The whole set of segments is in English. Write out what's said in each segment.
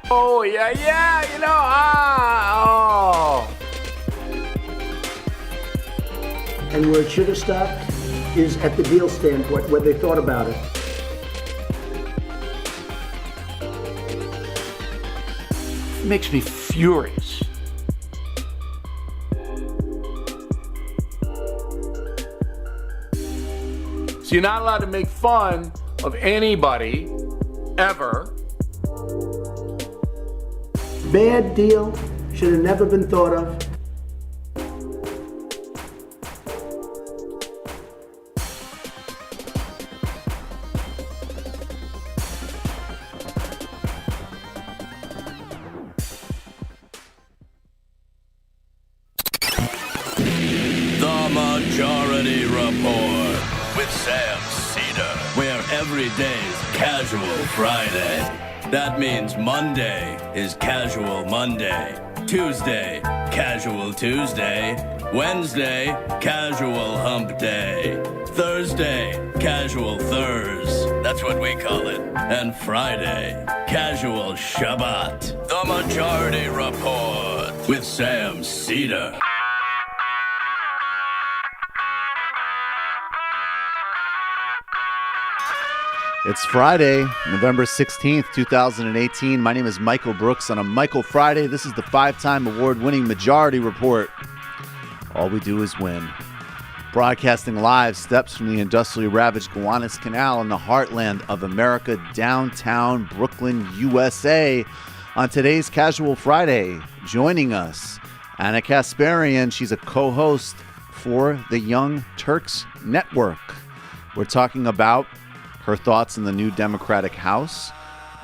Oh, yeah, oh. And where it should have stopped is at the deal standpoint, what they thought about it. It makes me furious. So you're not allowed to make fun of anybody, ever. Bad deal, should have never been thought of. The Majority Report with Sam Seder, where every day's Casual Friday. That means Monday is Casual Monday, Tuesday, Casual Tuesday, Wednesday, Casual Hump Day, Thursday, Casual Thurs, that's what we call it, and Friday, Casual Shabbat. The Majority Report with Sam Seder. It's Friday, November 16th, 2018. My name is Michael Brooks. On a Michael Friday, this is the 5-time award-winning Majority Report. All we do is win. Broadcasting live steps from the industrially ravaged Gowanus Canal in the heartland of America, downtown Brooklyn, USA. On today's Casual Friday, joining us, Anna Kasparian. She's a co-host for the Young Turks Network. We're talking about her thoughts in the new Democratic House,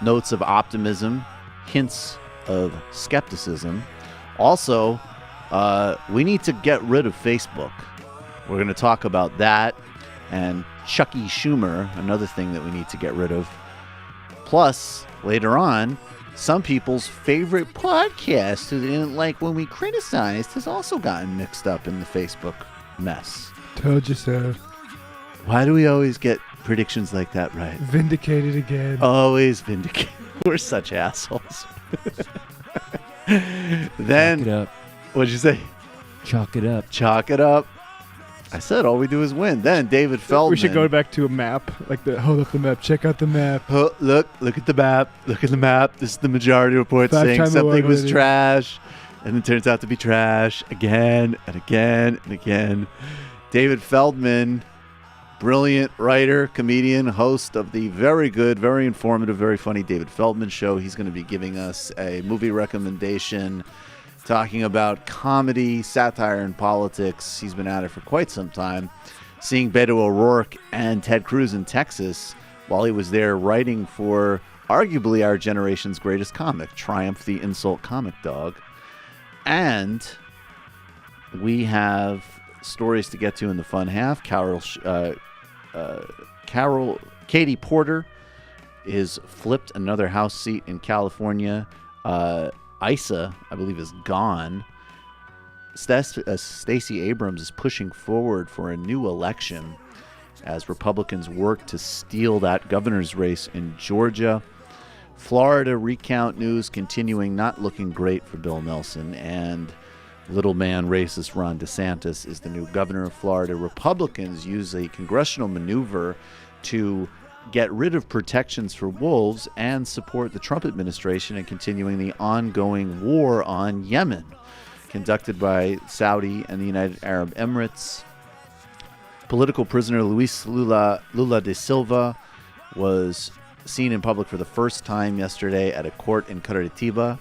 notes of optimism, hints of skepticism. Also, we need to get rid of Facebook. We're going to talk about that and Chucky Schumer, another thing that we need to get rid of. Plus, later on, some people's favorite podcast who they didn't like when we criticized has also gotten mixed up in the Facebook mess. Told you so. Why do we always get predictions like that right? Vindicated again. Always vindicated. We're such assholes. Then, Chalk it up. what'd you say? Chalk it up. Chalk it up. I said all we do is win. Then David Feldman. We should go back to a map, like hold up the map, check out the map. Oh, look at the map. Look at the map. This is the Majority Report saying Five-time something was award-winning. trash, and it turns out to be trash again and again and again. David Feldman, brilliant writer, comedian, host of the very good, very informative, very funny David Feldman Show. He's going to be giving us a movie recommendation, talking about comedy, satire, and politics. He's been at it for quite some time. Seeing Beto O'Rourke and Ted Cruz in Texas while he was there writing for arguably our generation's greatest comic, Triumph the Insult Comic Dog. And we have stories to get to in the fun half. Katie Porter is flipped another House seat in California. Issa, I believe, is gone. Stacey Abrams is pushing forward for a new election as Republicans work to steal that governor's race in Georgia. Florida recount news continuing, not looking great for Bill Nelson, and little man racist Ron DeSantis is the new governor of Florida. Republicans use a congressional maneuver to get rid of protections for wolves and support the Trump administration in continuing the ongoing war on Yemen, conducted by Saudi and the United Arab Emirates. Political prisoner Luis Lula de Silva was seen in public for the first time yesterday at a court in Curitiba.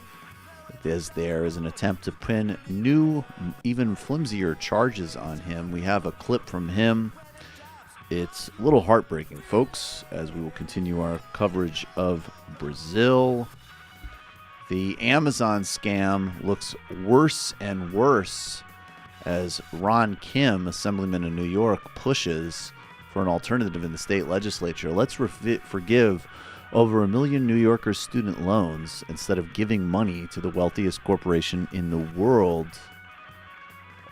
There is an attempt to pin new, even flimsier charges on him. We have a clip from him. It's a little heartbreaking, folks, as we will continue our coverage of Brazil. The Amazon scam looks worse and worse as Ron Kim, assemblyman in New York, pushes for an alternative in the state legislature. Let's forgive over 1 million New Yorkers student loans instead of giving money to the wealthiest corporation in the world.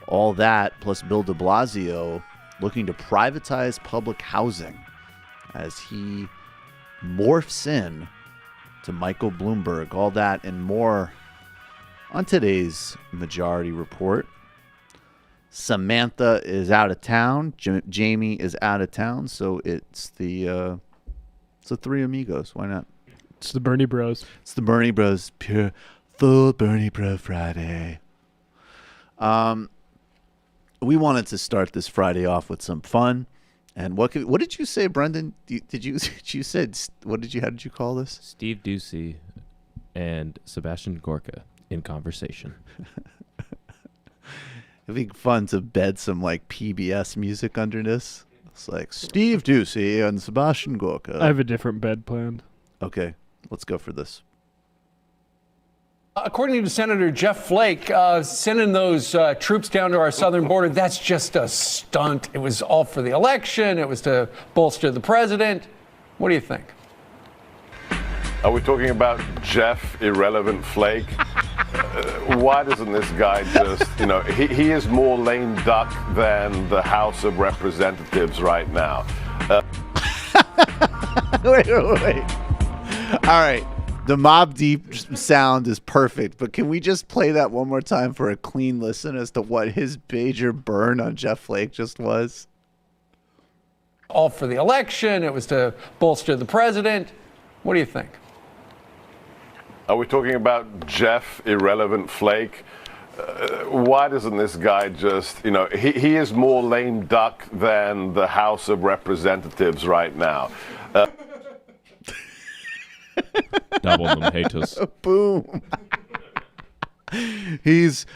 All that, plus Bill de Blasio looking to privatize public housing as he morphs in to Michael Bloomberg. All that and more on today's Majority Report. Samantha is out of town. Jamie is out of town, so it's the three amigos. Why not? It's the Bernie Bros. It's the Bernie Bros. Pure full Bernie Bro Friday. We wanted to start this Friday off with some fun. And what did you say, Brendan? You said how did you call this? Steve Ducey and Sebastian Gorka in conversation. It'd be fun to bed some like PBS music under this. It's like Steve Ducey and Sebastian Gorka. I have a different bed planned. Okay, let's go for this. According to Senator Jeff Flake, sending those troops down to our southern border, that's just a stunt. It was all for the election. It was to bolster the president. What do you think? Are we talking about Jeff Irrelevant Flake? Why doesn't this guy just, he is more lame duck than the House of Representatives right now. Wait. All right. The Mobb Deep sound is perfect, but can we just play that one more time for a clean listen as to what his major burn on Jeff Flake just was? All for the election. It was to bolster the president. What do you think? Are we talking about Jeff Irrelevant Flake? Why doesn't this guy just, he is more lame duck than the House of Representatives right now. Double them haters. Boom. He's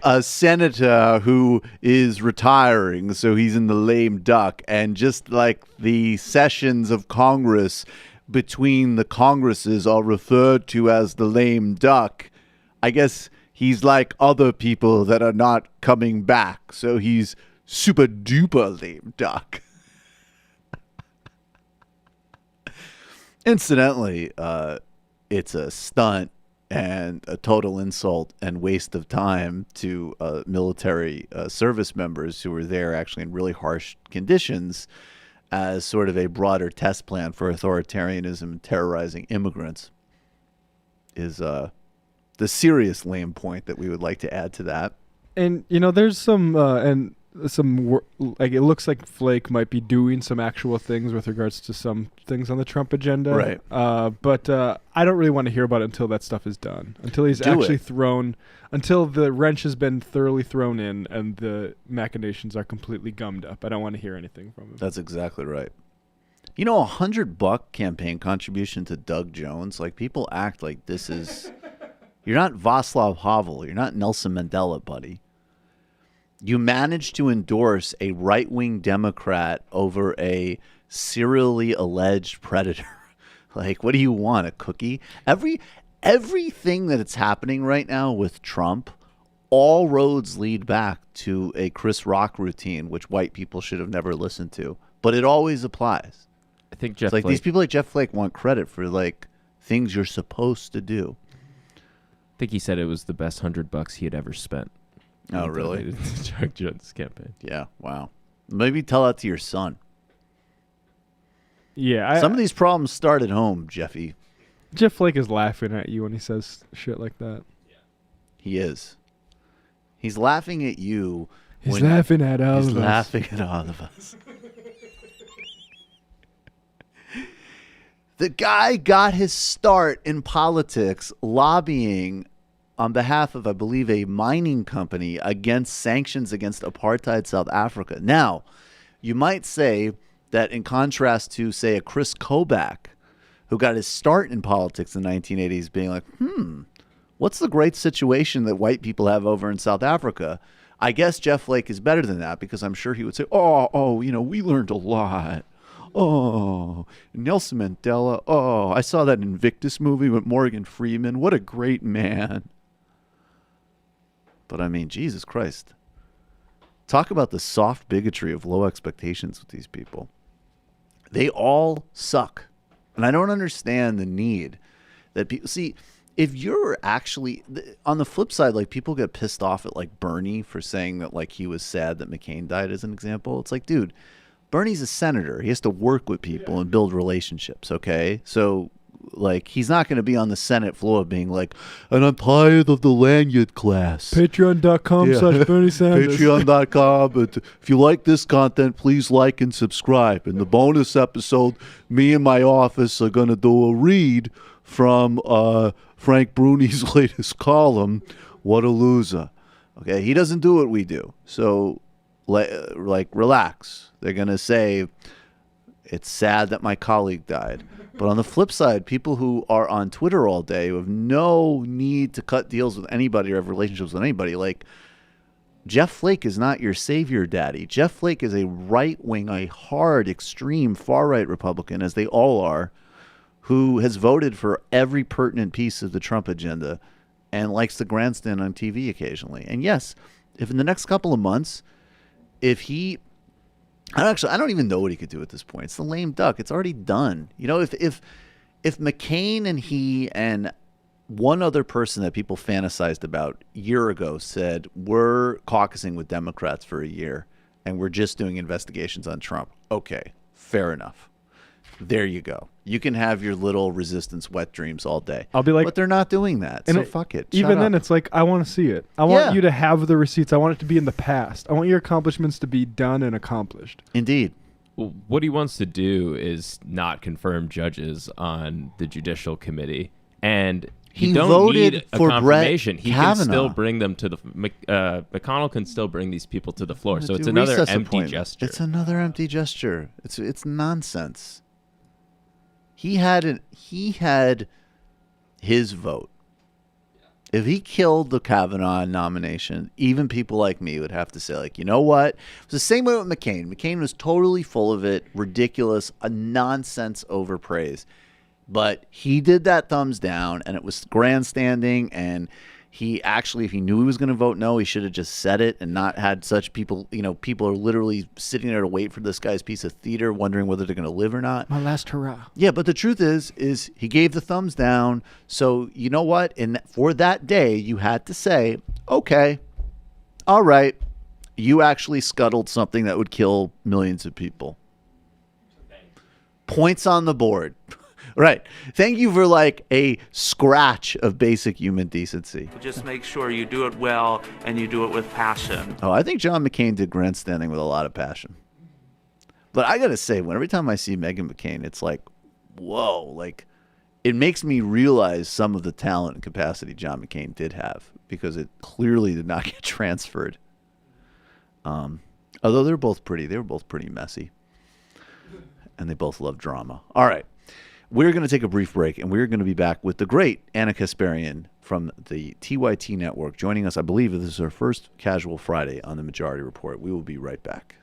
a senator who is retiring, so he's in the lame duck. And just like the sessions of Congress between the Congresses are referred to as the lame duck, I guess he's like other people that are not coming back. So he's super duper lame duck. Incidentally, it's a stunt and a total insult and waste of time to military service members who were there actually in really harsh conditions as sort of a broader test plan for authoritarianism and terrorizing immigrants is the serious lame point that we would like to add to that. And, there's some like it looks like Flake might be doing some actual things with regards to some things on the Trump agenda. Right. But I don't really want to hear about it until that stuff is done. Until he's until the wrench has been thoroughly thrown in and the machinations are completely gummed up. I don't want to hear anything from him. That's exactly right. $100 campaign contribution to Doug Jones. Like, people act like this is, you're not Václav Havel. You're not Nelson Mandela, buddy. You managed to endorse a right-wing Democrat over a serially alleged predator. Like, what do you want, a cookie? Everything that it's happening right now with Trump, all roads lead back to a Chris Rock routine, which white people should have never listened to. But it always applies. I think It's like these people like Jeff Flake want credit for like things you're supposed to do. I think he said it was the best $100 he had ever spent. Oh, really? Doug Jones' campaign. Yeah, wow. Maybe tell that to your son. Yeah. Some of these problems start at home, Jeffy. Jeff Flake is laughing at you when he says shit like that. He is. He's laughing at you. He's laughing at all of us. He's laughing at all of us. The guy got his start in politics lobbying on behalf of, I believe, a mining company against sanctions against apartheid South Africa. Now, you might say that in contrast to, say, a Chris Kobach, who got his start in politics in the 1980s, being like, what's the great situation that white people have over in South Africa? I guess Jeff Flake is better than that, because I'm sure he would say, we learned a lot. Oh, Nelson Mandela. Oh, I saw that Invictus movie with Morgan Freeman. What a great man. But I mean, Jesus Christ. Talk about the soft bigotry of low expectations with these people. They all suck. And I don't understand the need that people see. If you're actually on the flip side, like, people get pissed off at like Bernie for saying that like he was sad that McCain died as an example. It's like, dude, Bernie's a senator. He has to work with people and build relationships. Okay. So like, he's not going to be on the Senate floor being like, and I'm tired of the lanyard class. Patreon.com/Bernie Sanders. Patreon.com. But if you like this content, please like and subscribe. In the bonus episode, me and my office are going to do a read from Frank Bruni's latest column, What a Loser. Okay, he doesn't do what we do. So, like, relax. They're going to say, it's sad that my colleague died. But on the flip side, people who are on Twitter all day who have no need to cut deals with anybody or have relationships with anybody, like, Jeff Flake is not your savior daddy. Jeff Flake is a right-wing, a hard, extreme, far-right Republican, as they all are, who has voted for every pertinent piece of the Trump agenda and likes to grandstand on TV occasionally. And yes, if in the next couple of months, if he... I don't even know what he could do at this point. It's the lame duck. It's already done. You know, if McCain and he and one other person that people fantasized about a year ago said, we're caucusing with Democrats for a year and we're just doing investigations on Trump. Okay, fair enough. There you go. You can have your little resistance wet dreams all day. I'll be like, but they're not doing that. So fuck it. Even then, it's like, I want to see it. I want you to have the receipts. I want it to be in the past. I want your accomplishments to be done and accomplished. Indeed. Well, what he wants to do is not confirm judges on the Judicial Committee, and he don't voted need a for confirmation. Brett He Kavanaugh. can still bring them to the McConnell can still bring these people to the floor. So it's Do another recess empty appointment. gesture. It's another empty gesture. It's nonsense. He had his vote. If he killed the Kavanaugh nomination, even people like me would have to say, like, you know what? It was the same way with McCain. McCain was totally full of it, ridiculous, a nonsense overpraise. But he did that thumbs down, and it was grandstanding, and he actually, if he knew he was going to vote no, he should have just said it and not had such people, people are literally sitting there to wait for this guy's piece of theater, wondering whether they're going to live or not. My last hurrah. Yeah, but the truth is he gave the thumbs down. So you know what? For that day, you had to say, okay, all right, you actually scuttled something that would kill millions of people. Points on the board. Right. Thank you for like a scratch of basic human decency. Just make sure you do it well and you do it with passion. Oh, I think John McCain did grandstanding with a lot of passion. But I got to say, every time I see Meghan McCain, it's like, whoa, like it makes me realize some of the talent and capacity John McCain did have, because it clearly did not get transferred. Although they're both pretty. They were both pretty messy. And they both love drama. All right. We're going to take a brief break, and we're going to be back with the great Anna Kasparian from the TYT Network joining us. I believe this is her first Casual Friday on the Majority Report. We will be right back.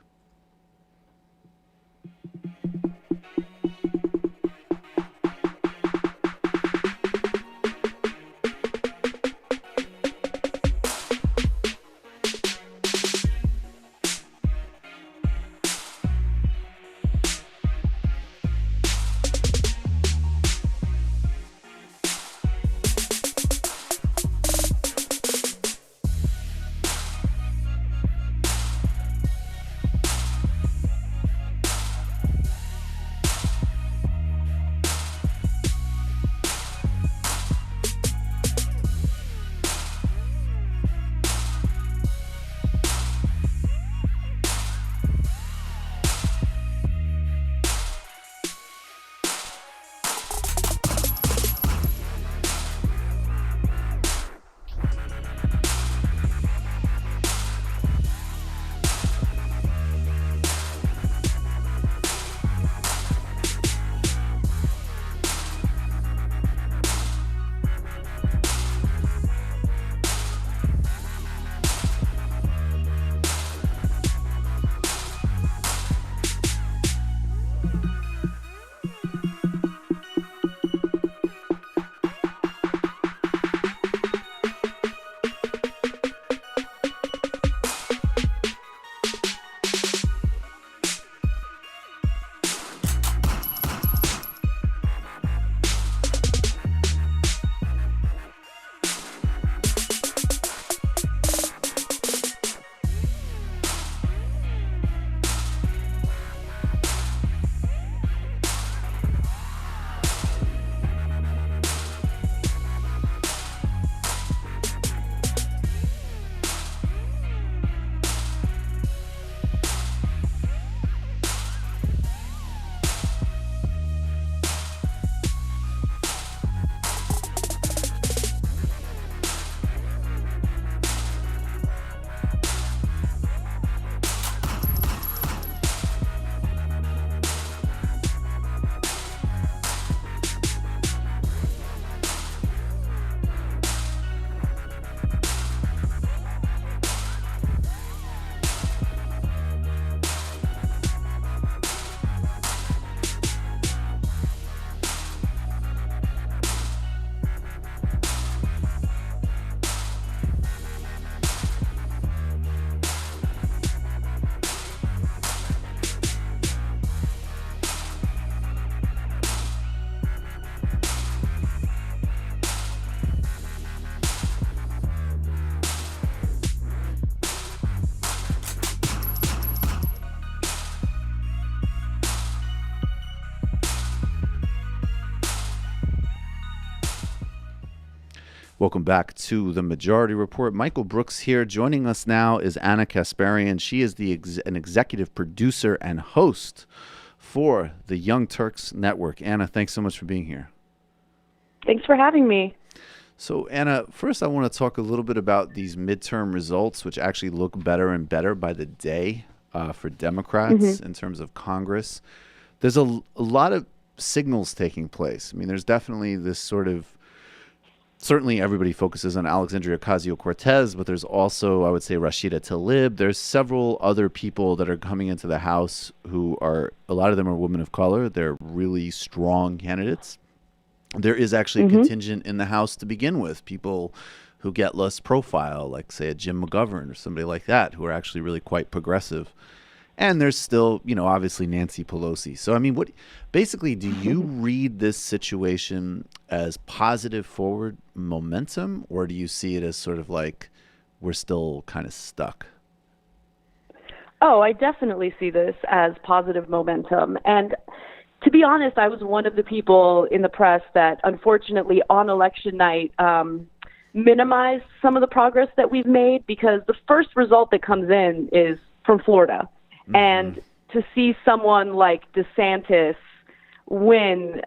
Welcome back to the Majority Report. Michael Brooks here. Joining us now is Anna Kasparian. She is an executive producer and host for the Young Turks Network. Anna, thanks so much for being here. Thanks for having me. So, Anna, first I want to talk a little bit about these midterm results, which actually look better and better by the day for Democrats in terms of Congress. There's a lot of signals taking place. I mean, there's definitely this sort of, certainly everybody focuses on Alexandria Ocasio-Cortez, but there's also, I would say, Rashida Tlaib. There's several other people that are coming into the House who are, a lot of them are women of color. They're really strong candidates. There is actually a contingent in the House to begin with, people who get less profile, like, say, a Jim McGovern or somebody like that, who are actually really quite progressive. And there's still, obviously Nancy Pelosi. So, I mean, basically, do you read this situation as positive forward momentum, or do you see it as sort of like we're still kind of stuck? Oh, I definitely see this as positive momentum. And to be honest, I was one of the people in the press that, unfortunately, on election night, minimized some of the progress that we've made, because the first result that comes in is from Florida. And to see someone like DeSantis win,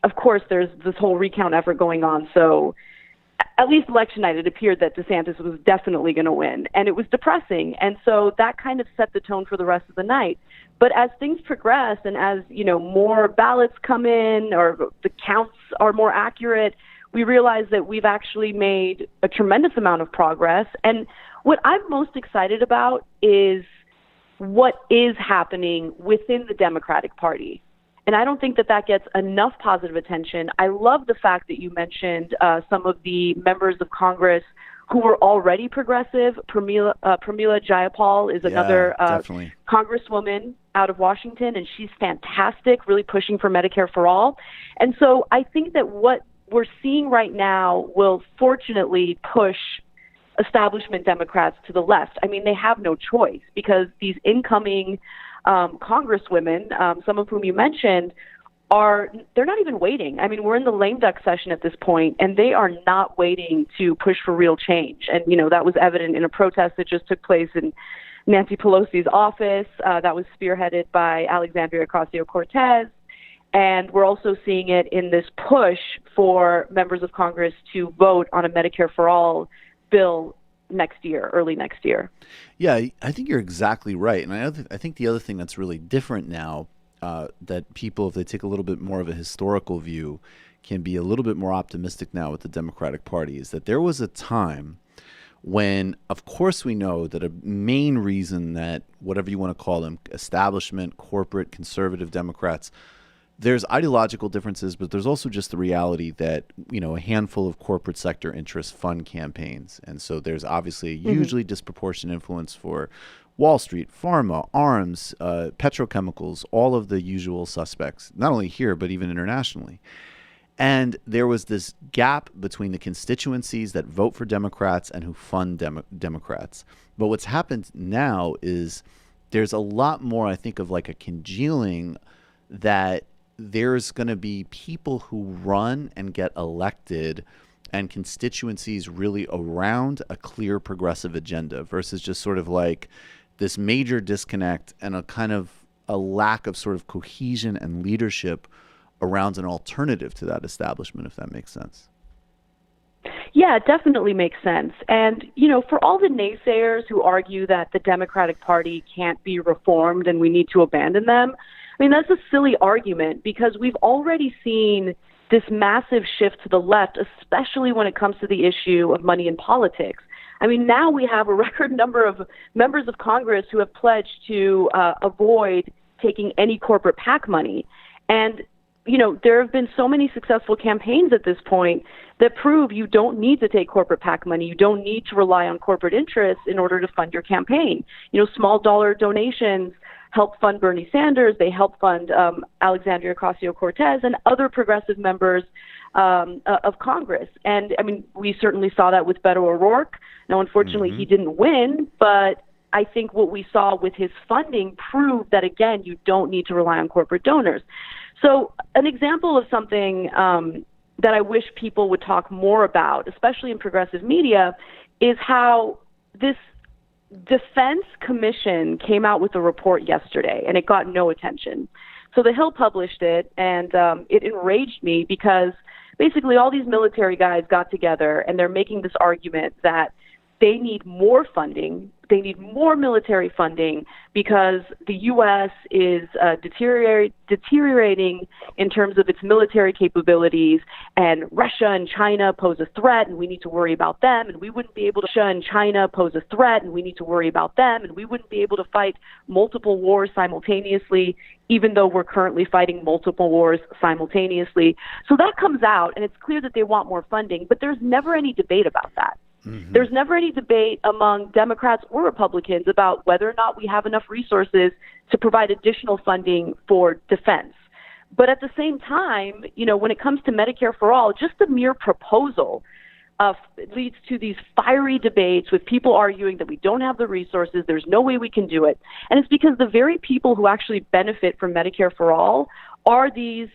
of course, there's this whole recount effort going on. So at least election night, it appeared that DeSantis was definitely going to win. And it was depressing. And so that kind of set the tone for the rest of the night. But as things progress and as, more ballots come in or the counts are more accurate, we realize that we've actually made a tremendous amount of progress. And what I'm most excited about is what is happening within the Democratic Party. And I don't think that gets enough positive attention. I love the fact that you mentioned some of the members of Congress who were already progressive. Pramila Jayapal is another congresswoman out of Washington, and she's fantastic, really pushing for Medicare for all. And so I think that what we're seeing right now will fortunately push establishment Democrats to the left. I mean, they have no choice, because these incoming congresswomen, some of whom you mentioned, they're not even waiting. I mean, we're in the lame duck session at this point, and they are not waiting to push for real change. And, that was evident in a protest that just took place in Nancy Pelosi's office that was spearheaded by Alexandria Ocasio-Cortez. And we're also seeing it in this push for members of Congress to vote on a Medicare for all bill early next year. Yeah, I think you're exactly right. And I think the other thing that's really different now, that people, if they take a little bit more of a historical view, can be a little bit more optimistic now with the Democratic Party, is that there was a time when, of course, we know that a main reason that, whatever you want to call them, establishment, corporate, conservative Democrats, there's ideological differences, but there's also just the reality that, a handful of corporate sector interests fund campaigns. And so there's obviously a hugely disproportionate influence for Wall Street, pharma, arms, petrochemicals, all of the usual suspects, not only here, but even internationally. And there was this gap between the constituencies that vote for Democrats and who fund Democrats. But what's happened now is there's a lot more, I think, of like a congealing, that there's going to be people who run and get elected and constituencies really around a clear progressive agenda versus just sort of like this major disconnect and a kind of a lack of sort of cohesion and leadership around an alternative to that establishment, if that makes sense. Yeah, it definitely makes sense. And, for all the naysayers who argue that the Democratic Party can't be reformed and we need to abandon them, I mean, that's a silly argument, because we've already seen this massive shift to the left, especially when it comes to the issue of money in politics. I mean, now we have a record number of members of Congress who have pledged to avoid taking any corporate PAC money. And, there have been so many successful campaigns at this point that prove you don't need to take corporate PAC money. You don't need to rely on corporate interests in order to fund your campaign. Small dollar donations help fund Bernie Sanders. They help fund Alexandria Ocasio-Cortez and other progressive members of Congress. And, I mean, we certainly saw that with Beto O'Rourke. Now, unfortunately, he didn't win, but I think what we saw with his funding proved that, again, you don't need to rely on corporate donors. So an example of something that I wish people would talk more about, especially in progressive media, is how this Defense Commission came out with a report yesterday, and it got no attention. So the Hill published it, and it enraged me because basically all these military guys got together, and they're making this argument that they need more funding. They need more military funding because the U.S. is deteriorating in terms of its military capabilities, and Russia and China pose a threat, and we need to worry about them, and we wouldn't be able to. Russia and China pose a threat, and we need to worry about them, and we wouldn't be able to fight multiple wars simultaneously, even though we're currently fighting multiple wars simultaneously. So that comes out, and it's clear that they want more funding, but there's never any debate about that. Mm-hmm. There's never any debate among Democrats or Republicans about whether or not we have enough resources to provide additional funding for defense. But at the same time, when it comes to Medicare for all, just the mere proposal leads to these fiery debates with people arguing that we don't have the resources, there's no way we can do it. And it's because the very people who actually benefit from Medicare for all are these,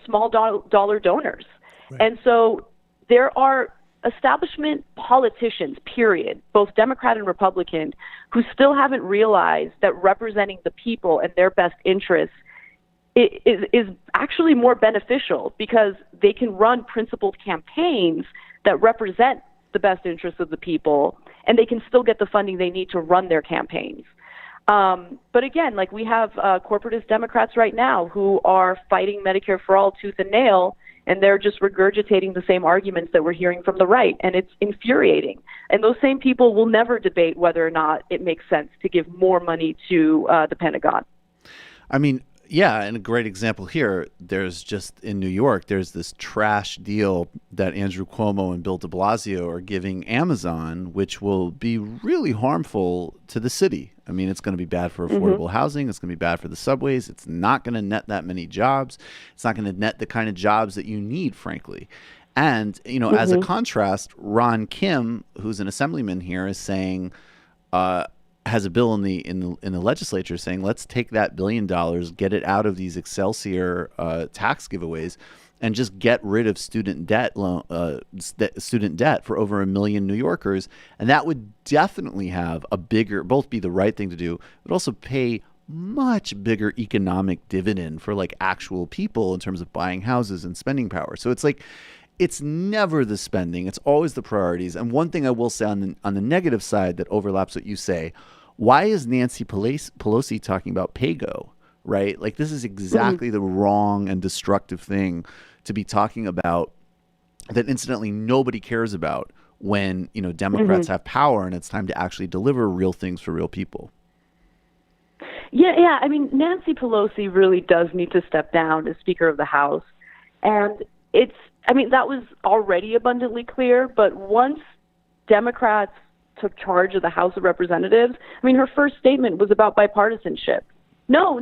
small dollar donors. Right. And so there are establishment politicians, period, both Democrat and Republican, who still haven't realized that representing the people and their best interests is actually more beneficial because they can run principled campaigns that represent the best interests of the people, and they can still get the funding they need to run their campaigns. But again, we have corporatist Democrats right now who are fighting Medicare for all tooth and nail, and they're just regurgitating the same arguments that we're hearing from the right, and it's infuriating. And those same people will never debate whether or not it makes sense to give more money to the Pentagon. I mean, yeah, and a great example here, there's just in New York, there's this trash deal that Andrew Cuomo and Bill de Blasio are giving Amazon, which will be really harmful to the city. I mean, it's going to be bad for affordable housing. It's going to be bad for the subways. It's not going to net that many jobs. It's not going to net the kind of jobs that you need, frankly. And, as a contrast, Ron Kim, who's an assemblyman here, is saying, has a bill in the legislature saying, let's take that $1 billion, get it out of these Excelsior tax giveaways, and just get rid of student debt for over 1 million New Yorkers. And that would definitely have both be the right thing to do, but also pay much bigger economic dividend for actual people in terms of buying houses and spending power. So it's never the spending. It's always the priorities. And one thing I will say on the negative side that overlaps what you say, why is Nancy Pelosi talking about PAYGO, right? This is exactly the wrong and destructive thing to be talking about that incidentally nobody cares about when, Democrats have power and it's time to actually deliver real things for real people. Yeah. I mean, Nancy Pelosi really does need to step down as Speaker of the House. And that was already abundantly clear, but once Democrats took charge of the House of Representatives, her first statement was about bipartisanship. No,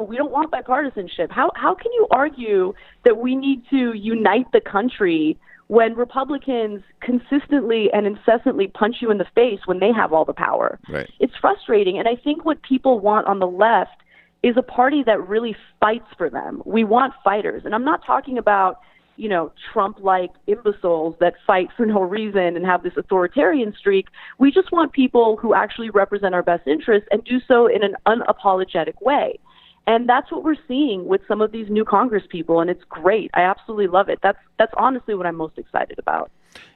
we don't want bipartisanship. How can you argue that we need to unite the country when Republicans consistently and incessantly punch you in the face when they have all the power? Right. It's frustrating, and I think what people want on the left is a party that really fights for them. We want fighters, and I'm not talking about Trump-like imbeciles that fight for no reason and have this authoritarian streak. We just want people who actually represent our best interests and do so in an unapologetic way. And that's what we're seeing with some of these new Congress people, and it's great. I absolutely love it. That's honestly what I'm most excited about.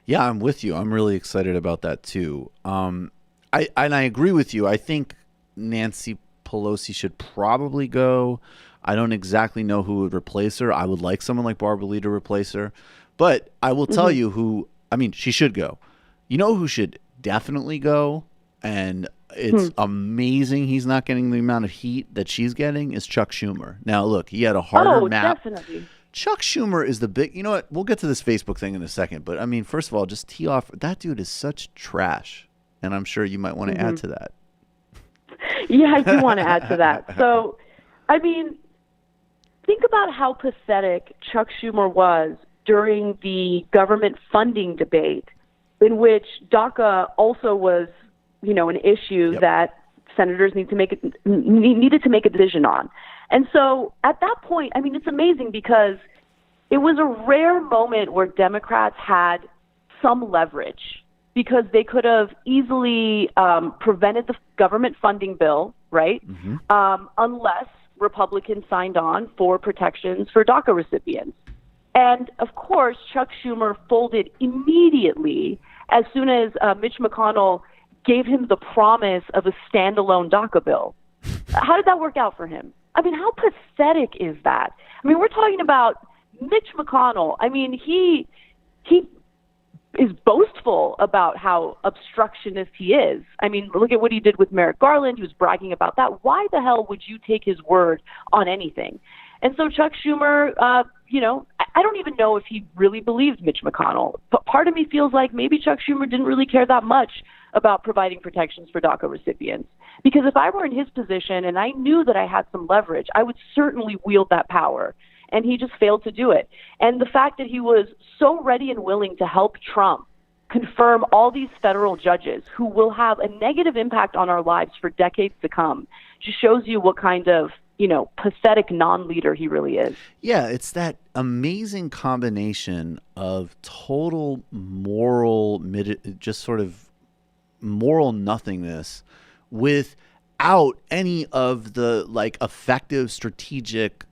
Yeah, I'm with you. I'm really excited about that too. I agree with you. I think Nancy Pelosi should probably go. I don't exactly know who would replace her. I would like someone like Barbara Lee to replace her. But I will tell you she should go. You know who should definitely go? And it's amazing he's not getting the amount of heat that she's getting is Chuck Schumer. Now, look, he had a harder map. Definitely. Chuck Schumer is the big, you know what? We'll get to this Facebook thing in a second. But first of all, just tee off. That dude is such trash. And I'm sure you might want to add to that. Yeah, I do want to add to that. So, think about how pathetic Chuck Schumer was during the government funding debate, in which DACA also was, an issue that senators needed to make a decision on. And so at that point, it's amazing because it was a rare moment where Democrats had some leverage because they could have easily prevented the government funding bill, right? Unless Republicans signed on for protections for DACA recipients. And of course, Chuck Schumer folded immediately as soon as Mitch McConnell gave him the promise of a standalone DACA bill. How did that work out for him? I mean, how pathetic is that? I mean, we're talking about Mitch McConnell. I mean, he is boastful about how obstructionist he is. I mean, look at what he did with Merrick Garland. He was bragging about that. Why the hell would you take his word on anything? And so Chuck Schumer, I don't even know if he really believed Mitch McConnell. But part of me feels like maybe Chuck Schumer didn't really care that much about providing protections for DACA recipients. Because if I were in his position and I knew that I had some leverage, I would certainly wield that power. And he just failed to do it. And the fact that he was so ready and willing to help Trump confirm all these federal judges who will have a negative impact on our lives for decades to come just shows you what kind of, pathetic non-leader he really is. Yeah, it's that amazing combination of total moral, just sort of moral nothingness without any of the effective strategic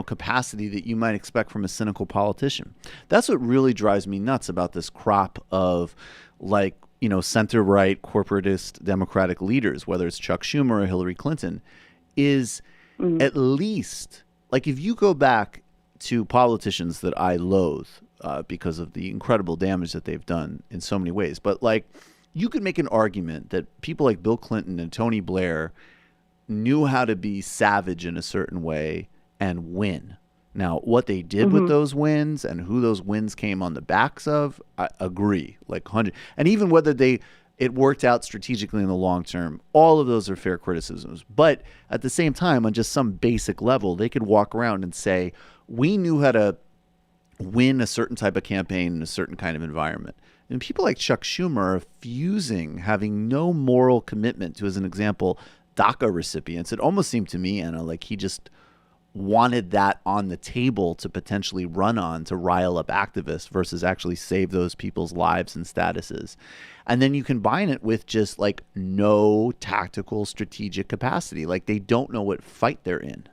capacity that you might expect from a cynical politician. That's what really drives me nuts about this crop of center-right corporatist Democratic leaders, whether it's Chuck Schumer or Hillary Clinton, is at least, if you go back to politicians that I loathe because of the incredible damage that they've done in so many ways, but you could make an argument that people like Bill Clinton and Tony Blair knew how to be savage in a certain way and win. Now, what they did with those wins and who those wins came on the backs of, I agree, 100. And even whether it worked out strategically in the long term, all of those are fair criticisms. But at the same time, on just some basic level, they could walk around and say, we knew how to win a certain type of campaign in a certain kind of environment. And people like Chuck Schumer are fusing, having no moral commitment to, as an example, DACA recipients. It almost seemed to me, Anna, like he just wanted that on the table to potentially run on to rile up activists versus actually save those people's lives and statuses. And then you combine it with just no tactical strategic capacity. They don't know what fight they're in.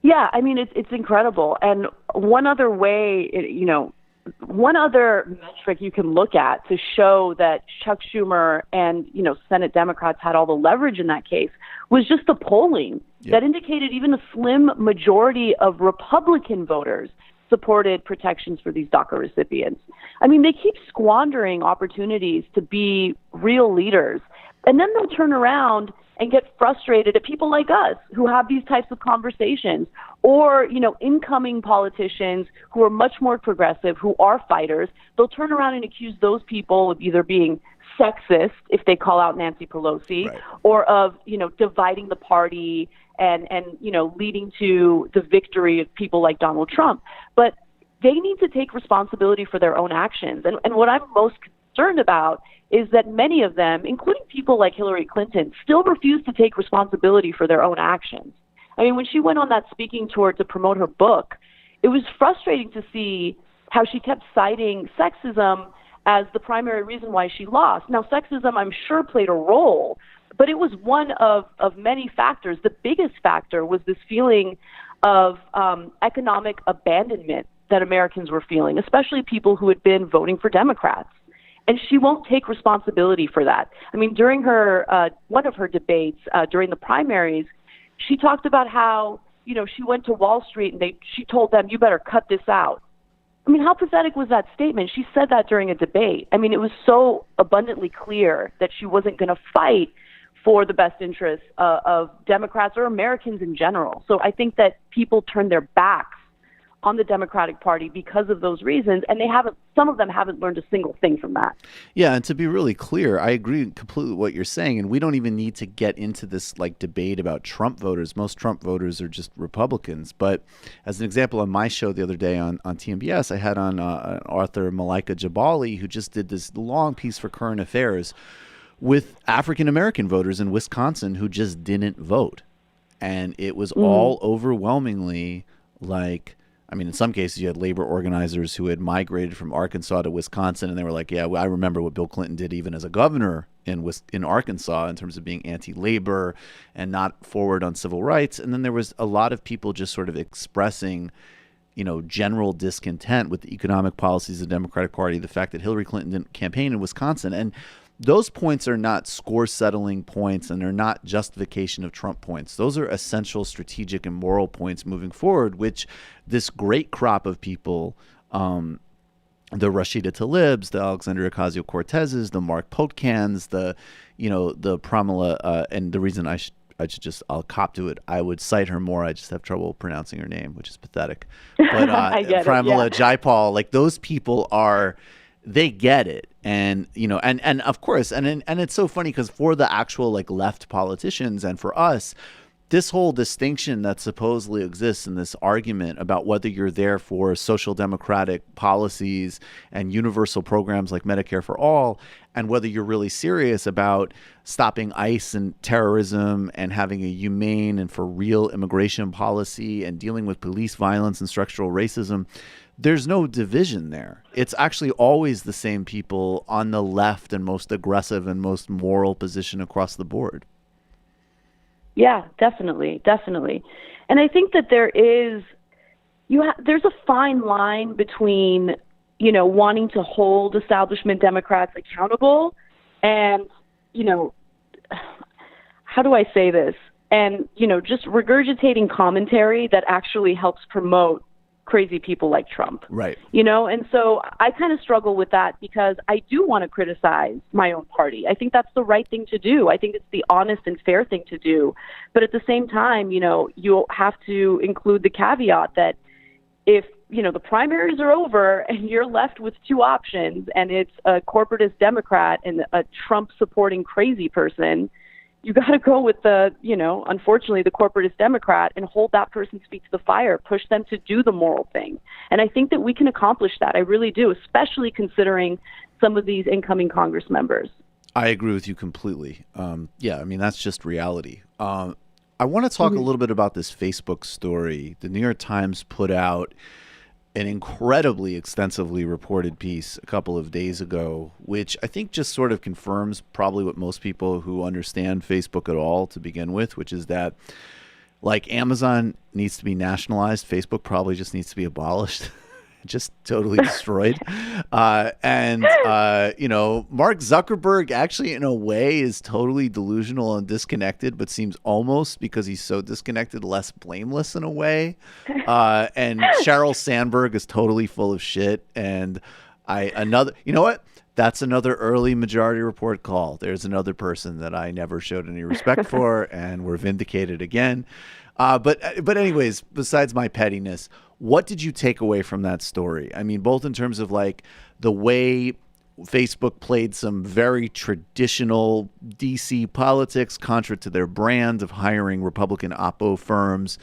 Yeah, I mean, it's incredible. And one other way, one other metric you can look at to show that Chuck Schumer and, Senate Democrats had all the leverage in that case was just the polling that indicated even a slim majority of Republican voters supported protections for these DACA recipients. I mean, they keep squandering opportunities to be real leaders, and then they'll turn around and get frustrated at people like us who have these types of conversations, or, incoming politicians who are much more progressive, who are fighters. They'll turn around and accuse those people of either being sexist if they call out Nancy Pelosi, or of, dividing the party and leading to the victory of people like Donald Trump. But they need to take responsibility for their own actions. And what I'm most concerned about is that many of them, including people like Hillary Clinton, still refuse to take responsibility for their own actions. I mean, when she went on that speaking tour to promote her book, it was frustrating to see how she kept citing sexism as the primary reason why she lost. Now, sexism, I'm sure, played a role, but it was one of many factors. The biggest factor was this feeling of economic abandonment that Americans were feeling, especially people who had been voting for Democrats. And she won't take responsibility for that. I mean, during her one of her debates during the primaries, she talked about how, she went to Wall Street and she told them, you better cut this out. I mean, how pathetic was that statement? She said that during a debate. I mean, it was so abundantly clear that she wasn't going to fight for the best interests of Democrats or Americans in general. So I think that people turn their backs on the Democratic Party because of those reasons, and some of them haven't learned a single thing from that. Yeah, and to be really clear, I agree completely with what you're saying, and we don't even need to get into this debate about Trump voters. Most Trump voters are just Republicans. But as an example, on my show the other day on TMBS, I had on author Malaika Jabali, who just did this long piece for Current Affairs with African-American voters in Wisconsin who just didn't vote. And it was all overwhelmingly I mean, in some cases, you had labor organizers who had migrated from Arkansas to Wisconsin, and they were like, yeah, well, I remember what Bill Clinton did even as a governor in Arkansas in terms of being anti-labor and not forward on civil rights. And then there was a lot of people just sort of expressing, general discontent with the economic policies of the Democratic Party, the fact that Hillary Clinton didn't campaign in Wisconsin. And those points are not score-settling points, and they're not justification of Trump points. Those are essential strategic and moral points moving forward, which this great crop of people, the Rashida Tlaibs, the Alexandria Ocasio-Cortezes, the Mark Potkans, the Pramila, and the reason I'll cop to it. I would cite her more. I just have trouble pronouncing her name, which is pathetic. But Pramila Jayapal, like those people they get it. And, and of course, and it's so funny because for the actual like left politicians and for us, this whole distinction that supposedly exists in this argument about whether you're there for social democratic policies and universal programs like Medicare for all, and whether you're really serious about stopping ICE and terrorism and having a humane and for real immigration policy and dealing with police violence and structural racism, there's no division there. It's actually always the same people on the left and most aggressive and most moral position across the board. Yeah, definitely. And I think that there's a fine line between, wanting to hold establishment Democrats accountable and, how do I say this? And, just regurgitating commentary that actually helps promote crazy people like Trump. Right. And so I kind of struggle with that because I do want to criticize my own party. I think that's the right thing to do. I think it's the honest and fair thing to do. But at the same time, you have to include the caveat that if, the primaries are over and you're left with two options and it's a corporatist Democrat and a Trump supporting crazy person, you got to go with unfortunately, the corporatist Democrat and hold that person's feet to the fire, push them to do the moral thing. And I think that we can accomplish that. I really do, especially considering some of these incoming Congress members. I agree with you completely. That's just reality. I want to talk a little bit about this Facebook story. The New York Times put out an incredibly extensively reported piece a couple of days ago, which I think just sort of confirms probably what most people who understand Facebook at all to begin with, which is that like Amazon needs to be nationalized, Facebook probably just needs to be abolished. Just totally destroyed. Mark Zuckerberg actually in a way is totally delusional and disconnected, but seems almost, because he's so disconnected, less blameless in a way. And Sheryl Sandberg is totally full of shit. And that's another early Majority Report call. There's another person that I never showed any respect for, and we're vindicated again. But anyways, besides my pettiness, what did you take away from that story? I mean, both in terms of like the way Facebook played some very traditional DC politics, contra to their brand of hiring Republican oppo firms,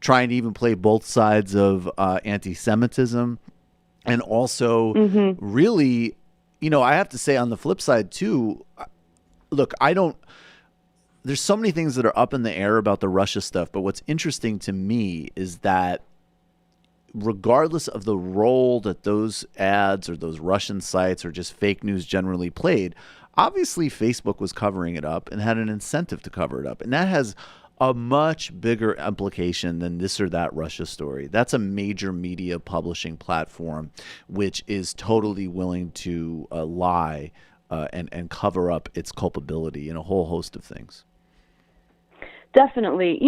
trying to even play both sides of anti-Semitism, and also really, I have to say on the flip side too, look, there's so many things that are up in the air about the Russia stuff, but what's interesting to me is that regardless of the role that those ads or those Russian sites or just fake news generally played, obviously Facebook was covering it up and had an incentive to cover it up. And that has a much bigger implication than this or that Russia story. That's a major media publishing platform which is totally willing to lie and cover up its culpability in a whole host of things. Definitely.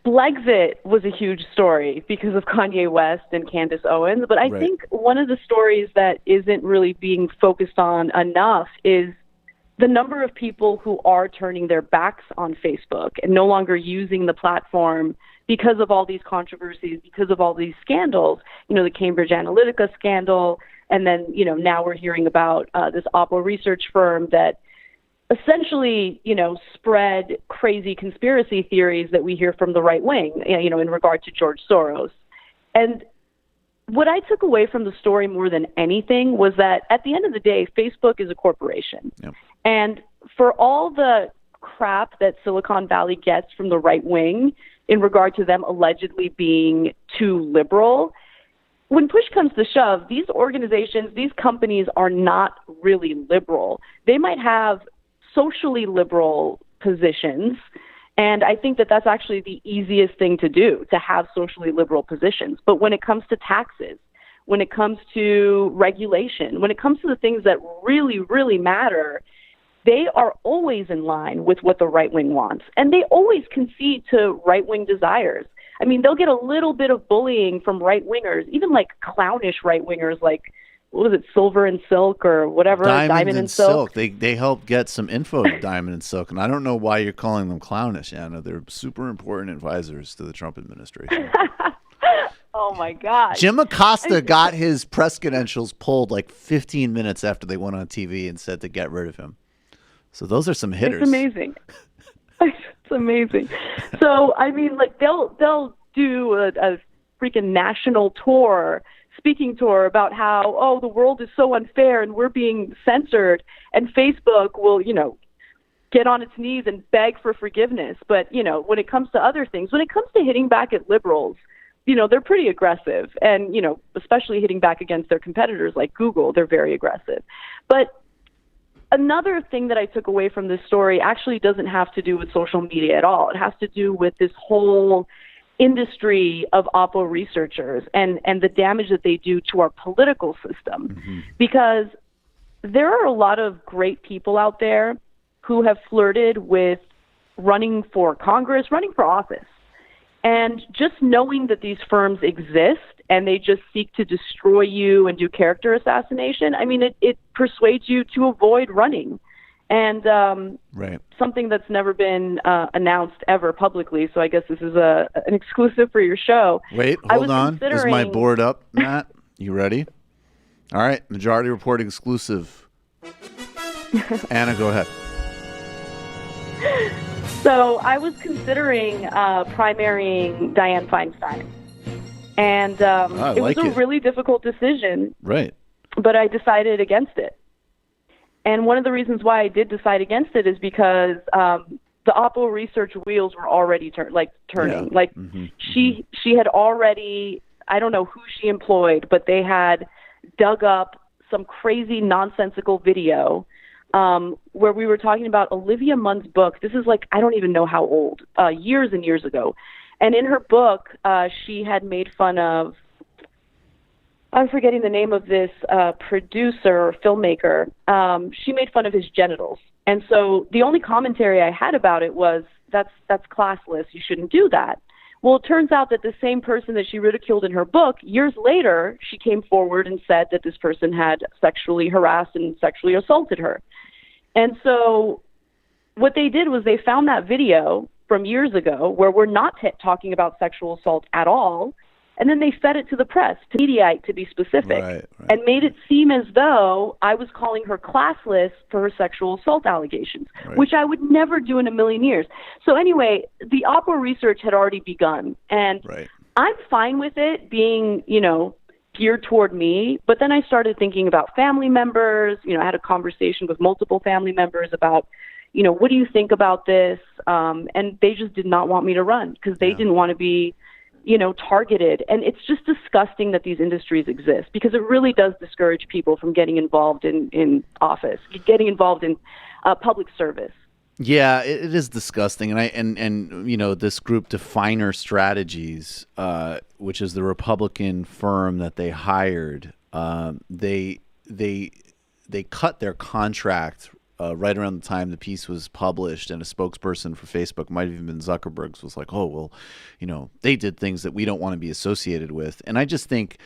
Blexit was a huge story because of Kanye West and Candace Owens, but I think one of the stories that isn't really being focused on enough is the number of people who are turning their backs on Facebook and no longer using the platform because of all these controversies, because of all these scandals, the Cambridge Analytica scandal, and then, now we're hearing about this Oppo research firm that essentially, spread crazy conspiracy theories that we hear from the right wing, in regard to George Soros. And what I took away from the story more than anything was that at the end of the day, Facebook is a corporation. Yep. And for all the crap that Silicon Valley gets from the right wing in regard to them allegedly being too liberal, when push comes to shove, these organizations, these companies are not really liberal. They might have socially liberal positions, and I think that that's actually the easiest thing to do, to have socially liberal positions. But when it comes to taxes, when it comes to regulation, when it comes to the things that really, really matter, they are always in line with what the right wing wants. And they always concede to right wing desires. I mean, they'll get a little bit of bullying from right wingers, even like clownish right wingers, like, what was it, Silver and Silk or whatever? Diamond and Silk. They helped get some info to Diamond and Silk. And I don't know why you're calling them clownish, Anna. They're super important advisors to the Trump administration. Oh, my God. Jim Acosta got his press credentials pulled like 15 minutes after they went on TV and said to get rid of him. So those are some hitters. It's amazing. It's amazing. So, I mean, like, they'll do a freaking national tour, speaking tour about how, oh, the world is so unfair and we're being censored. And Facebook will, get on its knees and beg for forgiveness. But, when it comes to other things, when it comes to hitting back at liberals, they're pretty aggressive. And, especially hitting back against their competitors like Google, they're very aggressive. But another thing that I took away from this story actually doesn't have to do with social media at all. It has to do with this whole industry of Oppo researchers and the damage that they do to our political system. Mm-hmm. Because there are a lot of great people out there who have flirted with running for Congress, running for office. And just knowing that these firms exist and they just seek to destroy you and do character assassination, I mean, it persuades you to avoid running. And right. Something that's never been announced ever publicly, so I guess this is an exclusive for your show. Wait, hold on. Is my board up, Matt? You ready? All right, Majority Report exclusive. Anna, go ahead. So I was considering primarying Dianne Feinstein. And it was a really difficult decision. Right. But I decided against it. And one of the reasons why I did decide against it is because the Oppo research wheels were already turning. Yeah. Like she had already, I don't know who she employed, but they had dug up some crazy nonsensical video where we were talking about Olivia Munn's book. This is like, I don't even know how old, years and years ago. And in her book, she had made fun of, I'm forgetting the name of this producer or filmmaker. She made fun of his genitals. And so the only commentary I had about it was, that's classless. You shouldn't do that. Well, it turns out that the same person that she ridiculed in her book, years later, she came forward and said that this person had sexually harassed and sexually assaulted her. And so what they did was they found that video from years ago where we're not talking about sexual assault at all, and then they fed it to the press, to Mediaite to be specific, right. And made it seem as though I was calling her classless for her sexual assault allegations, right. Which I would never do in a million years. So anyway, the Oppo research had already begun, and right. I'm fine with it being, geared toward me, but then I started thinking about family members. I had a conversation with multiple family members about, what do you think about this? And they just did not want me to run because they didn't want to be, targeted. And it's just disgusting that these industries exist because it really does discourage people from getting involved in office, getting involved in public service. Yeah, it is disgusting, and this group Definer Strategies, which is the Republican firm that they hired, they cut their contract right around the time the piece was published, and a spokesperson for Facebook, might have even been Zuckerberg's, was like, "Oh well, they did things that we don't want to be associated with," and I just think.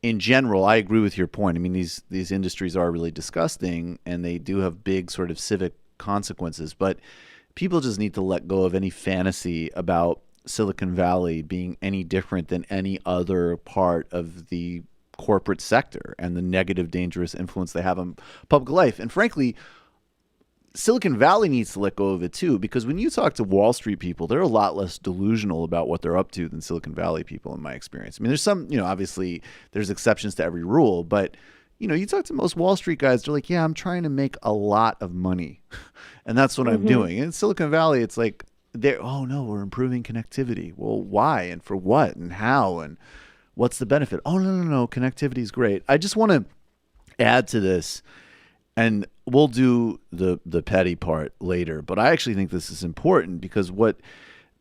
In general, I agree with your point. I mean, these industries are really disgusting, and they do have big sort of civic consequences. But people just need to let go of any fantasy about Silicon Valley being any different than any other part of the corporate sector and the negative, dangerous influence they have on public life. And frankly, Silicon Valley needs to let go of it too, because when you talk to Wall Street people, they're a lot less delusional about what they're up to than Silicon Valley people, in my experience. I mean, there's some, obviously there's exceptions to every rule, but you talk to most Wall Street guys, they're like, yeah, I'm trying to make a lot of money. And that's what I'm doing. In Silicon Valley, it's like, oh no, we're improving connectivity. Well, why and for what and how and what's the benefit? Oh, no, connectivity is great. I just want to add to this, and we'll do the petty part later, but I actually think this is important because what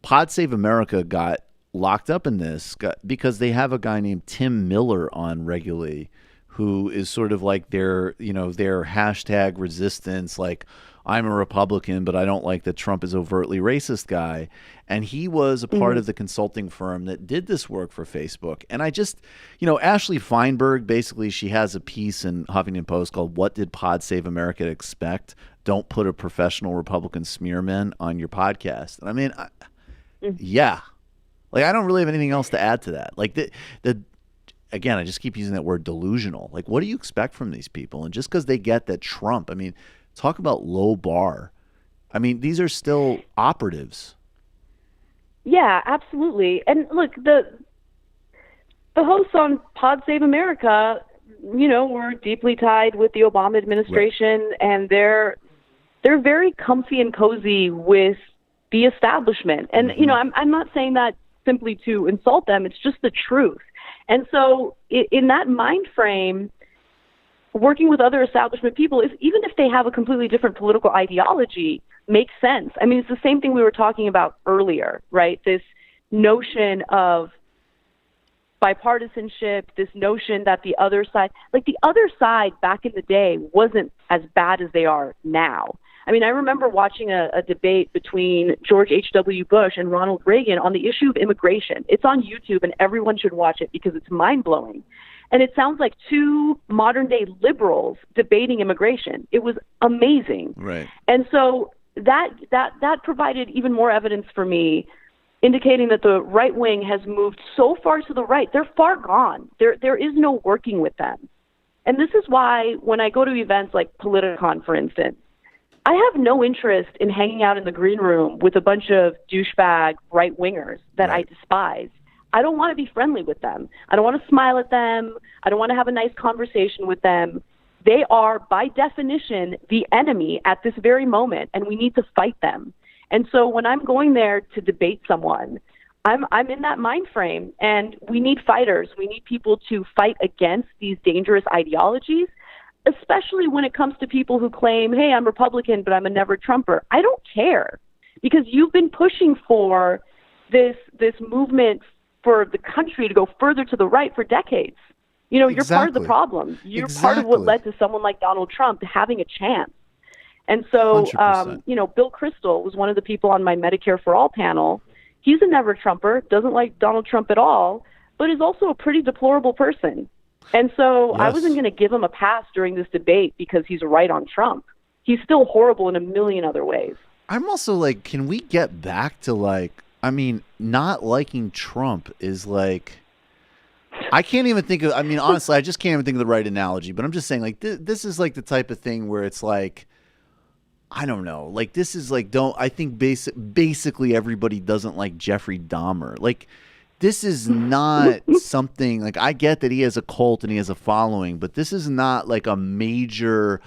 Pod Save America got locked up in this because they have a guy named Tim Miller on regularly who is sort of like their hashtag resistance, like I'm a Republican, but I don't like that Trump is overtly racist guy. And he was a part of the consulting firm that did this work for Facebook. And I just, Ashley Feinberg, basically she has a piece in Huffington Post called What Did Pod Save America Expect? Don't put a professional Republican smearman on your podcast. And I mean, yeah. Like, I don't really have anything else to add to that. Like, again, I just keep using that word delusional. Like, what do you expect from these people? And just because they get that Trump, I mean, talk about low bar. I mean, these are still operatives. Yeah, absolutely. And look, the hosts on Pod Save America, were deeply tied with the Obama administration, right. And they're very comfy and cozy with the establishment. And, I'm not saying that simply to insult them. It's just the truth. And so in that mind frame, working with other establishment people, even if they have a completely different political ideology, makes sense. I mean, it's the same thing we were talking about earlier, right? This notion of bipartisanship, this notion that the other side back in the day wasn't as bad as they are now. I mean, I remember watching a debate between George H.W. Bush and Ronald Reagan on the issue of immigration. It's on YouTube, and everyone should watch it because it's mind-blowing. And it sounds like two modern-day liberals debating immigration. It was amazing. Right. And so that provided even more evidence for me, indicating that the right wing has moved so far to the right. They're far gone. There is no working with them. And this is why when I go to events like Politicon, for instance, I have no interest in hanging out in the green room with a bunch of douchebag right-wingers that I despise. I don't want to be friendly with them. I don't want to smile at them. I don't want to have a nice conversation with them. They are, by definition, the enemy at this very moment, and we need to fight them. And so when I'm going there to debate someone, I'm in that mind frame, and we need fighters. We need people to fight against these dangerous ideologies, especially when it comes to people who claim, hey, I'm Republican, but I'm a never Trumper. I don't care, because you've been pushing for this movement for the country to go further to the right for decades. You're part of the problem. You're part of what led to someone like Donald Trump having a chance. And so, Bill Kristol was one of the people on my Medicare for All panel. He's a never Trumper, doesn't like Donald Trump at all, but is also a pretty deplorable person. And so I wasn't going to give him a pass during this debate because he's right on Trump. He's still horrible in a million other ways. I'm also like, can we get back to not liking Trump is like, I can't even think of, honestly, I just can't even think of the right analogy, but I'm just saying this is like the type of thing where it's like, I don't know, like this is like, I think basically everybody doesn't like Jeffrey Dahmer. Like, this is not something like, I get that he has a cult and he has a following, but this is not like a major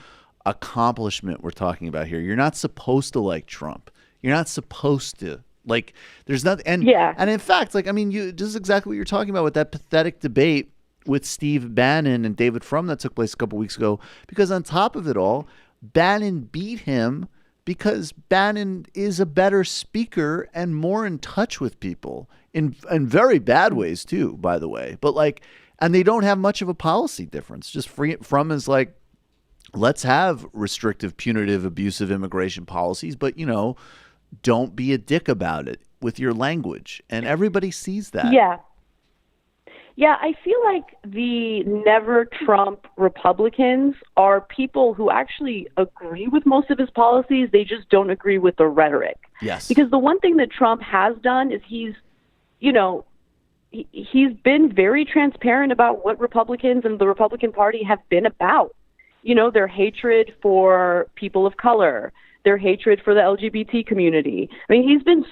accomplishment we're talking about here. You're not supposed to like Trump. You're not supposed to. Like, there's nothing. And in fact, this is exactly what you're talking about with that pathetic debate with Steve Bannon and David Frum that took place a couple weeks ago. Because on top of it all, Bannon beat him because Bannon is a better speaker and more in touch with people in very bad ways too, by the way. But and they don't have much of a policy difference. Just Frum is like, let's have restrictive, punitive, abusive immigration policies, but don't be a dick about it with your language. And everybody sees that. Yeah. Yeah, I feel like the never Trump Republicans are people who actually agree with most of his policies. They just don't agree with the rhetoric. Yes. Because the one thing that Trump has done is he's been very transparent about what Republicans and the Republican Party have been about. Their hatred for people of color, their hatred for the LGBT community. I mean, he's been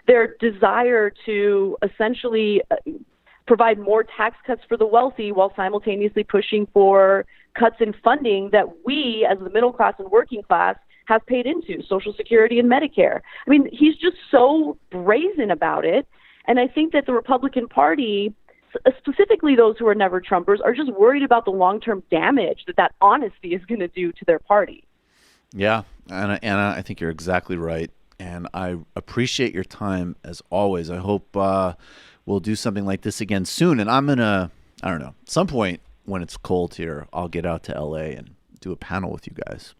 their desire to essentially provide more tax cuts for the wealthy while simultaneously pushing for cuts in funding that we, as the middle class and working class, have paid into, Social Security and Medicare. I mean, he's just so brazen about it. And I think that the Republican Party, specifically those who are never Trumpers, are just worried about the long-term damage that honesty is going to do to their party. Yeah, Anna, I think you're exactly right. And I appreciate your time as always. I hope we'll do something like this again soon. And I'm going to, I don't know, some point when it's cold here, I'll get out to LA and do a panel with you guys.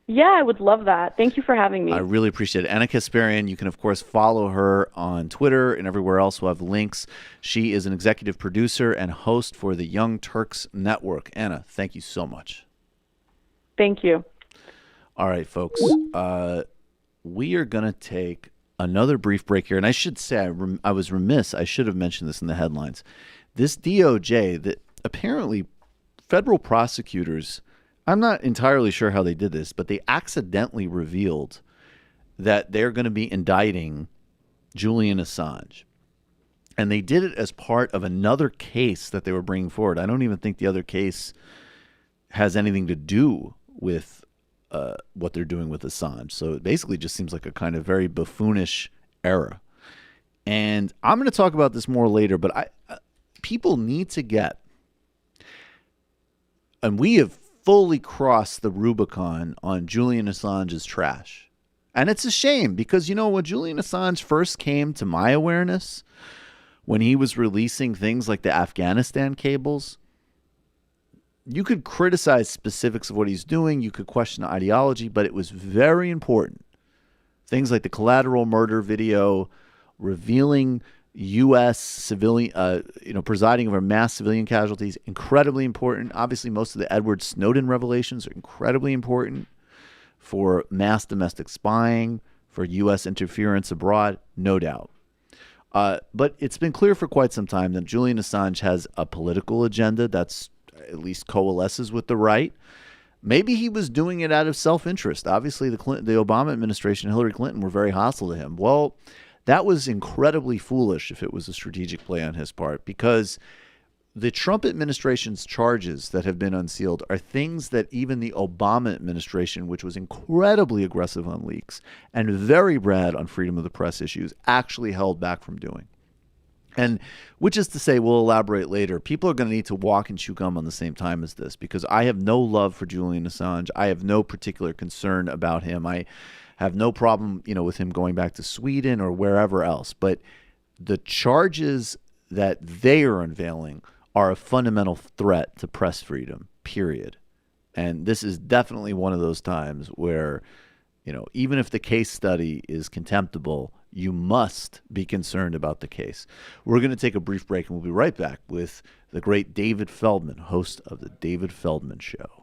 Yeah, I would love that. Thank you for having me. I really appreciate it. Anna Kasparian, you can, of course, follow her on Twitter and everywhere else. We'll have links. She is an executive producer and host for the Young Turks Network. Anna, thank you so much. Thank you. All right, folks. We are going to take another brief break here. And I should say, I was remiss. I should have mentioned this in the headlines. This DOJ, that apparently federal prosecutors, I'm not entirely sure how they did this, but they accidentally revealed that they're going to be indicting Julian Assange. And they did it as part of another case that they were bringing forward. I don't even think the other case has anything to do with what they're doing with Assange. So it basically just seems like a kind of very buffoonish era. And I'm going to talk about this more later, but people need to get, and we have fully crossed the Rubicon on Julian Assange's trash. And it's a shame because, you know, when Julian Assange first came to my awareness, when he was releasing things like the Afghanistan cables, you could criticize specifics of what he's doing. You could question the ideology, but it was very important. Things like the collateral murder video revealing U.S. civilian, presiding over mass civilian casualties, incredibly important. Obviously, most of the Edward Snowden revelations are incredibly important for mass domestic spying, for U.S. interference abroad, no doubt. But it's been clear for quite some time that Julian Assange has a political agenda that's at least coalesces with the right. Maybe he was doing it out of self-interest. Obviously, the Obama administration, Hillary Clinton, were very hostile to him. Well, that was incredibly foolish if it was a strategic play on his part, because the Trump administration's charges that have been unsealed are things that even the Obama administration, which was incredibly aggressive on leaks and very bad on freedom of the press issues, actually held back from doing. And which is to say, we'll elaborate later, people are going to need to walk and chew gum on the same time as this, because I have no love for Julian Assange. I have no particular concern about him. I have no problem, with him going back to Sweden or wherever else. But the charges that they are unveiling are a fundamental threat to press freedom, period. And this is definitely one of those times where, even if the case study is contemptible, you must be concerned about the case. We're going to take a brief break, and we'll be right back with the great David Feldman, host of The David Feldman Show.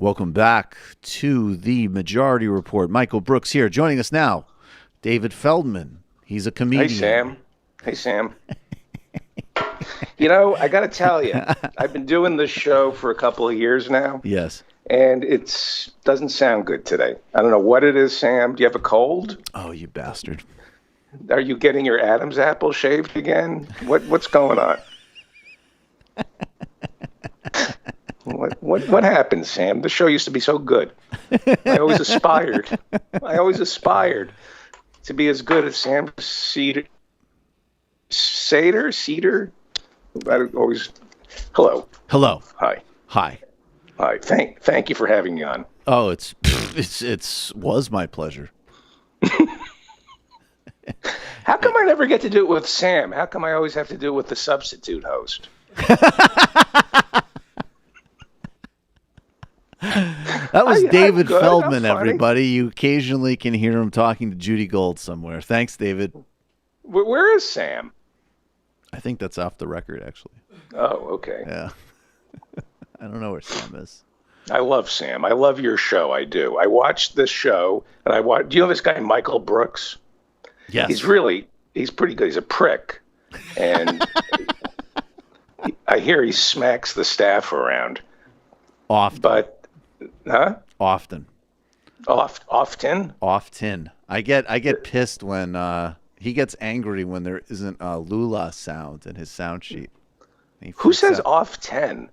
Welcome back to the Majority Report. Michael Brooks here. Joining us now, David Feldman. He's a comedian. Hey, Sam. You know, I got to tell you, I've been doing this show for a couple of years now. Yes. And it doesn't sound good today. I don't know what it is, Sam. Do you have a cold? Oh, you bastard. Are you getting your Adam's apple shaved again? What's going on? What happened, Sam? The show used to be so good. I always aspired to be as good as Sam Seder. I always. Hello. Hi. Thank you for having me on. Oh, it was my pleasure. How come I never get to do it with Sam? How come I always have to do it with the substitute host? That was David Feldman, everybody. You occasionally can hear him talking to Judy Gold somewhere. Thanks, David. Where is Sam? I think that's off the record, actually. Oh, okay. Yeah. I don't know where Sam is. I love Sam. I love your show. I do. I watched this show, and do you know this guy, Michael Brooks? Yes. He's pretty good. He's a prick. And I hear he smacks the staff around. Often. But, huh? Often. Often? I get pissed when he gets angry when there isn't a Lula sound in his sound sheet. Who says off 10?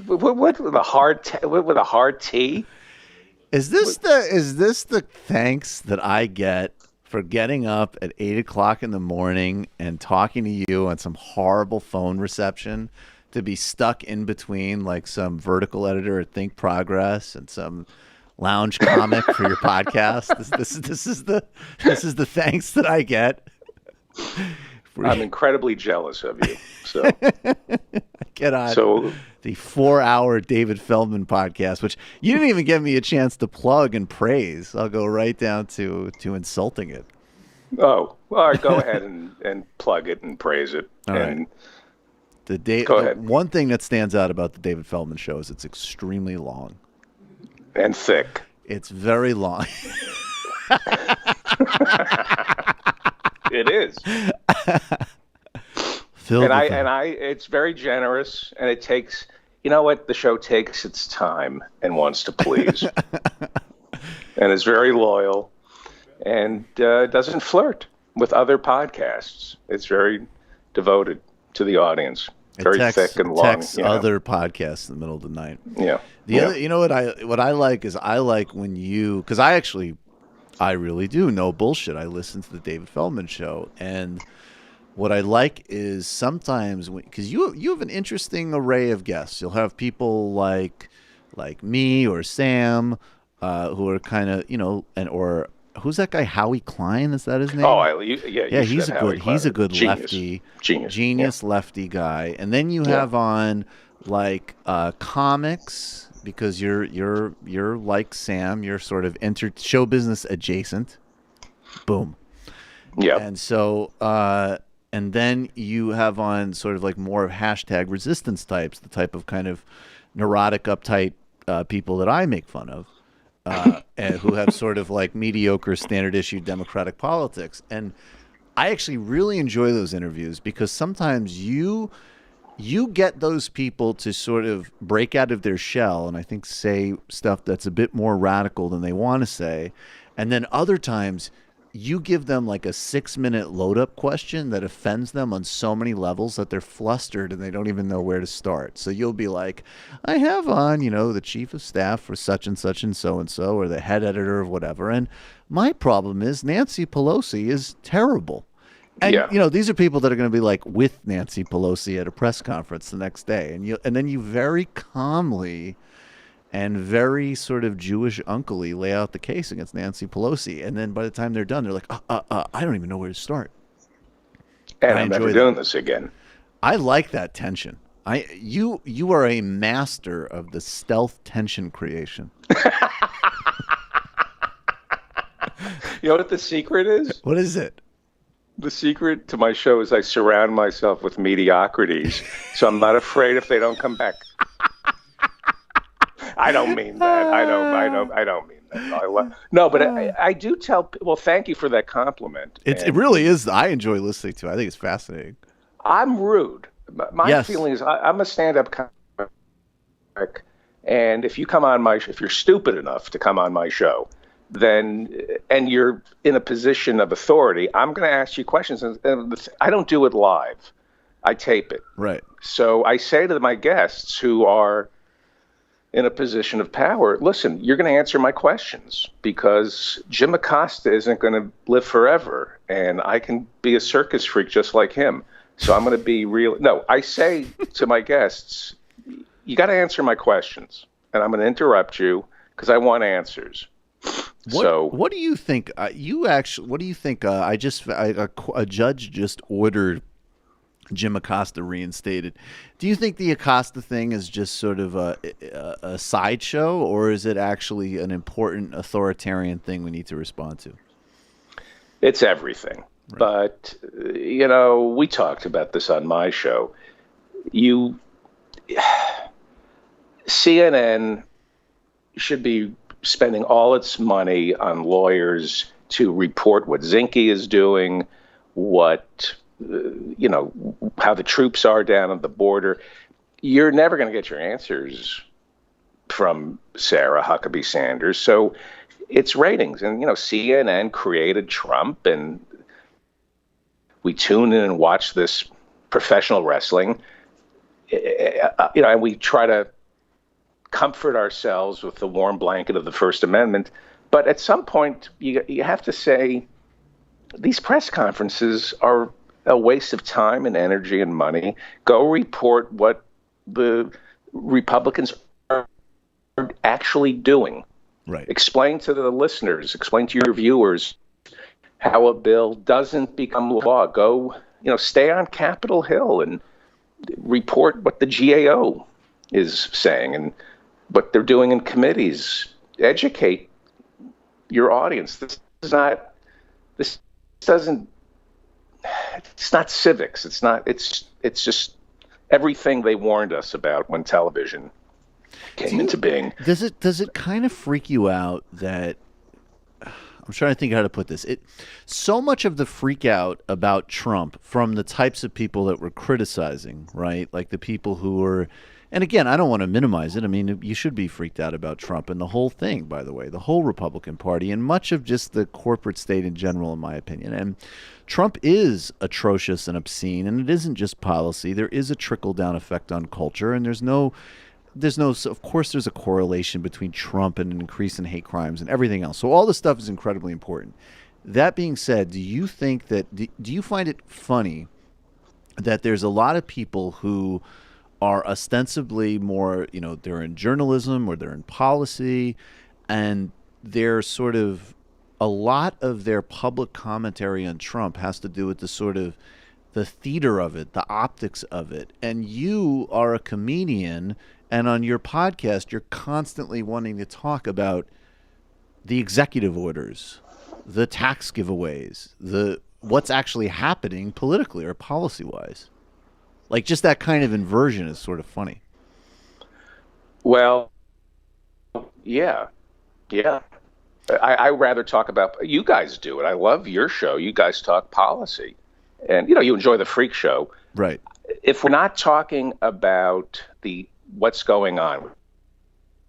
What with a hard T? Is this the thanks that I get for getting up at 8 o'clock in the morning and talking to you on some horrible phone reception to be stuck in between like some vertical editor at Think Progress and some lounge comic for your podcast? This is the thanks that I get. I'm incredibly jealous of you. So get on the 4-hour David Feldman podcast, which you didn't even give me a chance to plug and praise. I'll go right down to insulting it. Oh, all right. Go ahead and plug it and praise it. All right. Go ahead. One thing that stands out about the David Feldman show is it's extremely long. And thick. It's very long. It is. It's very generous, and it takes, you know what, the show takes its time and wants to please. And is very loyal and doesn't flirt with other podcasts. It's very devoted to the audience. Very thick and long. Texts other podcasts in the middle of the night. Yeah. Other, you know what I like is I like when you, because I really do no bullshit. I listen to the David Feldman show, and what I like is sometimes because you have an interesting array of guests. You'll have people like me or Sam who are kind of or who's that guy, Howie Klein? Is that his name? Oh, he's a good Genius. Genius lefty guy. And then you have on like comics. Because you're like Sam, you're sort of show business adjacent. Boom. Yeah. And so and then you have on sort of like more of hashtag resistance types, the type of kind of neurotic, uptight people that I make fun of, and who have sort of like mediocre standard issue democratic politics. And I actually really enjoy those interviews because sometimes you get those people to sort of break out of their shell and I think say stuff that's a bit more radical than they want to say. And then other times you give them like a 6-minute load up question that offends them on so many levels that they're flustered and they don't even know where to start. So you'll be like, I have on, the chief of staff for such and so, or the head editor of whatever. And my problem is Nancy Pelosi is terrible. And, these are people that are going to be like with Nancy Pelosi at a press conference the next day. And then you very calmly and very sort of Jewish uncle-y lay out the case against Nancy Pelosi. And then by the time they're done, they're like, I don't even know where to start. And I'm never doing this again. I like that tension. You are a master of the stealth tension creation. You know what the secret is? What is it? The secret to my show is I surround myself with mediocrities, so I'm not afraid if they don't come back. I don't mean that. I don't mean that. No, but I do tell. Well, thank you for that compliment. It really is. I enjoy listening to it. I think it's fascinating. I'm rude. My Yes. feeling is I'm a stand-up comic, and if you're stupid enough to come on my show, then and you're in a position of authority, I'm going to ask you questions. And I don't do it live. I tape it. Right. So I say to my guests who are in a position of power, listen, you're going to answer my questions because Jim Acosta isn't going to live forever, and I can be a circus freak just like him. So I'm going to be real. No, I say to my guests, you got to answer my questions, and I'm going to interrupt you because I want answers. What do you think? What do you think? A judge just ordered Jim Acosta reinstated. Do you think the Acosta thing is just sort of a sideshow, or is it actually an important authoritarian thing we need to respond to? It's everything. Right. But, we talked about this on my show. CNN should be spending all its money on lawyers to report what Zinke is doing, how the troops are down at the border. You're never going to get your answers from Sarah Huckabee Sanders. So it's ratings. And, CNN created Trump, and we tune in and watch this professional wrestling, and we try to comfort ourselves with the warm blanket of the First Amendment. But at some point, you have to say these press conferences are a waste of time and energy and money. Go report what the Republicans are actually doing. Right. Explain to the listeners, explain to your viewers how a bill doesn't become law. Go, stay on Capitol Hill and report what the GAO is saying and what they're doing in committees. Educate your audience. It's not civics. It's just everything they warned us about when television came into being. Does it kind of freak you out that, I'm trying to think how to put this. So much of the freak out about Trump from the types of people that were criticizing, right? Like the people who were, and again, I don't want to minimize it. I mean, you should be freaked out about Trump and the whole thing, by the way, the whole Republican Party and much of just the corporate state in general, in my opinion. And Trump is atrocious and obscene, and it isn't just policy. There is a trickle-down effect on culture, and there's no, of course, there's a correlation between Trump and an increase in hate crimes and everything else. So all this stuff is incredibly important. That being said, do you find it funny that there's a lot of people who are ostensibly more, they're in journalism or they're in policy, and they're sort of, a lot of their public commentary on Trump has to do with the sort of the theater of it, the optics of it. And you are a comedian, and on your podcast, you're constantly wanting to talk about the executive orders, the tax giveaways, what's actually happening politically or policy-wise. Like, just that kind of inversion is sort of funny. Well, yeah. I rather talk about, you guys do it. I love your show. You guys talk policy. And, you enjoy the freak show. Right. If we're not talking about what's going on,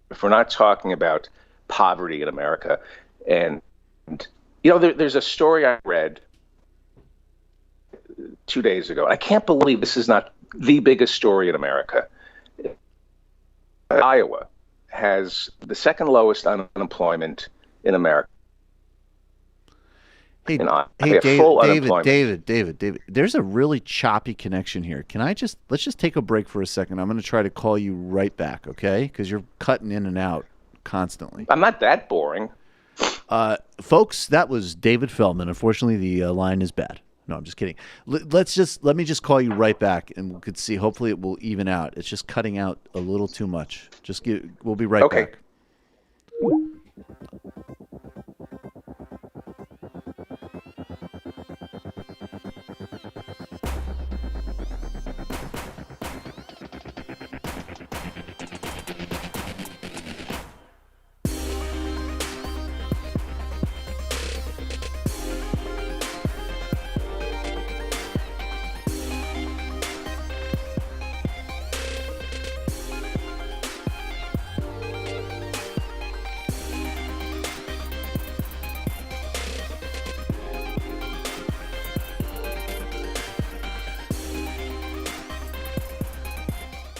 if we're not talking about poverty in America, and, there's a story I read 2 days ago. I can't believe this is not the biggest story in America. Iowa has the second lowest unemployment in America. Hey, David, there's a really choppy connection here. Let's just take a break for a second. I'm going to try to call you right back, okay? Because you're cutting in and out constantly. I'm not that boring. Folks, that was David Feldman. Unfortunately, the line is bad. No, I'm just kidding. Let me just call you right back, and we could see. Hopefully, it will even out. It's just cutting out a little too much. We'll be right back.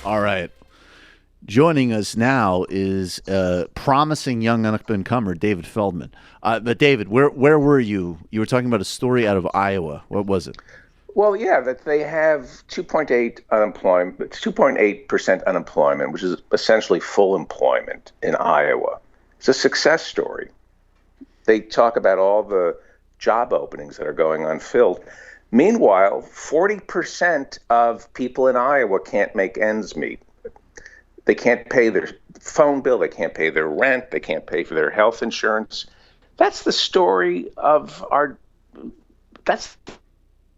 All right. Joining us now is promising young up-and-comer, David Feldman. But David, where were you? You were talking about a story out of Iowa. What was it? Well, yeah, that they have 2.8% unemployment, which is essentially full employment in Iowa. It's a success story. They talk about all the job openings that are going unfilled. Meanwhile, 40% of people in Iowa can't make ends meet. They can't pay their phone bill. They can't pay their rent. They can't pay for their health insurance. That's the story of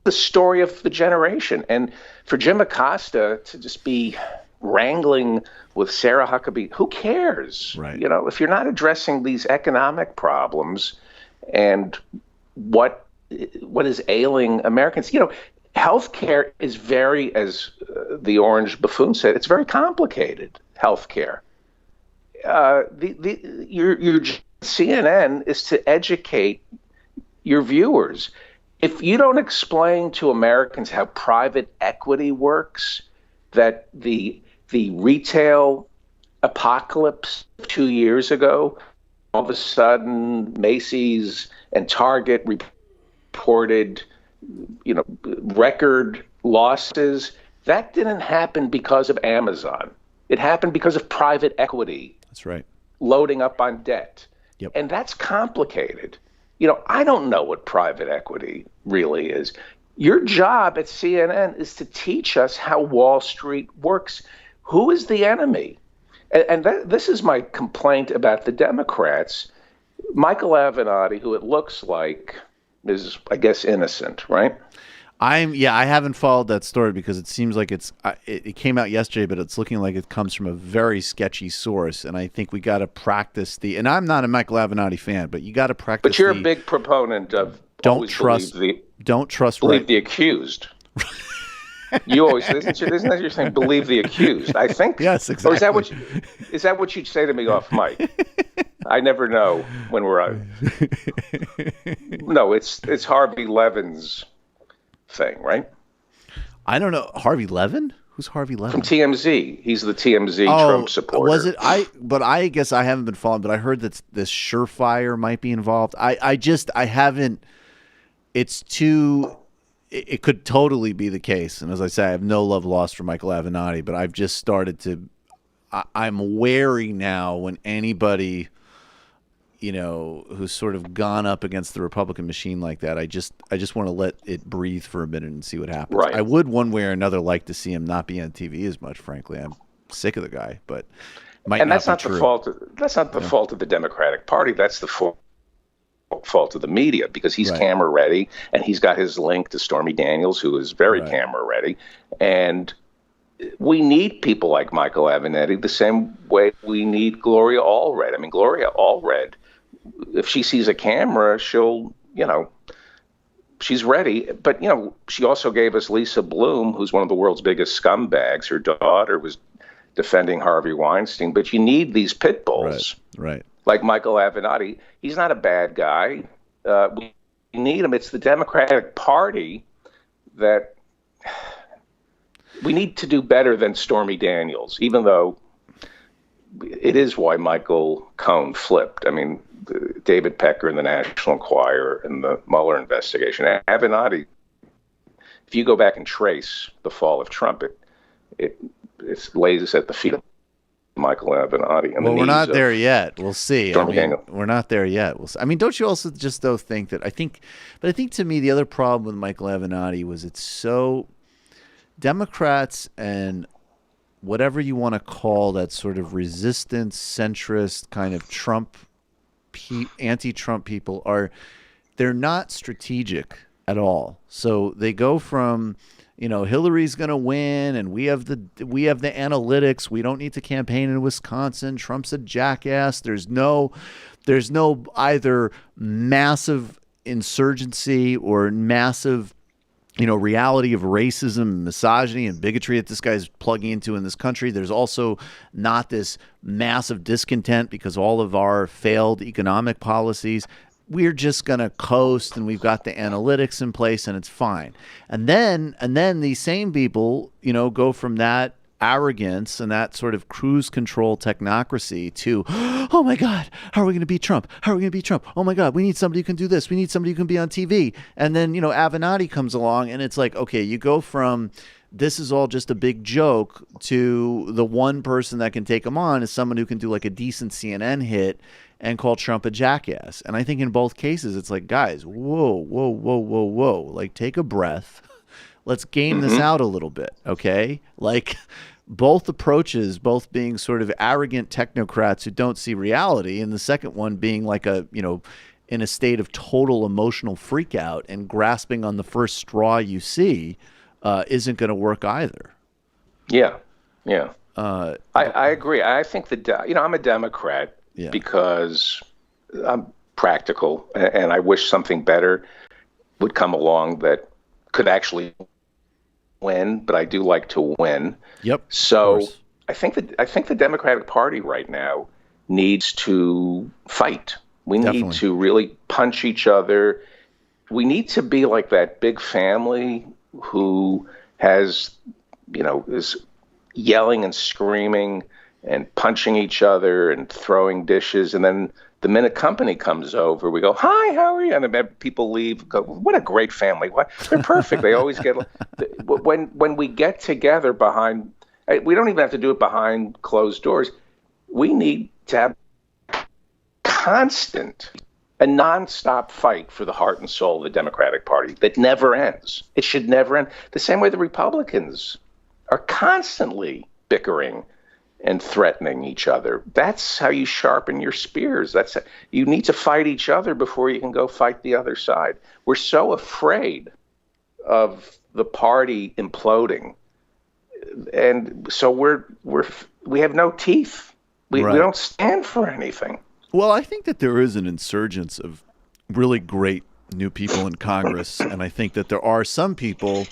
the story of the generation. And for Jim Acosta to just be wrangling with Sarah Huckabee, who cares? Right. You know, if you're not addressing these economic problems and what is ailing Americans, you know, healthcare is very, as the Orange Buffoon said, it's very complicated. Healthcare. Your CNN is to educate your viewers. If you don't explain to Americans how private equity works, that the retail apocalypse 2 years ago, all of a sudden Macy's and Target reported, you know, record losses. That didn't happen because of Amazon. It happened because of private equity. That's right. Loading up on debt. Yep. And that's complicated. You know, I don't know what private equity really is. Your job at CNN is to teach us how Wall Street works. Who is the enemy? And this is my complaint about the Democrats. Michael Avenatti, who it looks like is, I guess, innocent, right? I haven't followed that story because it seems like it came out yesterday, but it's looking like it comes from a very sketchy source, and I think we got to practice and I'm not a Michael Avenatti fan, but you got to practice. But you're a big proponent of don't trust the accused. You always isn't that you're saying believe the accused? I think yes, exactly. Or is that what you'd say to me off mic? I never know when we're out. No, it's Harvey Levin's thing, right? I don't know. Harvey Levin? Who's Harvey Levin? From TMZ. He's the TMZ Trump supporter. Was it? But I guess I haven't been following, but I heard that this Surefire might be involved. I haven't. It's too. It could totally be the case. And as I say, I have no love lost for Michael Avenatti, but I've just started to. I'm wary now when anybody, you know, who's sort of gone up against the Republican machine like that. I just want to let it breathe for a minute and see what happens. Right. I would one way or another like to see him not be on TV as much. Frankly, I'm sick of the guy, but that's not the fault. That's not the fault of the Democratic Party. That's the fault of the media, because he's camera ready and he's got his link to Stormy Daniels, who is very camera ready, and we need people like Michael Avenatti the same way we need Gloria Allred. I mean, Gloria Allred, if she sees a camera, she'll, you know, she's ready. But, you know, she also gave us Lisa Bloom, who's one of the world's biggest scumbags. Her daughter was defending Harvey Weinstein. But you need these pit bulls. Right. Like Michael Avenatti. He's not a bad guy. We need him. It's the Democratic Party that we need to do better than Stormy Daniels, even though it is why Michael Cohen flipped. I mean, David Pecker in the National Enquirer and the Mueller investigation. Avenatti, if you go back and trace the fall of Trump, it lays at the feet of Michael Avenatti. Well, we're not there yet. We'll see. Daniel. We're not there yet. We'll see. I mean, don't you also just though think that I think to me the other problem with Michael Avenatti was it's so Democrats and whatever you want to call that sort of resistance, centrist kind of Trump, anti-Trump people they're not strategic at all. So they go from, you know, Hillary's going to win and we have the analytics. We don't need to campaign in Wisconsin. Trump's a jackass. There's no either massive insurgency or massive, you know, reality of racism and misogyny and bigotry that this guy's plugging into in this country. There's also not this massive discontent because all of our failed economic policies. We're just going to coast and we've got the analytics in place and it's fine. And then these same people, you know, go from that arrogance and that sort of cruise control technocracy to, oh my God, how are we going to beat Trump? How are we going to beat Trump? Oh my God, we need somebody who can do this. We need somebody who can be on TV. And then, Avenatti comes along and it's like, okay, you go from this is all just a big joke to the one person that can take him on is someone who can do like a decent CNN hit and call Trump a jackass. And I think in both cases, it's like, guys, whoa. Like, take a breath. Let's game this out a little bit, okay? Like, both approaches, both being sort of arrogant technocrats who don't see reality, and the second one being like in a state of total emotional freak out and grasping on the first straw you see, isn't going to work either. Yeah. I agree. I think I'm a Democrat because I'm practical, and I wish something better would come along that could actually win, but I do like to win. Yep. So I think the Democratic Party right now needs to fight. We need to really punch each other. We need to be like that big family who has, is yelling and screaming and punching each other and throwing dishes. And then the minute company comes over, we go, hi, how are you? And then people leave, go, what a great family. What? They're perfect. They always get, when we get together behind, we don't even have to do it behind closed doors. We need to have a nonstop fight for the heart and soul of the Democratic Party that never ends. It should never end. The same way the Republicans are constantly bickering and threatening each other. That's how you sharpen your spears. You need to fight each other before you can go fight the other side. We're so afraid of the party imploding, and so we have no teeth. We don't stand for anything. Well, I think that there is an insurgence of really great new people in Congress, and I think that there are some people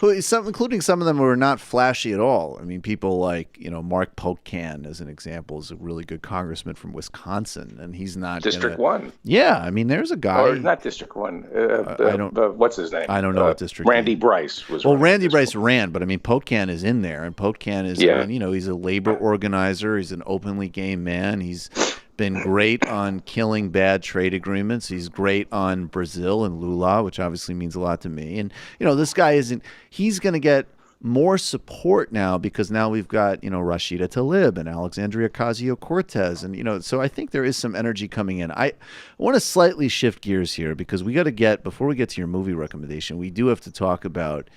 who, including some of them who are not flashy at all. I mean, people like, Mark Pocan, as an example, is a really good congressman from Wisconsin, and he's not District 1. Yeah, I mean, there's a guy. Or not District 1. I don't. What's his name? I don't know what district. Randy Bryce was. Well, Randy Bryce ran, but I mean, Pocan is in there, and Pocan is, he's a labor organizer. He's an openly gay man. He's been great on killing bad trade agreements. He's great on Brazil and Lula, which obviously means a lot to me. And, this guy he's going to get more support now because now we've got, Rashida Tlaib and Alexandria Ocasio-Cortez. And, so I think there is some energy coming in. I want to slightly shift gears here because we got to before we get to your movie recommendation, we do have to talk about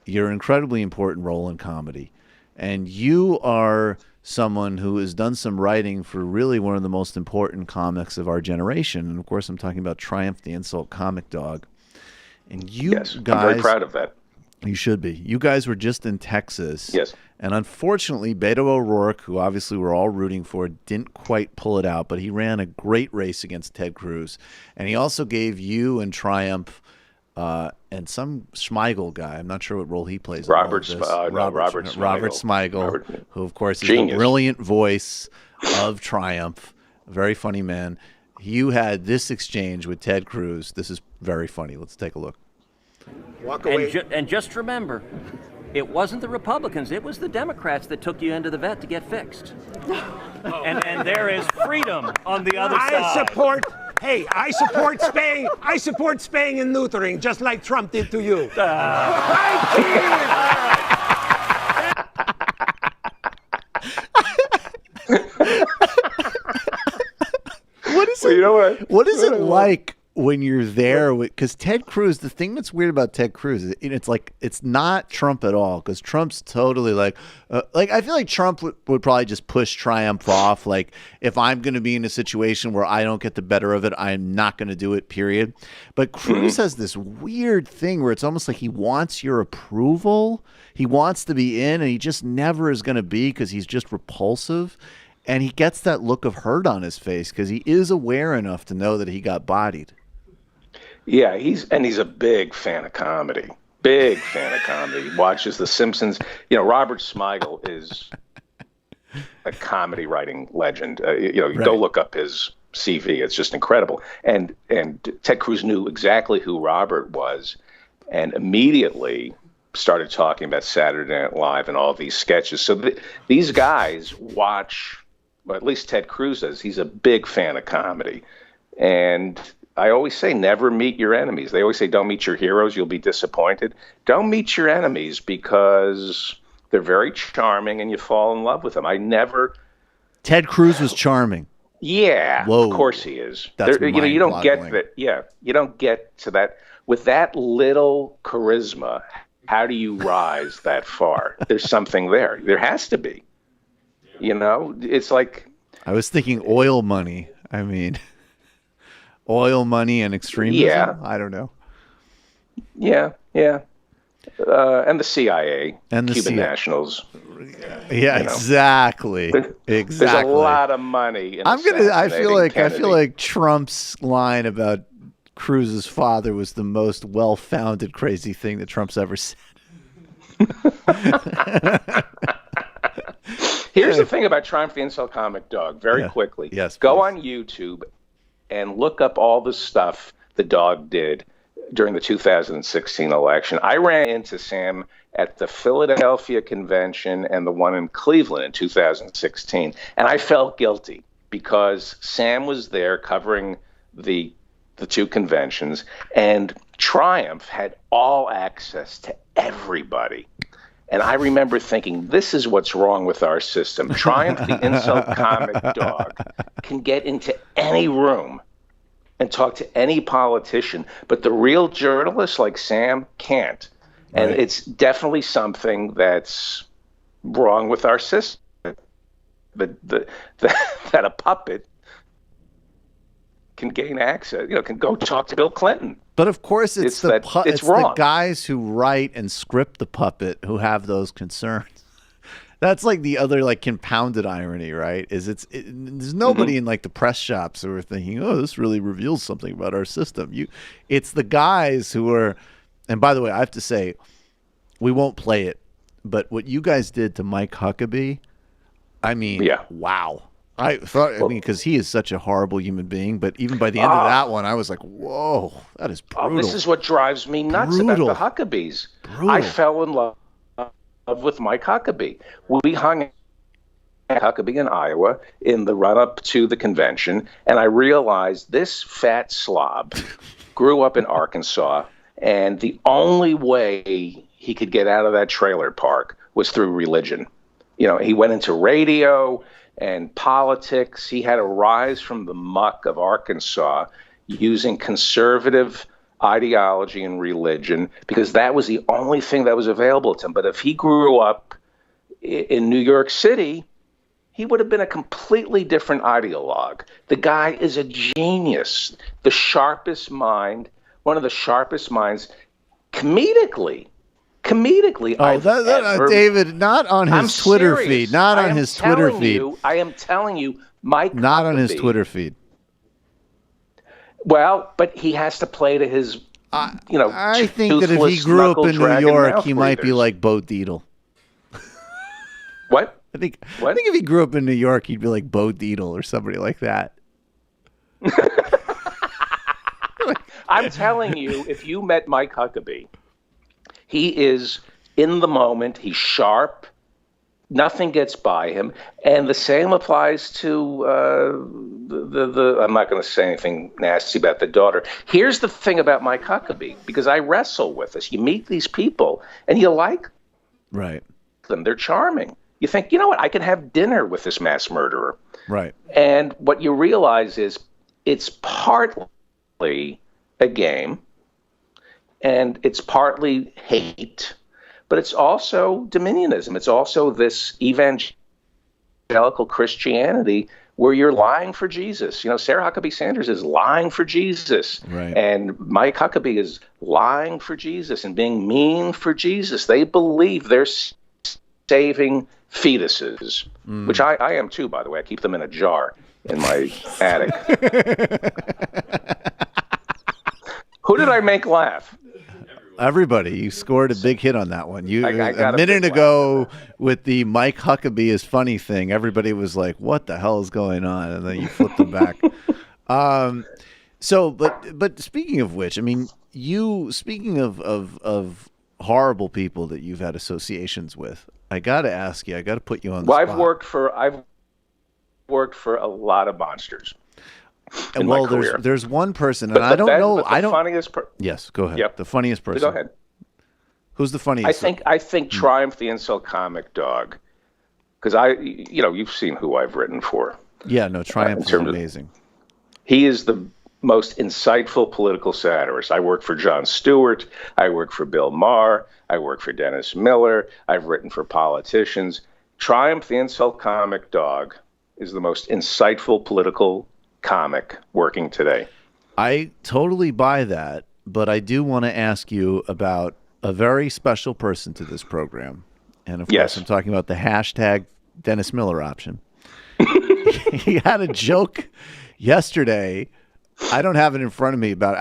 your incredibly important role in comedy. And you are someone who has done some writing for really one of the most important comics of our generation. And, of course, I'm talking about Triumph the Insult Comic Dog. And you guys... I'm very proud of that. You should be. You guys were just in Texas. Yes. And unfortunately, Beto O'Rourke, who obviously we're all rooting for, didn't quite pull it out. But he ran a great race against Ted Cruz. And he also gave you and Triumph and some Smigel guy, I'm not sure what role he plays. Robert Smigel, who of course is Genius. the brilliant voice of Triumph, a very funny man. You had this exchange with Ted Cruz. This is very funny. Let's take a look. Walk away. And just remember, it wasn't the Republicans, it was the Democrats that took you into the vet to get fixed. And there is freedom on the other side. I support spaying and neutering, just like Trump did to you. What is it like when you're there? Because Ted Cruz, the thing that's weird about Ted Cruz is it's not Trump at all. Because Trump's totally like I feel like Trump would probably just push Triumph off. Like, if I'm going to be in a situation where I don't get the better of it, I'm not going to do it, period. But Cruz has this weird thing where it's almost like he wants your approval. He wants to be in, and he just never is going to be because he's just repulsive. And he gets that look of hurt on his face because he is aware enough to know that he got bodied. Yeah, he's a big fan of comedy. Big fan of comedy. He watches The Simpsons. Robert Smigel is a comedy writing legend. Go look up his CV. It's just incredible. And Ted Cruz knew exactly who Robert was, and immediately started talking about Saturday Night Live and all these sketches. So these guys watch, well, at least Ted Cruz does. He's a big fan of comedy. And I always say, never meet your enemies. They always say, don't meet your heroes, you'll be disappointed. Don't meet your enemies because they're very charming and you fall in love with them. Ted Cruz was charming. Yeah, Whoa. Of course he is. That's you don't get mind-boggling. that. Yeah, you don't get to that with that little charisma. How do you rise that far? There's something there. There has to be. It's like I was thinking oil money. I mean, oil money and extremism. Yeah. I don't know. Yeah. And the CIA And the Cuban CIA. nationals. Yeah, exactly. There's a lot of money. In I feel Kennedy. like Trump's line about Cruz's father was the most well-founded crazy thing that Trump's ever said. Here's the thing about Triumph the Incel Comic Dog, very quickly. Yes, Go please. on YouTube and look up all the stuff the dog did during the 2016 election. I ran into Sam at the Philadelphia convention and the one in Cleveland in 2016, and I felt guilty because Sam was there covering the two conventions, and Triumph had all access to everybody. And I remember thinking, this is what's wrong with our system. Triumph, the Incel Comic Dog, can get into any room and talk to any politician, but the real journalists like Sam can't. And it's definitely something that's wrong with our system. That a puppet can gain access, can go talk to Bill Clinton. But of course, it's wrong. the guys who write and script the puppet who have those concerns. That's like the other compounded irony, right? There's nobody in the press shops who are thinking, oh, this really reveals something about our system. It's the guys who are, and by the way, I have to say, we won't play it, but what you guys did to Mike Huckabee, I mean, wow. I thought, because he is such a horrible human being, but even by the end of that one, I was like, whoa, that is brutal. This is what drives me nuts about the Huckabees. I fell in love with Mike Huckabee. We hung at Huckabee in Iowa in the run-up to the convention, and I realized this fat slob grew up in Arkansas, and the only way he could get out of that trailer park was through religion. He went into radio and politics. He had to rise from the muck of Arkansas using conservative ideology and religion because that was the only thing that was available to him. But if he grew up in New York City, he would have been a completely different ideologue. The guy is a genius, the sharpest mind, one of the sharpest minds, comedically. David, not on his Twitter feed. Not on his Twitter feed. I am telling you, Mike. Not on his Twitter feed. Well, but he has to play to his, I think that if he grew up in New York, he might be like Bo Dietl. What? I think if he grew up in New York, he'd be like Bo Dietl or somebody like that. I'm telling you, if you met Mike Huckabee, he is in the moment. He's sharp. Nothing gets by him. And the same applies to I'm not going to say anything nasty about the daughter. Here's the thing about Mike Huckabee, because I wrestle with this. You meet these people and you like them. They're charming. You think, what, I can have dinner with this mass murderer. Right. And what you realize is it's partly a game and it's partly hate, but it's also dominionism. It's also this evangelical Christianity where you're lying for Jesus. Sarah Huckabee Sanders is lying for Jesus. Right. And Mike Huckabee is lying for Jesus and being mean for Jesus. They believe they're saving fetuses, which I am too, by the way. I keep them in a jar in my attic. Who did I make laugh? Everybody. You scored a big hit on that one. I got a minute ago with the Mike Huckabee is funny thing, everybody was like, what the hell is going on? And then you flipped them back. But speaking of which, I mean, speaking of horrible people that you've had associations with. I got to ask you. I got to put you on the Well, spot. I've worked for a lot of monsters. In well, my career. there's one person, and I don't know. I don't. Funniest yes, go ahead. Yep. The funniest person. Go ahead. Who's the funniest? I think Triumph the Incel Comic Dog, because you've seen who I've written for. Yeah, no, Triumph is amazing. He is the most insightful political satirist. I work for Jon Stewart. I work for Bill Maher. I work for Dennis Miller. I've written for politicians. Triumph the Incel Comic Dog is the most insightful political comic working today. I totally buy that, but I do want to ask you about a very special person to this program. And of course, I'm talking about the hashtag Dennis Miller option. He had a joke yesterday. I don't have it in front of me about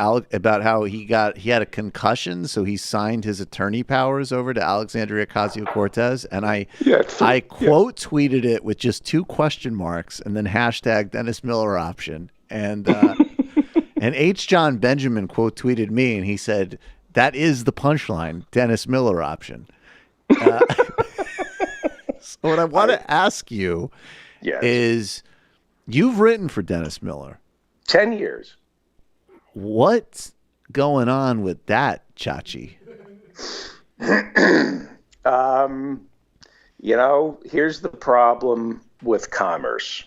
how he had a concussion, so he signed his attorney powers over to Alexandria Ocasio-Cortez, and I quote tweeted it with just 2 question marks and then hashtag Dennis Miller option, and and H. John Benjamin quote tweeted me, and he said, "That is the punchline, Dennis Miller option." So what I want to ask you is, you've written for Dennis Miller. 10 years. What's going on with that, Chachi? Here's the problem with commerce.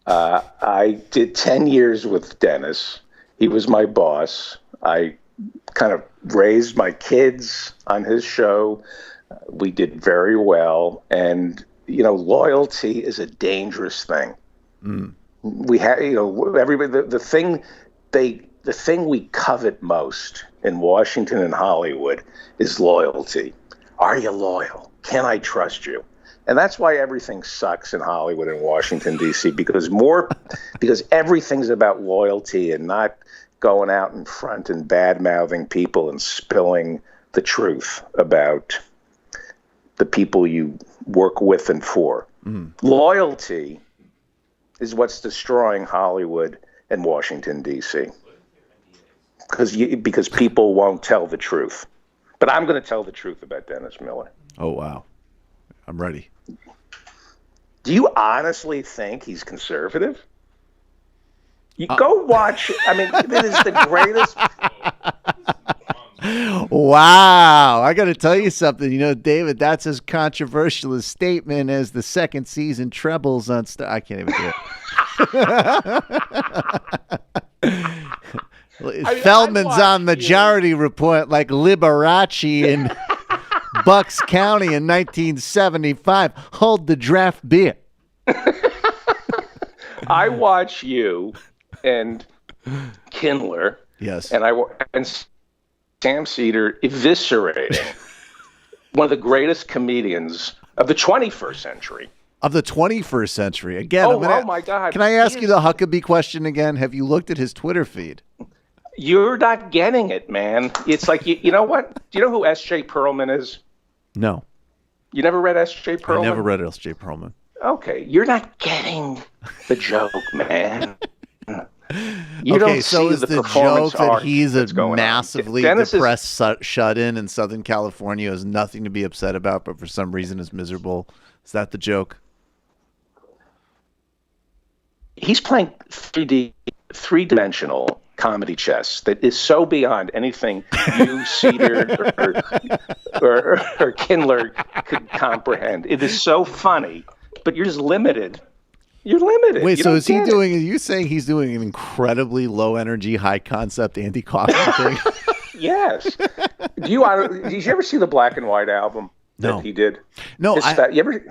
I did 10 years with Dennis. He was my boss. I kind of raised my kids on his show. We did very well. And, loyalty is a dangerous thing. Mm. We have, everybody. The thing we covet most in Washington and Hollywood is loyalty. Are you loyal? Can I trust you? And that's why everything sucks in Hollywood and Washington D.C. because everything's about loyalty and not going out in front and bad-mouthing people and spilling the truth about the people you work with and for. Mm. Loyalty is what's destroying Hollywood and Washington, D.C. Because people won't tell the truth. But I'm going to tell the truth about Dennis Miller. Oh, wow. I'm ready. Do you honestly think he's conservative? You go watch. I mean, it is the greatest. Wow. I got to tell you something. David, that's as controversial a statement as the second season trebles on I can't even do it. Feldman's on Majority Report like Liberace in Bucks County in 1975. Hold the draft beer. I watch you and Kindler. Yes. And Sam Seder eviscerating one of the greatest comedians of the 21st century. Of the 21st century. Again, oh my God. Can I ask you the Huckabee question again? Have you looked at his Twitter feed? You're not getting it, man. It's like, you know what? Do you know who S.J. Perlman is? No. You never read S.J. Perlman? I never read S.J. Perlman. Okay. You're not getting the joke, man. You don't so see is the the performance joke that art he's a that's going massively depressed shut-in in Southern California, has nothing to be upset about, but for some reason is miserable? Is that the joke? He's playing three-dimensional comedy chess that is so beyond anything you, Seder, or Kindler could comprehend. It is so funny, but you're just limited. You're limited. Wait, so is he doing? Are you saying he's doing an incredibly low energy, high concept Andy Kaufman thing? Yes. Did you ever see the Black and White album that he did? No,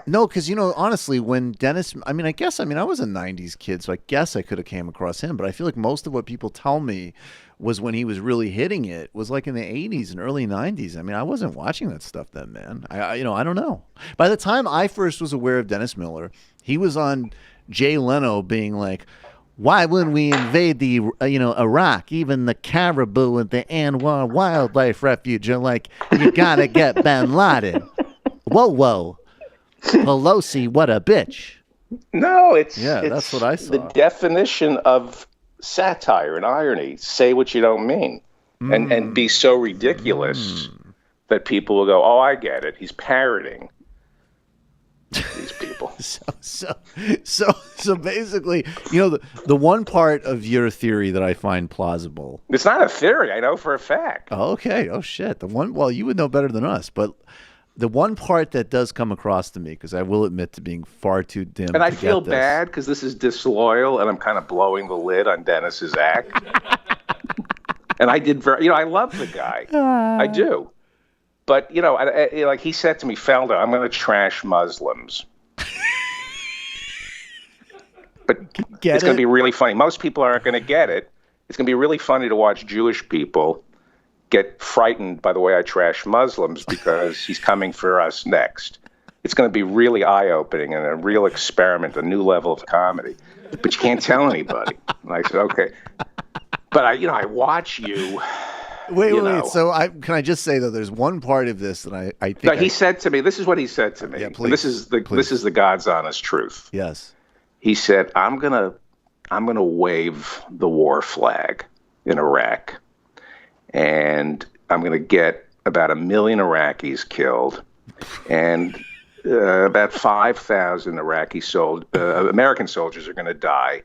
No, because honestly, when Dennis, I was a '90s kid, so I guess I could have came across him, but I feel like most of what people tell me was when he was really hitting it was like in the '80s and early '90s. I wasn't watching that stuff then, man. I don't know. By the time I first was aware of Dennis Miller, he was on Jay Leno being like, why wouldn't we invade the Iraq? Even the caribou at the Anwar Wildlife Refuge are like, you gotta get Bin Laden. Whoa, Pelosi, what a bitch. No, it's that's what I saw. The definition of satire and irony. Say what you don't mean, and be so ridiculous that people will go, oh, I get it. He's parroting these people. So basically, the one part of your theory that I find plausible. It's not a theory. I know for a fact. Oh, okay. Oh, shit. Well, you would know better than us, but the one part that does come across to me, because I will admit to being far too dim. And I feel bad because this is disloyal, and I'm kind of blowing the lid on Dennis's act. And I did I love the guy. I do. But, like he said to me, Felder, I'm going to trash Muslims. But it's going to be really funny. Most people aren't going to get it. It's going to be really funny to watch Jewish people get frightened by the way I trash Muslims because he's coming for us next. It's going to be really eye-opening and a real experiment, a new level of comedy. But you can't tell anybody. And I said, okay. But I watch you. Wait. So can I just say though, there's one part of this that I think. No, he said to me. This is what he said to me. Yeah, please, this is the God's honest truth. Yes. He said, I'm gonna wave the war flag in Iraq, and I'm gonna get about 1 million Iraqis killed, and about 5,000 American soldiers are gonna die.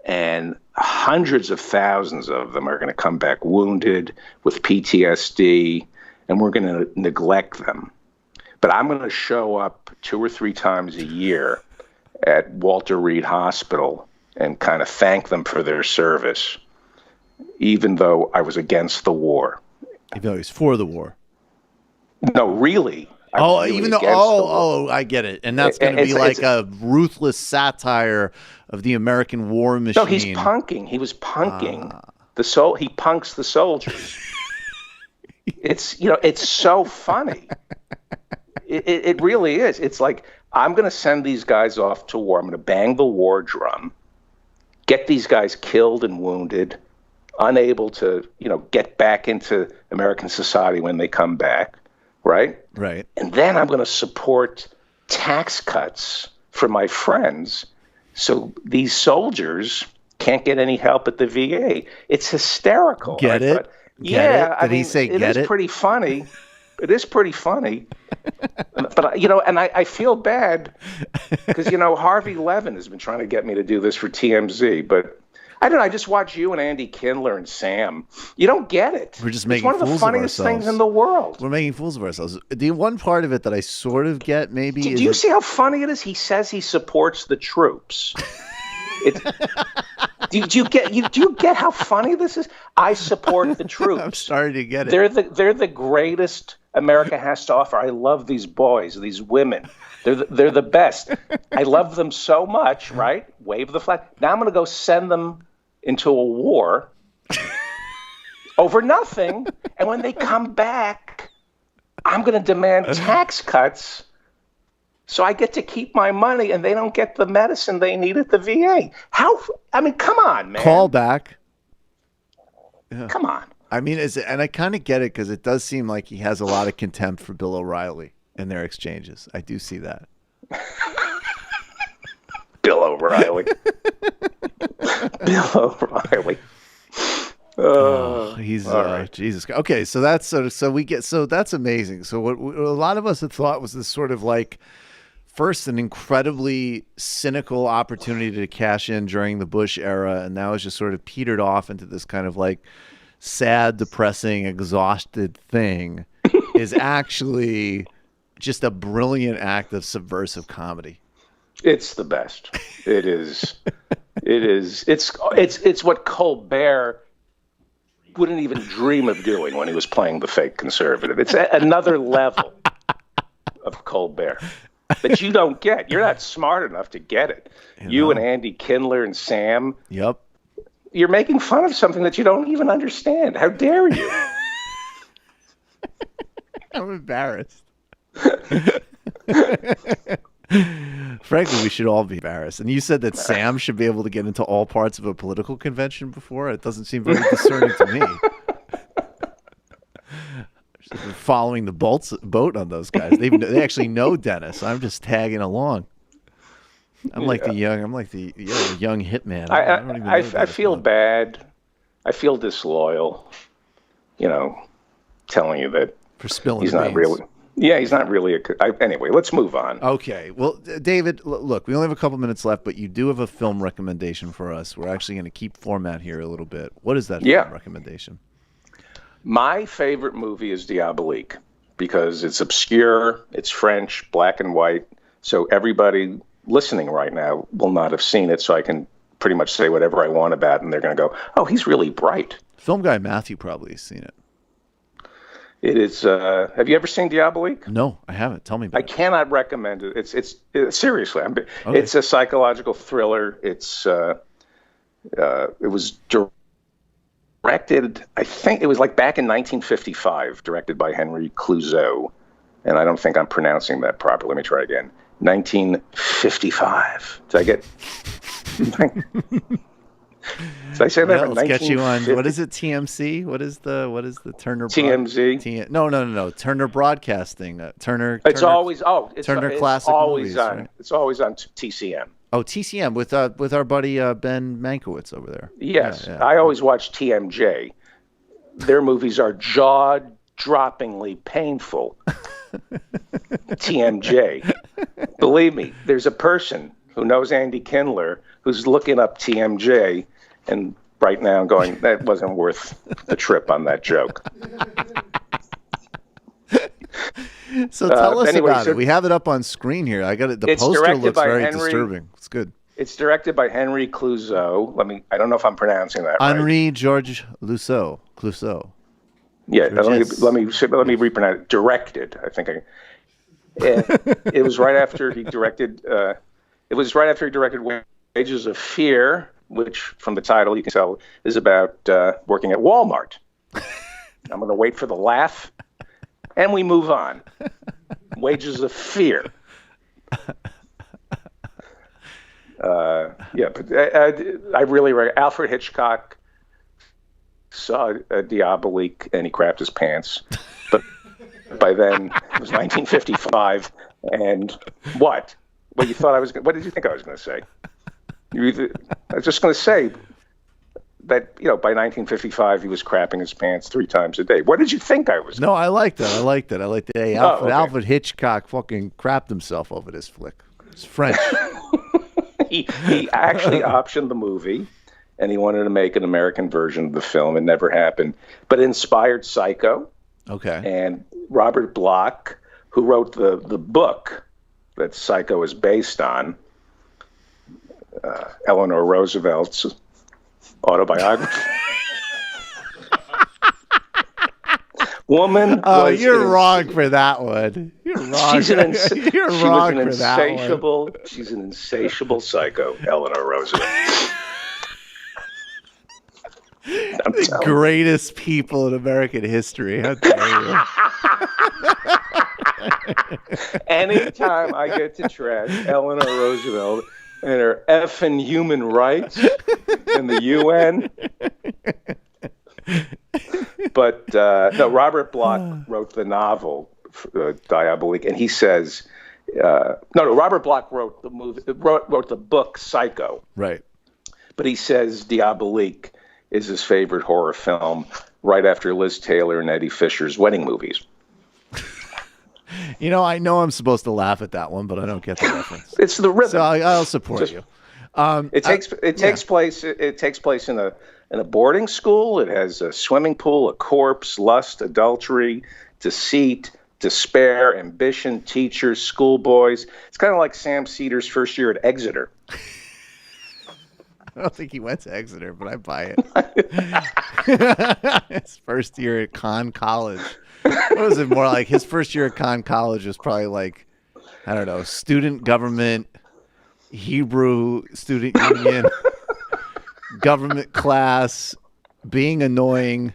And hundreds of thousands of them are going to come back wounded with PTSD, and we're going to neglect them. But I'm going to show up 2 or 3 times a year at Walter Reed Hospital and kind of thank them for their service, even though I was against the war. Even though he's for the war. No, really. I get it. And that's going to be like a ruthless satire of the American war machine. No, he's punking. He was punking he punks the soldiers. It's so funny. It really is. It's like, I'm going to send these guys off to war. I'm going to bang the war drum, get these guys killed and wounded, unable to, get back into American society when they come back. Right? Right. And then I'm going to support tax cuts for my friends so these soldiers can't get any help at the VA. It's hysterical. Get it? Did he say get it? It is pretty funny. It is pretty funny. But, I feel bad because, Harvey Levin has been trying to get me to do this for TMZ, but I don't know. I just watch you and Andy Kindler and Sam. You don't get it. We're just making fools of ourselves. It's one of the funniest things in the world. We're making fools of ourselves. The one part of it that I sort of get maybe do you see how funny it is? He says he supports the troops. Do you get how funny this is? I support the troops. I'm starting to get it. They're the greatest America has to offer. I love these boys, these women. They're the best. I love them so much, right? Wave the flag. Now I'm going to go send them into a war over nothing. And when they come back, I'm going to demand tax cuts so I get to keep my money and they don't get the medicine they need at the VA. Come on, man. Call back. Yeah. Come on. And I kind of get it because it does seem like he has a lot of contempt for Bill O'Reilly in their exchanges. I do see that. Bill O'Reilly. Bill O'Reilly. He's right. Jesus. Okay, so that's that's amazing. So what a lot of us had thought was this sort of like first an incredibly cynical opportunity to cash in during the Bush era, and now it's just sort of petered off into this kind of like sad, depressing, exhausted thing is actually just a brilliant act of subversive comedy. It's the best. It is. It is. It's what Colbert wouldn't even dream of doing when he was playing the fake conservative. It's another level of Colbert that you don't get. You're not smart enough to get it. You and Andy Kindler and Sam. Yep. You're making fun of something that you don't even understand. How dare you? I'm embarrassed. Frankly, we should all be embarrassed. And you said that Sam should be able to get into all parts of a political convention before. It doesn't seem very discerning to me. Just been following the boat on those guys. They actually know Dennis. I'm just tagging along. I'm like the young hitman. I don't even know I feel bad. I feel disloyal. Telling you that For spilling He's the not beans. really. Yeah, he's not really anyway, let's move on. Okay. Well, David, look, we only have a couple minutes left, but you do have a film recommendation for us. We're actually going to keep format here a little bit. What is that film recommendation? My favorite movie is Diabolique because it's obscure, it's French, black and white, so everybody listening right now will not have seen it, so I can pretty much say whatever I want about it, and they're going to go, oh, he's really bright. Film guy Matthew probably has seen it. It is. Have you ever seen Diabolique? No, I haven't. Tell me about it. I cannot recommend it. It's seriously. Okay. It's a psychological thriller. It was directed. I think it was like back in 1955. Directed by Henry Clouzot, and I don't think I'm pronouncing that properly. Let me try again. 1955. Did I get? Did I say that? Let's get you on. What is it? TMC? What is the Turner? TMZ? No. Turner Broadcasting. Turner. It's always Turner it's Classic always Movies. on. Right? It's always on TCM. Oh, TCM with our buddy Ben Mankiewicz over there. Yes, yeah. I always watch TMJ. Their movies are jaw-droppingly painful. TMJ. Believe me, there's a person who knows Andy Kindler who's looking up TMJ and right now going, that wasn't worth the trip on that joke. So tell us about it. We have it up on screen here. I got it. The poster looks very disturbing. It's good. It's directed by Henry Clouzot. I don't know if I'm pronouncing that right. Henri Georges Clouzot. Yeah, let me repronounce it. Directed, I think. It was right after he directed. It was right after he directed Wages of Fear, which from the title you can tell is about working at Walmart. I'm going to wait for the laugh, and we move on. Wages of Fear. But I really Alfred Hitchcock saw Diabolique and he crapped his pants. But by then it was 1955, and what? What you thought I was? What did you think I was going to say? I was just going to say that by 1955 he was crapping his pants 3 times a day. What did you think I was? No, I liked it. I liked it. Hey, Alfred Hitchcock fucking crapped himself over this flick. It's French. He actually optioned the movie, and he wanted to make an American version of the film. It never happened, but it inspired Psycho. Okay. And Robert Bloch, who wrote the book that Psycho is based on, Eleanor Roosevelt's autobiography. Woman. Oh, you're wrong for that one. You're wrong. You're wrong for that one. She's an insatiable psycho, Eleanor Roosevelt. The greatest people in American history. How dare you? Anytime I get to trash Eleanor Roosevelt and her effing human rights and the UN. But no, Robert Bloch wrote the novel Diabolique, and he says, Robert Bloch wrote the movie, wrote the book Psycho. Right. But he says Diabolique is his favorite horror film, right after Liz Taylor and Eddie Fisher's wedding movies. I know I'm supposed to laugh at that one, but I don't get the reference. It's the rhythm. So I'll support you. It takes place in a boarding school. It has a swimming pool, a corpse, lust, adultery, deceit, despair, ambition, teachers, schoolboys. It's kind of like Sam Ceder's first year at Exeter. I don't think he went to Exeter, but I buy it. His first year at Conn College. What was it more like? His first year at Conn College was probably like, I don't know, student government, Hebrew student union, government class, being annoying,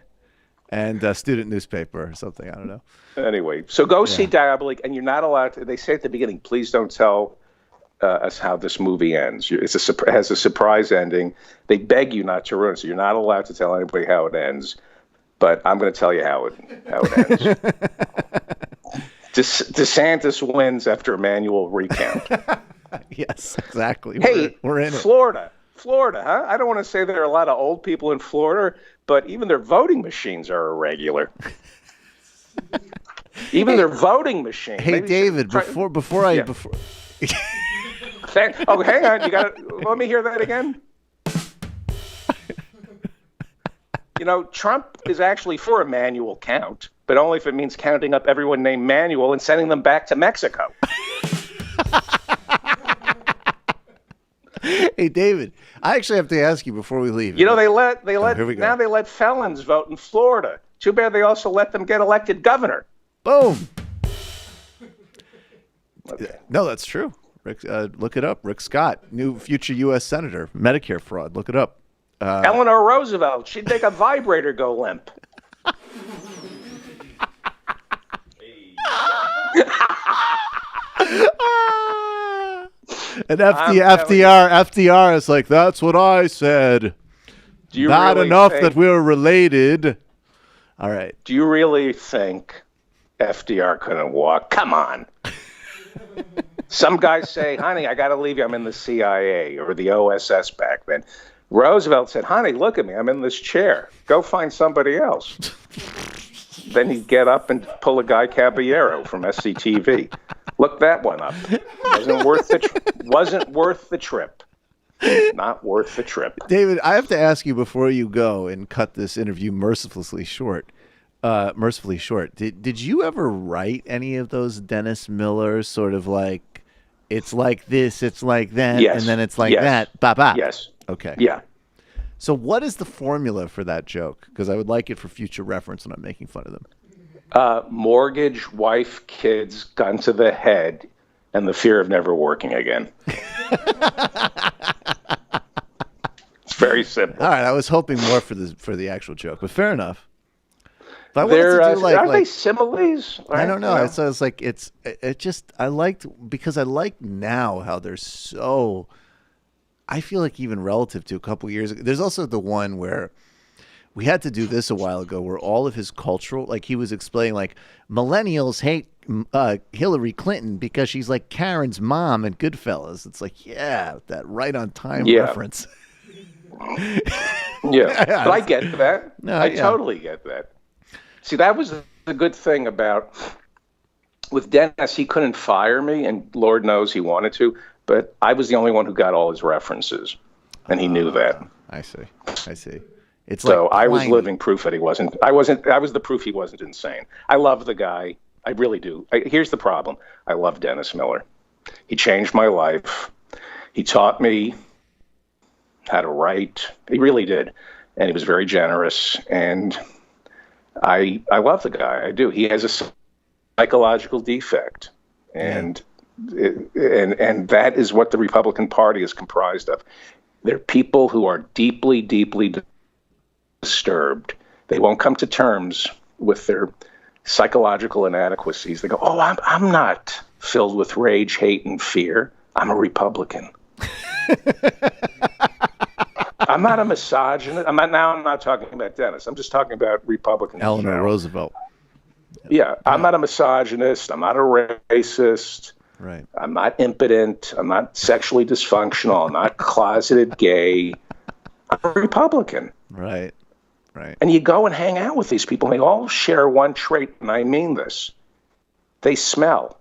and student newspaper or something. I don't know. Anyway, so go see Diabolique, and you're not allowed to. They say at the beginning, please don't tell us how this movie ends. It has a surprise ending. They beg you not to ruin it, so you're not allowed to tell anybody how it ends. But I'm going to tell you how it ends. DeSantis wins after a manual recount. Yes, exactly. Hey, we're in it. Florida, huh? I don't want to say there are a lot of old people in Florida, but even their voting machines are irregular. Even their voting machine. Hey, Maybe David, before hang on. You got to let me hear that again. You know, Trump is actually for a manual count, but only if it means counting up everyone named Manuel and sending them back to Mexico. Hey, David, I actually have to ask you before we leave. You know, they let now they let felons vote in Florida. Too bad they also let them get elected governor. Boom. Okay. No, that's true. Rick, look it up. Rick Scott, new future U.S. Senator, Medicare fraud. Look it up. Eleanor Roosevelt, she'd make a vibrator go limp. And FDR is like, that's what I said. Not really enough that we're related. All right. Do you really think FDR couldn't walk? Come on. Some guys say, honey, I got to leave you. I'm in the CIA or the OSS back then. Roosevelt said, honey, look at me. I'm in this chair. Go find somebody else. Then he'd get up and pull a Guy Caballero from SCTV. Look that one up. Wasn't worth the trip. Not worth the trip. David, I have to ask you before you go and cut this interview mercifully short. Did you ever write any of those Dennis Miller sort of like, it's like this, it's like that, yes. and then it's like that? Ba-ba. Yes. Okay. Yeah. So what is the formula for that joke? Because I would like it for future reference when I'm making fun of them. Mortgage, wife, kids, gun to the head, and the fear of never working again. It's very simple. All right, I was hoping more for the actual joke, but fair enough. But I wanted to do are they similes? I don't know. Yeah. So it's like I liked because I like now how they're so. I feel like even relative to a couple years ago, there's also the one where we had to do this a while ago where all of his cultural, like he was explaining like millennials hate Hillary Clinton because she's like Karen's mom in Goodfellas. It's like, yeah, that right on time reference. Yeah, but I get that. I totally get that. See, that was the good thing about with Dennis, he couldn't fire me, and Lord knows he wanted to, but I was the only one who got all his references, and he knew that. I see. It's so like I was living proof that he wasn't. I was the proof he wasn't insane. I love the guy. I really do. Here's the problem. I love Dennis Miller. He changed my life. He taught me how to write. He really did, and he was very generous. And I love the guy. I do. He has a psychological defect, and that is what the Republican Party is comprised of. They're people who are deeply, deeply disturbed. They won't come to terms with their psychological inadequacies. They go, "Oh, I'm not filled with rage, hate, and fear. I'm a Republican." I'm not a misogynist. I'm not talking about Dennis. I'm just talking about Republicans. Eleanor Roosevelt. Yeah, I'm not a misogynist. I'm not a racist. Right. I'm not impotent. I'm not sexually dysfunctional. I'm not closeted gay. I'm a Republican. Right. And you go and hang out with these people, and they all share one trait, and I mean this. They smell.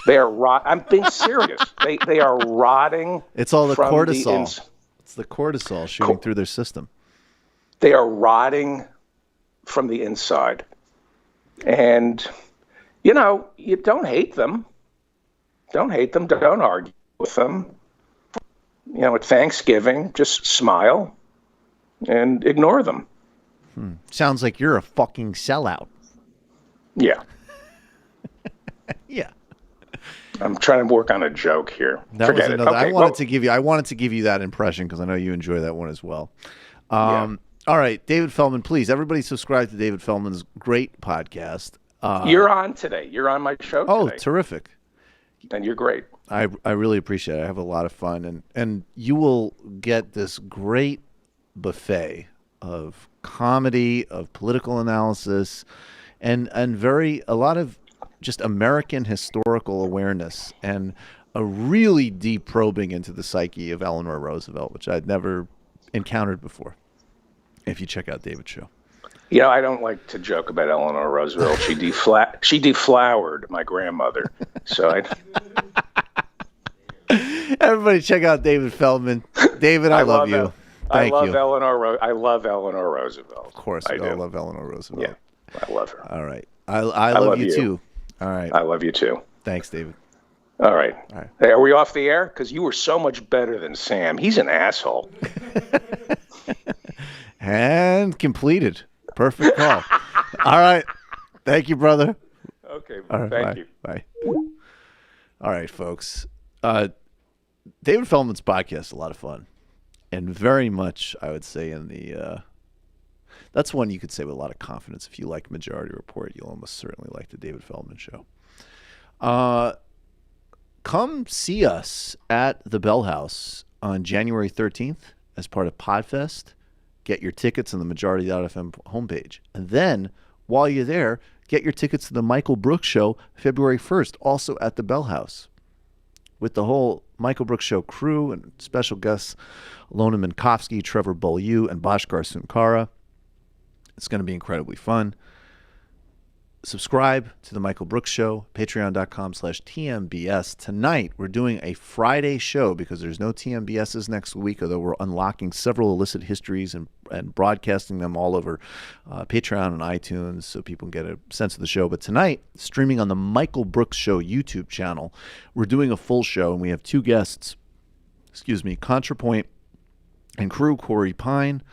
They are I'm being serious. They are rotting. It's all the from cortisol. It's the cortisol shooting through their system. They are rotting from the inside. And, you don't hate them. Don't hate them. Don't argue with them. At Thanksgiving, just smile and ignore them. Sounds like you're a fucking sellout. Yeah. Yeah. I'm trying to work on a joke here. Forget it. Okay, I wanted to give you that impression because I know you enjoy that one as well. All right, David Feldman, please, everybody subscribe to David Feldman's great podcast. You're on today. You're on my show today. Oh, terrific. And you're great. I really appreciate it. I have a lot of fun. And you will get this great buffet of comedy, of political analysis, and a lot of just American historical awareness and a really deep probing into the psyche of Eleanor Roosevelt, which I'd never encountered before. If you check out David's show. You know, I don't like to joke about Eleanor Roosevelt. She deflowered my grandmother. So Everybody check out David Feldman. David, I love you. Thank you. I love Eleanor Roosevelt. Of course, we all love Eleanor Roosevelt. Yeah, I love her. All right. I love you too. All right. I love you too. Thanks, David. All right. Hey, are we off the air? Because you were so much better than Sam. He's an asshole. And completed. Perfect call. All right. Thank you, brother. Okay. Right, thank you. Bye. All right, folks. David Feldman's podcast is a lot of fun. And very much, I would say, in the... that's one you could say with a lot of confidence. If you like Majority Report, you'll almost certainly like the David Feldman Show. Come see us at the Bell House on January 13th as part of PodFest. Get your tickets on the Majority.fm homepage. And then, while you're there, get your tickets to the Michael Brooks Show February 1st, also at the Bell House, with the whole Michael Brooks Show crew and special guests Alyona Minkovski, Trevor Beaulieu, and Bhaskar Sunkara. It's going to be incredibly fun. Subscribe to the Michael Brooks Show, patreon.com/TMBS. Tonight, we're doing a Friday show because there's no TMBSs next week, although we're unlocking several illicit histories and broadcasting them all over Patreon and iTunes so people can get a sense of the show. But tonight, streaming on the Michael Brooks Show YouTube channel, we're doing a full show, and we have two guests, ContraPoint and crew, Corey Pine.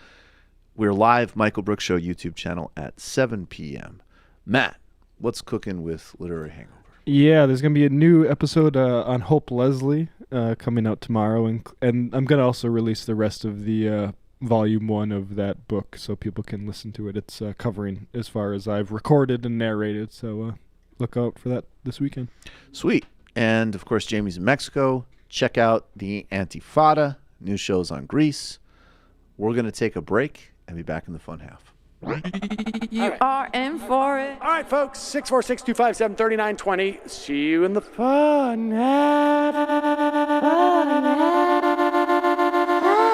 We're live Michael Brooks Show YouTube channel at 7 p.m. Matt, what's cooking with Literary Hangover? Yeah, there's going to be a new episode on Hope Leslie coming out tomorrow, and I'm going to also release the rest of the volume 1 of that book so people can listen to it. It's covering as far as I've recorded and narrated, so look out for that this weekend. Sweet. And, of course, Jamie's in Mexico. Check out the Antifada, new shows on Greece. We're going to take a break and be back in the fun half. You are in for it. All right, folks, 646-257-3920. See you in the fun half.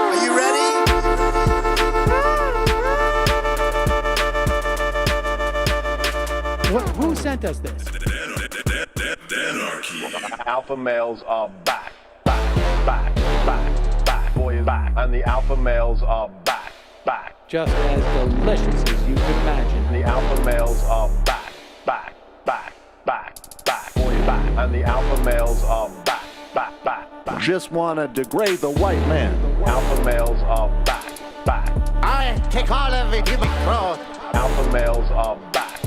Are you ready? Who sent us this? Alpha males are back. Boy is back. And the alpha males are back. Just as delicious as you can imagine. The alpha males are back. Boy is back. And the alpha males are back. Just want to degrade the white man. Alpha males are back. I take all of it, you may throw. Alpha males are back.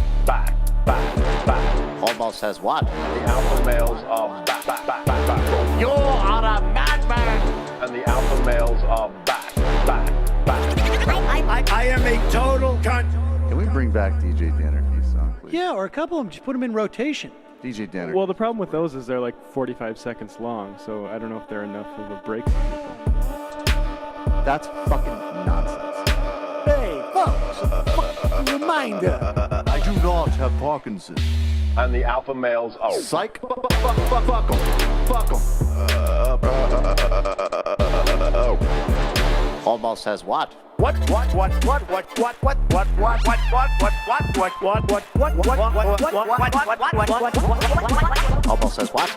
Almost says what? The alpha males are back. You are a madman. And the alpha males are back. I am a total cunt. Can we bring back DJ Dannerky's song, please? Yeah, or a couple of them. Just put them in rotation. DJ Dannerky. Well, the problem with those is they're like 45 seconds long, so I don't know if they're enough of a break. That's fucking nonsense. Hey, folks, a fucking reminder. I do not have Parkinson's. And the alpha males are... Psych. Fuck them. Almost says what? What? Almost says what?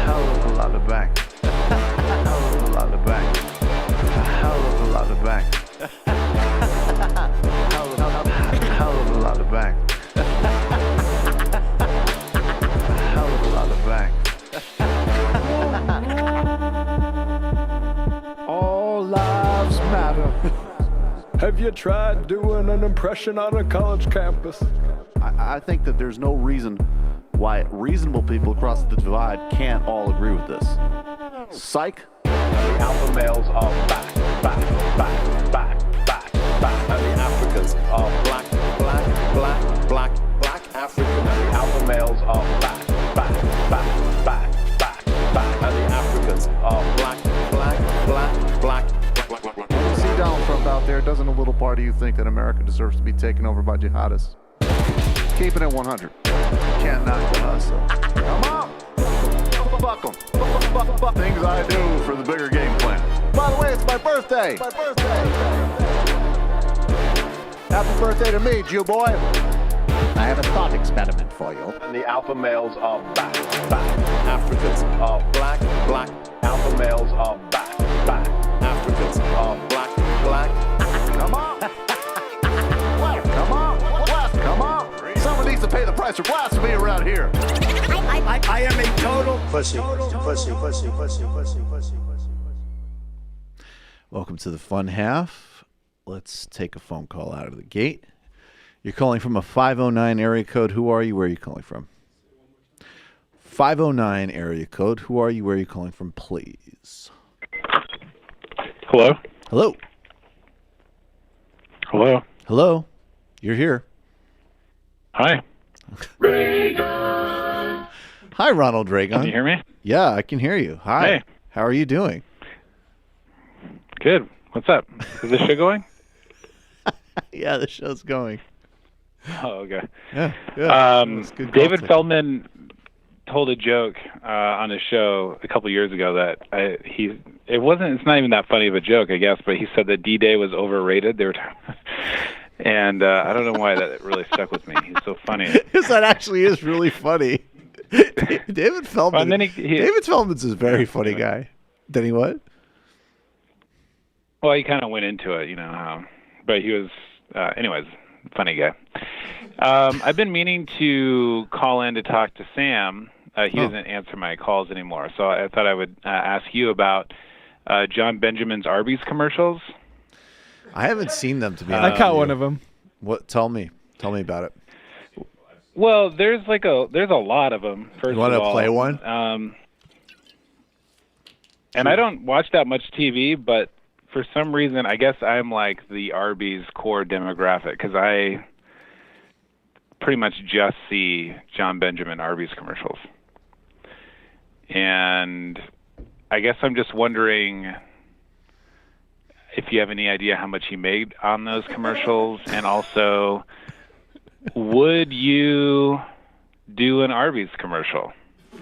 Hell of a lot of back. Hell of a lot of back. Hell of a lot of back. Hell of a lot of back. Hell of a lot of back. All lives matter. Have you tried doing an impression on a college campus? I think that there's no reason why reasonable people across the divide can't all agree with this. Psych. The alpha males are back. And the Africans are black African. And the alpha males are back. And the Africans are black. When you see Donald Trump out there, doesn't a little part of you think that America deserves to be taken over by jihadists? Keeping it 100. Can't knock the hustle. Come on! Fuck them. Things I do for the bigger game plan. By the way, it's my birthday! birthday to me, Jew boy. I have a thought experiment for you. And the alpha males are back. Africans are black. Alpha males are back. Africans are black. Come on. Come on. Someone needs to pay the price for blasphemy around here. I am a total pussy. Welcome to the fun half. Let's take a phone call out of the gate. You're calling from a 509 area code. Who are you? Where are you calling from? 509 area code. Who are you? Where are you calling from, please? Hello? Hello. Hello? Hello. You're here. Hi. Hi, Ronald Reagan. Can you hear me? Yeah, I can hear you. Hi. Hey. How are you doing? Good. What's up? Is this show going? Yeah, the show's going. Oh, okay. Yeah. David Feldman told a joke on his show a couple years ago that it's not even that funny of a joke, I guess, but he said that D-Day was overrated. And I don't know why that really stuck with me. He's so funny. Because that actually is really funny. David Feldman. Well, and then David Feldman's a very funny guy. Then he what? Well, he kind of went into it, but he was, anyways, funny guy. I've been meaning to call in to talk to Sam. He doesn't answer my calls anymore, so I thought I would ask you about John Benjamin's Arby's commercials. I haven't seen them, to be I caught one of them. What? Tell me about it. Well, there's a lot of them. First you want of to all, play one? And I don't watch that much TV, but for some reason, I guess I'm like the Arby's core demographic because I pretty much just see John Benjamin Arby's commercials. And I guess I'm just wondering if you have any idea how much he made on those commercials, and also, would you do an Arby's commercial?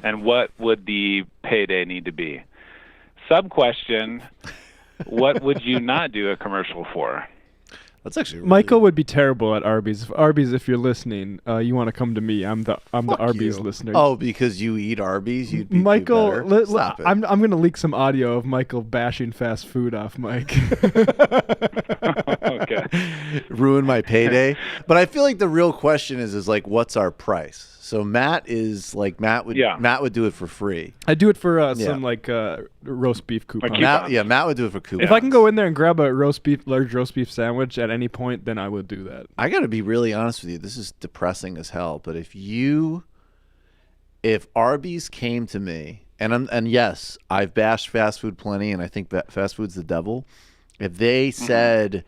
And what would the payday need to be? Sub-question, what would you not do a commercial for? That's actually really Michael would be terrible at Arby's. Arby's, if you're listening, you want to come to me. I'm the Arby's listener. Oh, because you eat Arby's, you'd be Michael. better. Stop it. I'm going to leak some audio of Michael bashing fast food off Mike. Okay. Ruin my payday. But I feel like the real question is like, what's our price? So Matt would do it for free. I do it for some roast beef coupon. Matt would do it for coupons. If I can go in there and grab a large roast beef sandwich at any point, then I would do that. I got to be really honest with you. This is depressing as hell. But if Arby's came to me, and yes, I've bashed fast food plenty, and I think fast food's the devil. If they said,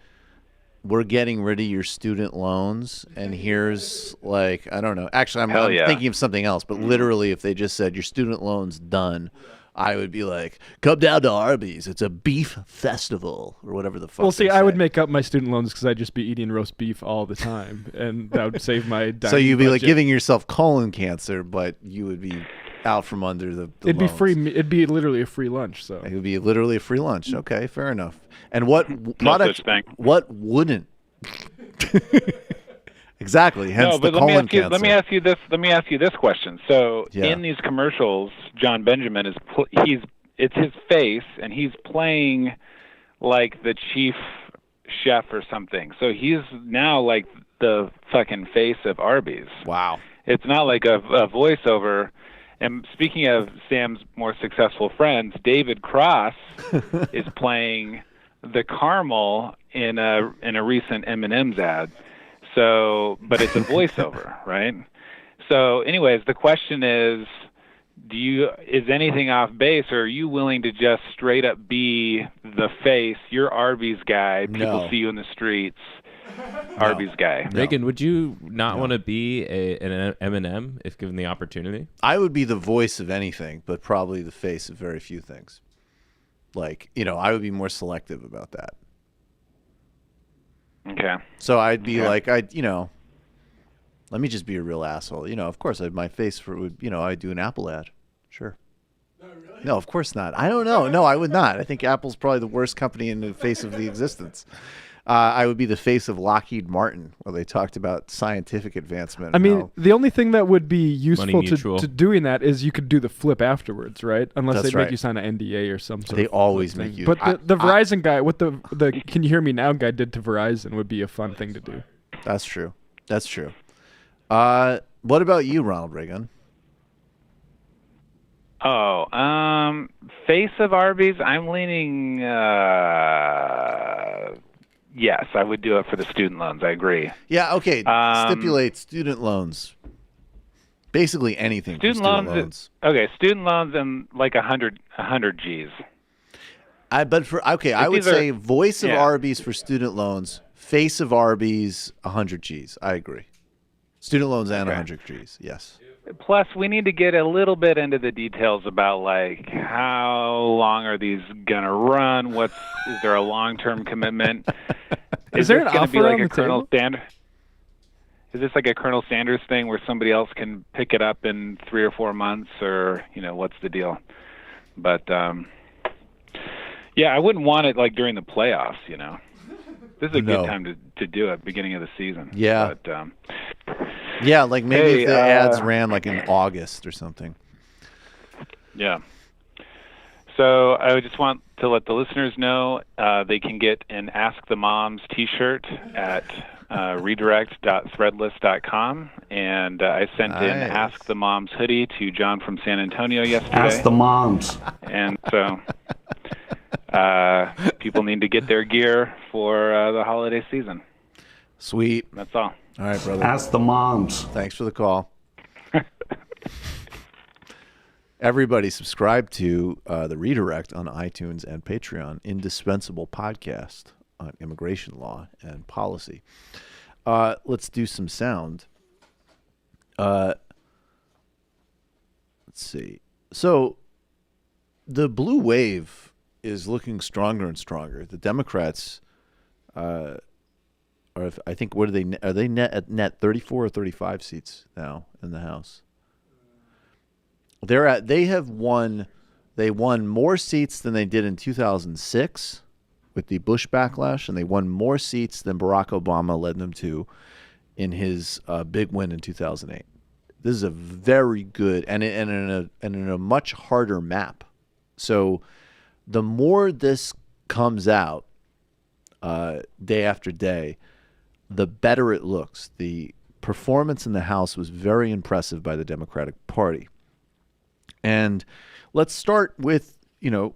we're getting rid of your student loans, and here's I don't know. Actually, I'm thinking of something else. But literally, if they just said your student loan's done, I would be like, come down to Arby's. It's a beef festival or whatever the fuck. Well, see, I would make up my student loans because I'd just be eating roast beef all the time, and that would save my dining So you'd be budget. like giving yourself colon cancer, but you would be out from under the It'd loans. be free. It'd be literally a free lunch. So it would be literally a free lunch. Okay, fair enough. And what No product? such thing. What wouldn't? Exactly. Hence the colon cancer. Let me ask you this question. So in these commercials, John Benjamin it's his face, and he's playing like the chief chef or something. So he's now like the fucking face of Arby's. Wow. It's not like a voiceover. And speaking of Sam's more successful friends, David Cross is playing the caramel in a recent M&M's ad. So, but it's a voiceover, right? So, anyways, the question is, is anything off base, or are you willing to just straight up be the face? You're Arby's guy. People see you in the streets. Arby's guy. Reagan, would you not want to be an M&M if given the opportunity? I would be the voice of anything, but probably the face of very few things. I would be more selective about that. Okay. So I'd be let me just be a real asshole. Of course, my face I'd do an Apple ad. Sure. No, of course not. I don't know. No, I would not. I think Apple's probably the worst company in the face of the existence. I would be the face of Lockheed Martin, where they talked about scientific advancement. I mean, the only thing that would be useful mutual. to doing that is you could do the flip afterwards, right? Unless That's they make right. you sign an NDA or some sort They of always thing. make you- But the Verizon guy, what the Can You Hear Me Now guy did to Verizon would be a fun thing to do. That's true. That's true. What about you, Ronald Reagan? Oh, face of Arby's, I'm leaning, yes, I would do it for the student loans. I agree. Yeah, okay. Stipulate student loans. Basically anything for student loans. Okay, student loans and like 100 G's. I would say voice of Arby's for student loans, face of Arby's 100 G's. I agree. Student loans and 100 G's, yes. Plus, we need to get a little bit into the details about like how long are these gonna run? Is there a long-term commitment? Is there this an gonna offer be like on a the Colonel table? Sanders? Is this like a Colonel Sanders thing where somebody else can pick it up in 3 or 4 months, or what's the deal? But yeah, I wouldn't want it like during the playoffs. This is a good time to do it, beginning of the season. Yeah. But, yeah, like maybe if the ads ran like in August or something. Yeah. So I would just want to let the listeners know they can get an Ask the Moms T-shirt at redirect.threadless.com, and I sent in Ask the Moms hoodie to John from San Antonio yesterday. Ask the moms. And so people need to get their gear for the holiday season. Sweet. That's all. All right, brother. Ask the moms. Thanks for the call. Everybody subscribe to The Redirect on iTunes and Patreon. Indispensable podcast on immigration law and policy. Let's do some sound. Let's see. So the blue wave is looking stronger and stronger. The Democrats I think, are they net 34 or 35 seats now in the House? They won more seats than they did in 2006 with the Bush backlash, and they won more seats than Barack Obama led them to in his big win in 2008. This is a very good and in a much harder map. So the more this comes out day after day, the better it looks. The performance in the House was very impressive by the Democratic Party. And let's start with, an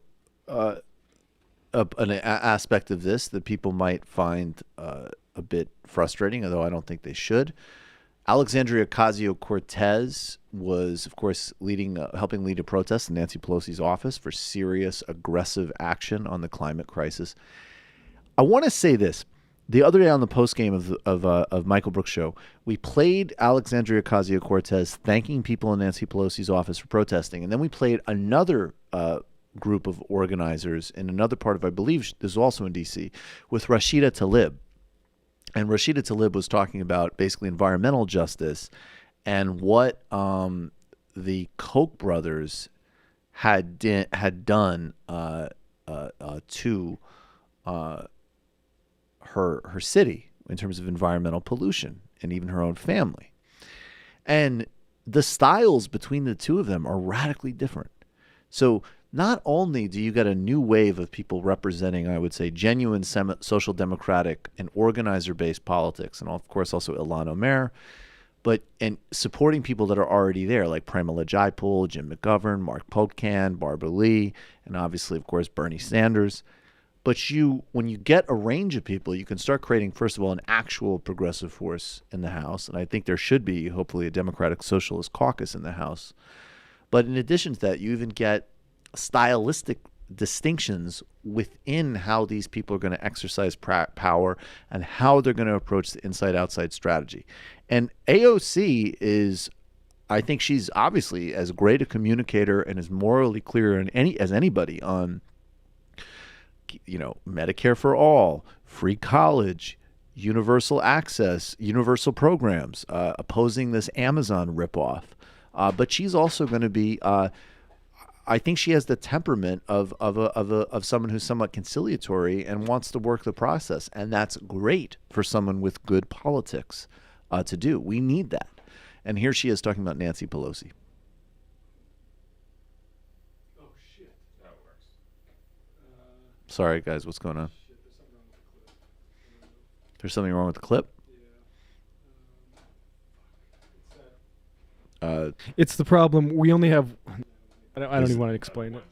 aspect of this that people might find a bit frustrating, although I don't think they should. Alexandria Ocasio-Cortez was, of course, helping lead a protest in Nancy Pelosi's office for serious, aggressive action on the climate crisis. I want to say this. The other day on the postgame of Michael Brooks' show, we played Alexandria Ocasio-Cortez thanking people in Nancy Pelosi's office for protesting, and then we played another group of organizers in another part of, I believe, this is also in D.C., with Rashida Tlaib. And Rashida Tlaib was talking about basically environmental justice and what the Koch brothers had done to her city in terms of environmental pollution and even her own family. And the styles between the two of them are radically different. So not only do you get a new wave of people representing, I would say, genuine social democratic and organizer-based politics, and of course also Ilhan Omar, and supporting people that are already there, like Pramila Jayapal, Jim McGovern, Mark Pocan, Barbara Lee, and obviously, of course, Bernie Sanders. But when you get a range of people, you can start creating, first of all, an actual progressive force in the House. And I think there should be, hopefully, a Democratic Socialist caucus in the House. But in addition to that, you even get stylistic distinctions within how these people are going to exercise power and how they're going to approach the inside-outside strategy. And AOC is, I think she's obviously as great a communicator and as morally clear as anybody on Medicare for all, free college, universal access, universal programs, opposing this Amazon ripoff. But she's also going to be, I think she has the temperament of someone who's somewhat conciliatory and wants to work the process, and that's great for someone with good politics to do. We need that. And here she is talking about Nancy Pelosi. Oh shit, that works. Sorry, guys, what's going on? There's something wrong with the clip? It's the problem. We only have. I don't even want to explain it.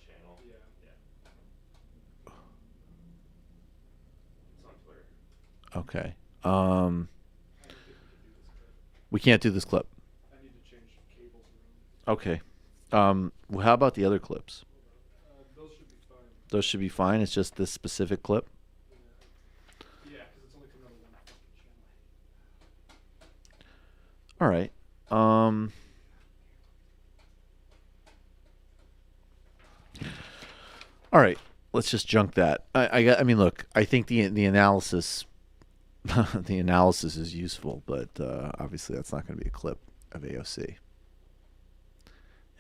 Okay. We can't do this clip. Okay. Well, how about the other clips? Those should be fine. Those should be fine. It's just this specific clip. Yeah, because it's only coming out of one fucking channel. All right. All right. Let's just junk that. I mean, look. I think the analysis, the analysis is useful, but obviously that's not going to be a clip of AOC.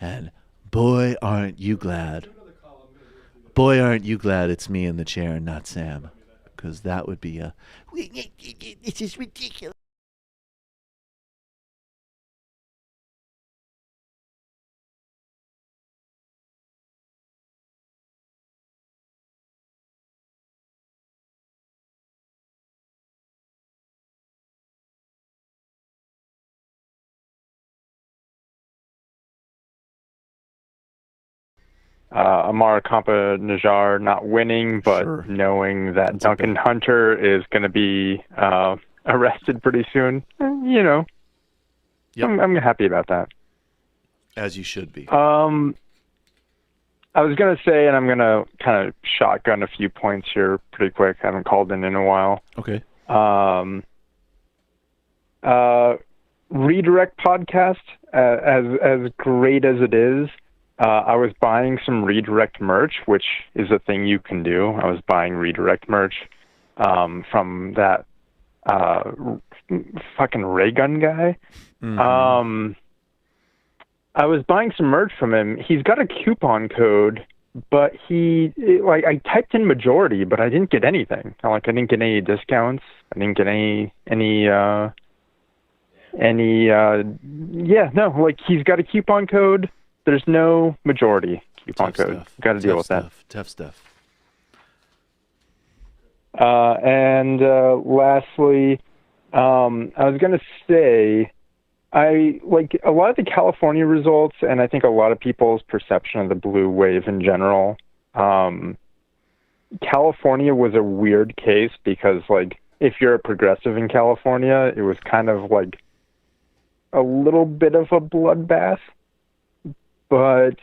And boy, aren't you glad? Boy, aren't you glad it's me in the chair and not Sam? Because that would be a. It's just ridiculous. Amara Kampa-Najjar not winning, but knowing that Duncan Hunter is going to be arrested pretty soon, I'm happy about that. As you should be. I was going to say, and I'm going to kind of shotgun a few points here pretty quick. I haven't called in a while. Okay. Redirect podcast, as great as it is, I was buying some Redirect merch, which is a thing you can do. I was buying Redirect merch from that fucking ray gun guy. Mm-hmm. I was buying some merch from him. He's got a coupon code, but I typed in majority, but I didn't get anything. I didn't get any discounts. I didn't get he's got a coupon code. There's no majority coupon code. Got to deal with that. Tough stuff. And lastly, I was going to say, I like a lot of the California results, and I think a lot of people's perception of the blue wave in general. California was a weird case because, if you're a progressive in California, it was kind of like a little bit of a bloodbath. But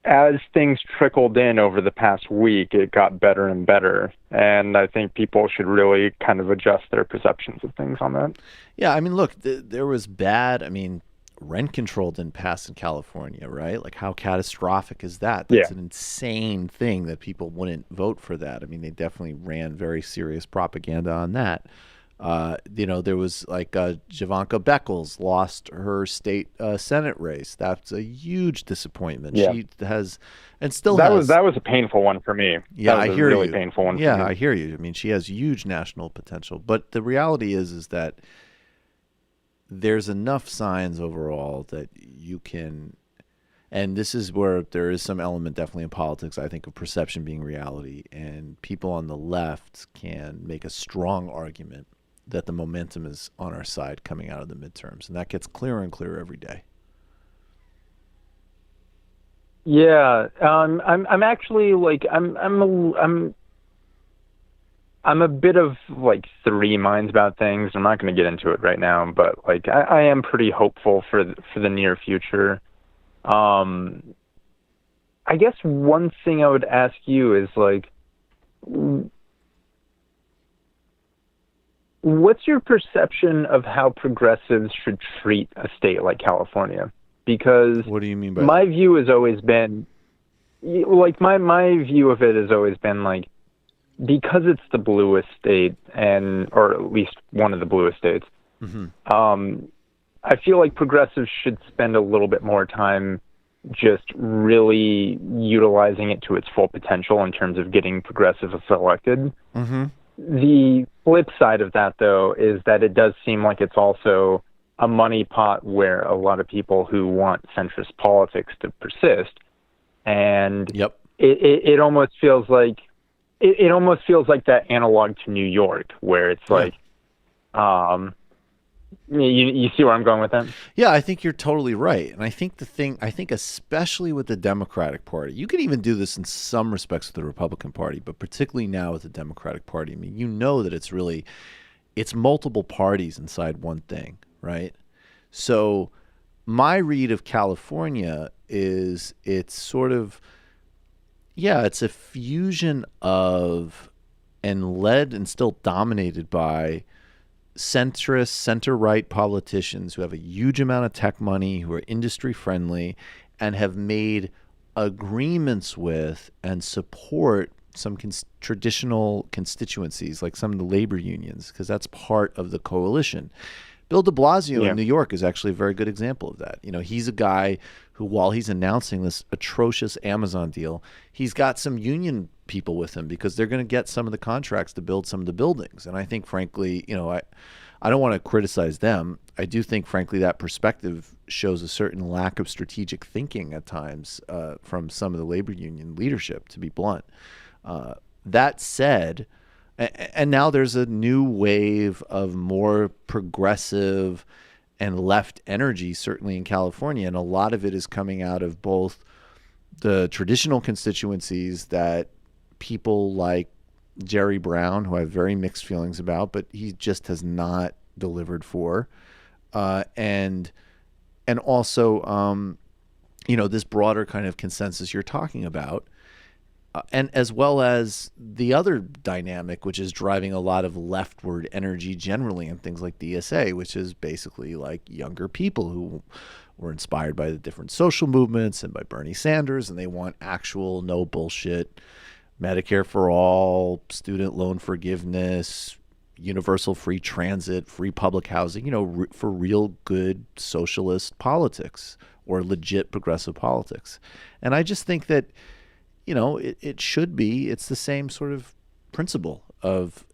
as things trickled in over the past week, it got better and better. And I think people should really kind of adjust their perceptions of things on that. Yeah, I mean, look, there was bad. Rent control didn't pass in California, right? How catastrophic is that? That's an insane thing that people wouldn't vote for that. They definitely ran very serious propaganda on that. There was Javanka Beckles lost her state Senate race. That's a huge disappointment. Yeah. She has, and still that has. that was a painful one for me. Yeah, that was I hear really you. Painful one. Yeah, for me. I hear you. She has huge national potential, but the reality is that there's enough signs overall that you can. And this is where there is some element definitely in politics, I think, of perception being reality. And people on the left can make a strong argument that the momentum is on our side coming out of the midterms. And that gets clearer and clearer every day. Yeah. I'm actually I'm a bit of three minds about things. I'm not going to get into it right now, but I am pretty hopeful for the near future. I guess one thing I would ask you is what's your perception of how progressives should treat a state like California? Because what do you mean by my view has always been my view of it has always been because it's the bluest state or at least one of the bluest states. Mm-hmm. I feel like progressives should spend a little bit more time just really utilizing it to its full potential in terms of getting progressivists elected. Mm-hmm. The flip side of that, though, is that it does seem like it's also a money pot where a lot of people who want centrist politics to persist, and it almost feels like that analog to New York, where it's like, you see where I'm going with that? Yeah, I think you're totally right. And I think especially with the Democratic Party, you can even do this in some respects with the Republican Party, but particularly now with the Democratic Party. I mean, you know that it's multiple parties inside one thing, right? So my read of California is it's a fusion of and led and still dominated by centrist, center-right politicians who have a huge amount of tech money, who are industry-friendly, and have made agreements with and support some traditional constituencies, like some of the labor unions, because that's part of the coalition. Bill de Blasio in New York is actually a very good example of that. You know, he's a guy who, while he's announcing this atrocious Amazon deal, he's got some union people with him because they're going to get some of the contracts to build some of the buildings. And I think, frankly, you know, I don't want to criticize them. I do think, frankly, that perspective shows a certain lack of strategic thinking at times from some of the labor union leadership, to be blunt. That said, and now there's a new wave of more progressive and left energy, certainly in California, and a lot of it is coming out of both the traditional constituencies that people like Jerry Brown, who I have very mixed feelings about, but he just has not delivered for, and also you know, this broader kind of consensus you're talking about. And as well as the other dynamic, which is driving a lot of leftward energy generally in things like DSA, which is basically like younger people who were inspired by the different social movements and by Bernie Sanders, and they want actual no bullshit Medicare for all, student loan forgiveness, universal free transit, free public housing, you know, for real good socialist politics or legit progressive politics. And I just think that, you know, it should be, it's the same sort of principle of,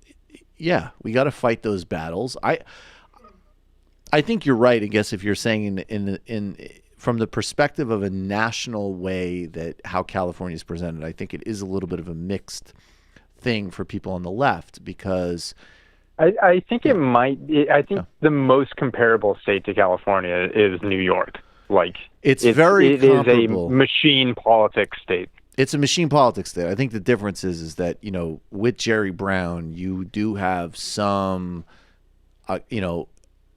yeah, we got to fight those battles. I think you're right, I guess, if you're saying in from the perspective of a national way that how California is presented, I think it is a little bit of a mixed thing for people on the left because I think it might be, I think the most comparable state to California is New York. Like it is a machine politics state. It's a machine politics state. I think the difference is that, you know, with Jerry Brown, you do have some, you know,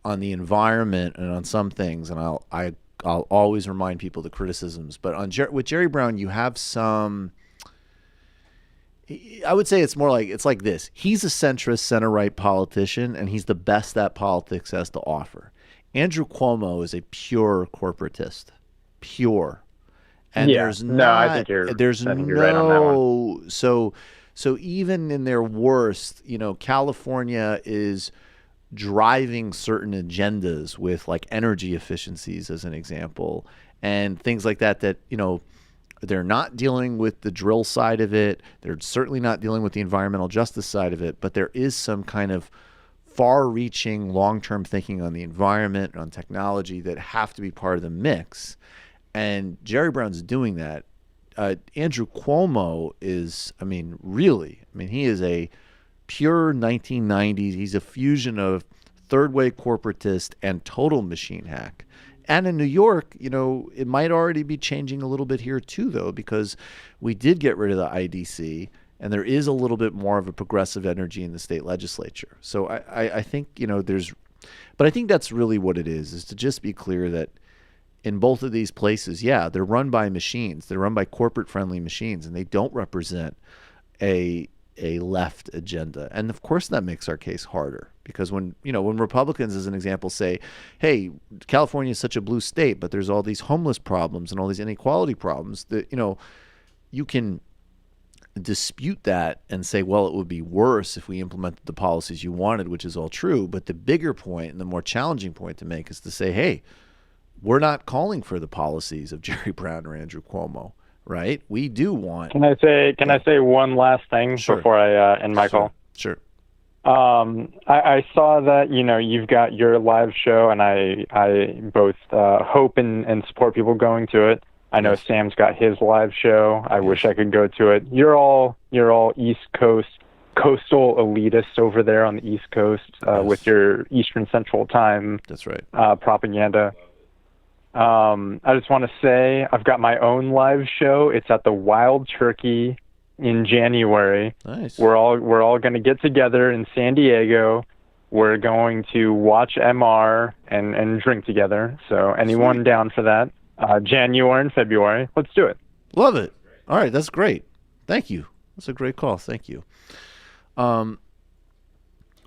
on the environment and on some things, and I'll always remind people the criticisms, but with Jerry Brown, you have some. I would say it's more like this. He's a centrist, center-right politician, and he's the best that politics has to offer. Andrew Cuomo is a pure corporatist, pure. And there's I think you're right on that one. So even in their worst, you know, California is driving certain agendas with like energy efficiencies as an example and things like that, you know, they're not dealing with the drill side of it. They're certainly not dealing with the environmental justice side of it, but there is some kind of far-reaching long-term thinking on the environment, on technology that have to be part of the mix. And Jerry Brown's doing that. Andrew Cuomo is, he is a pure 1990s. He's a fusion of third-way corporatist and total machine hack. And in New York, you know, it might already be changing a little bit here too, though, because we did get rid of the IDC, and there is a little bit more of a progressive energy in the state legislature. So I think, you know, but I think that's really what it is to just be clear that in both of these places, yeah, they're run by machines. They're run by corporate-friendly machines, and they don't represent a left agenda. And of course that makes our case harder because when Republicans, as an example, say, hey, California is such a blue state, but there's all these homeless problems and all these inequality problems that, you know, you can dispute that and say, well, it would be worse if we implemented the policies you wanted, which is all true. But the bigger point and the more challenging point to make is to say, hey, we're not calling for the policies of Jerry Brown or Andrew Cuomo, right? We do want. Can I say one last thing before I end my call? Sure. I saw that, you've got your live show, and I both hope and support people going to it. I know Sam's got his live show. I wish I could go to it. You're all East Coast, coastal elitists over there on the East Coast with your Eastern Central Time. That's right. Propaganda. I just want to say I've got my own live show. It's at the Wild Turkey in January. Nice. We're all going to get together in San Diego. We're going to watch MR and drink together. So anyone down for that? January and February. Let's do it. Love it. All right, that's great. Thank you. That's a great call. Thank you.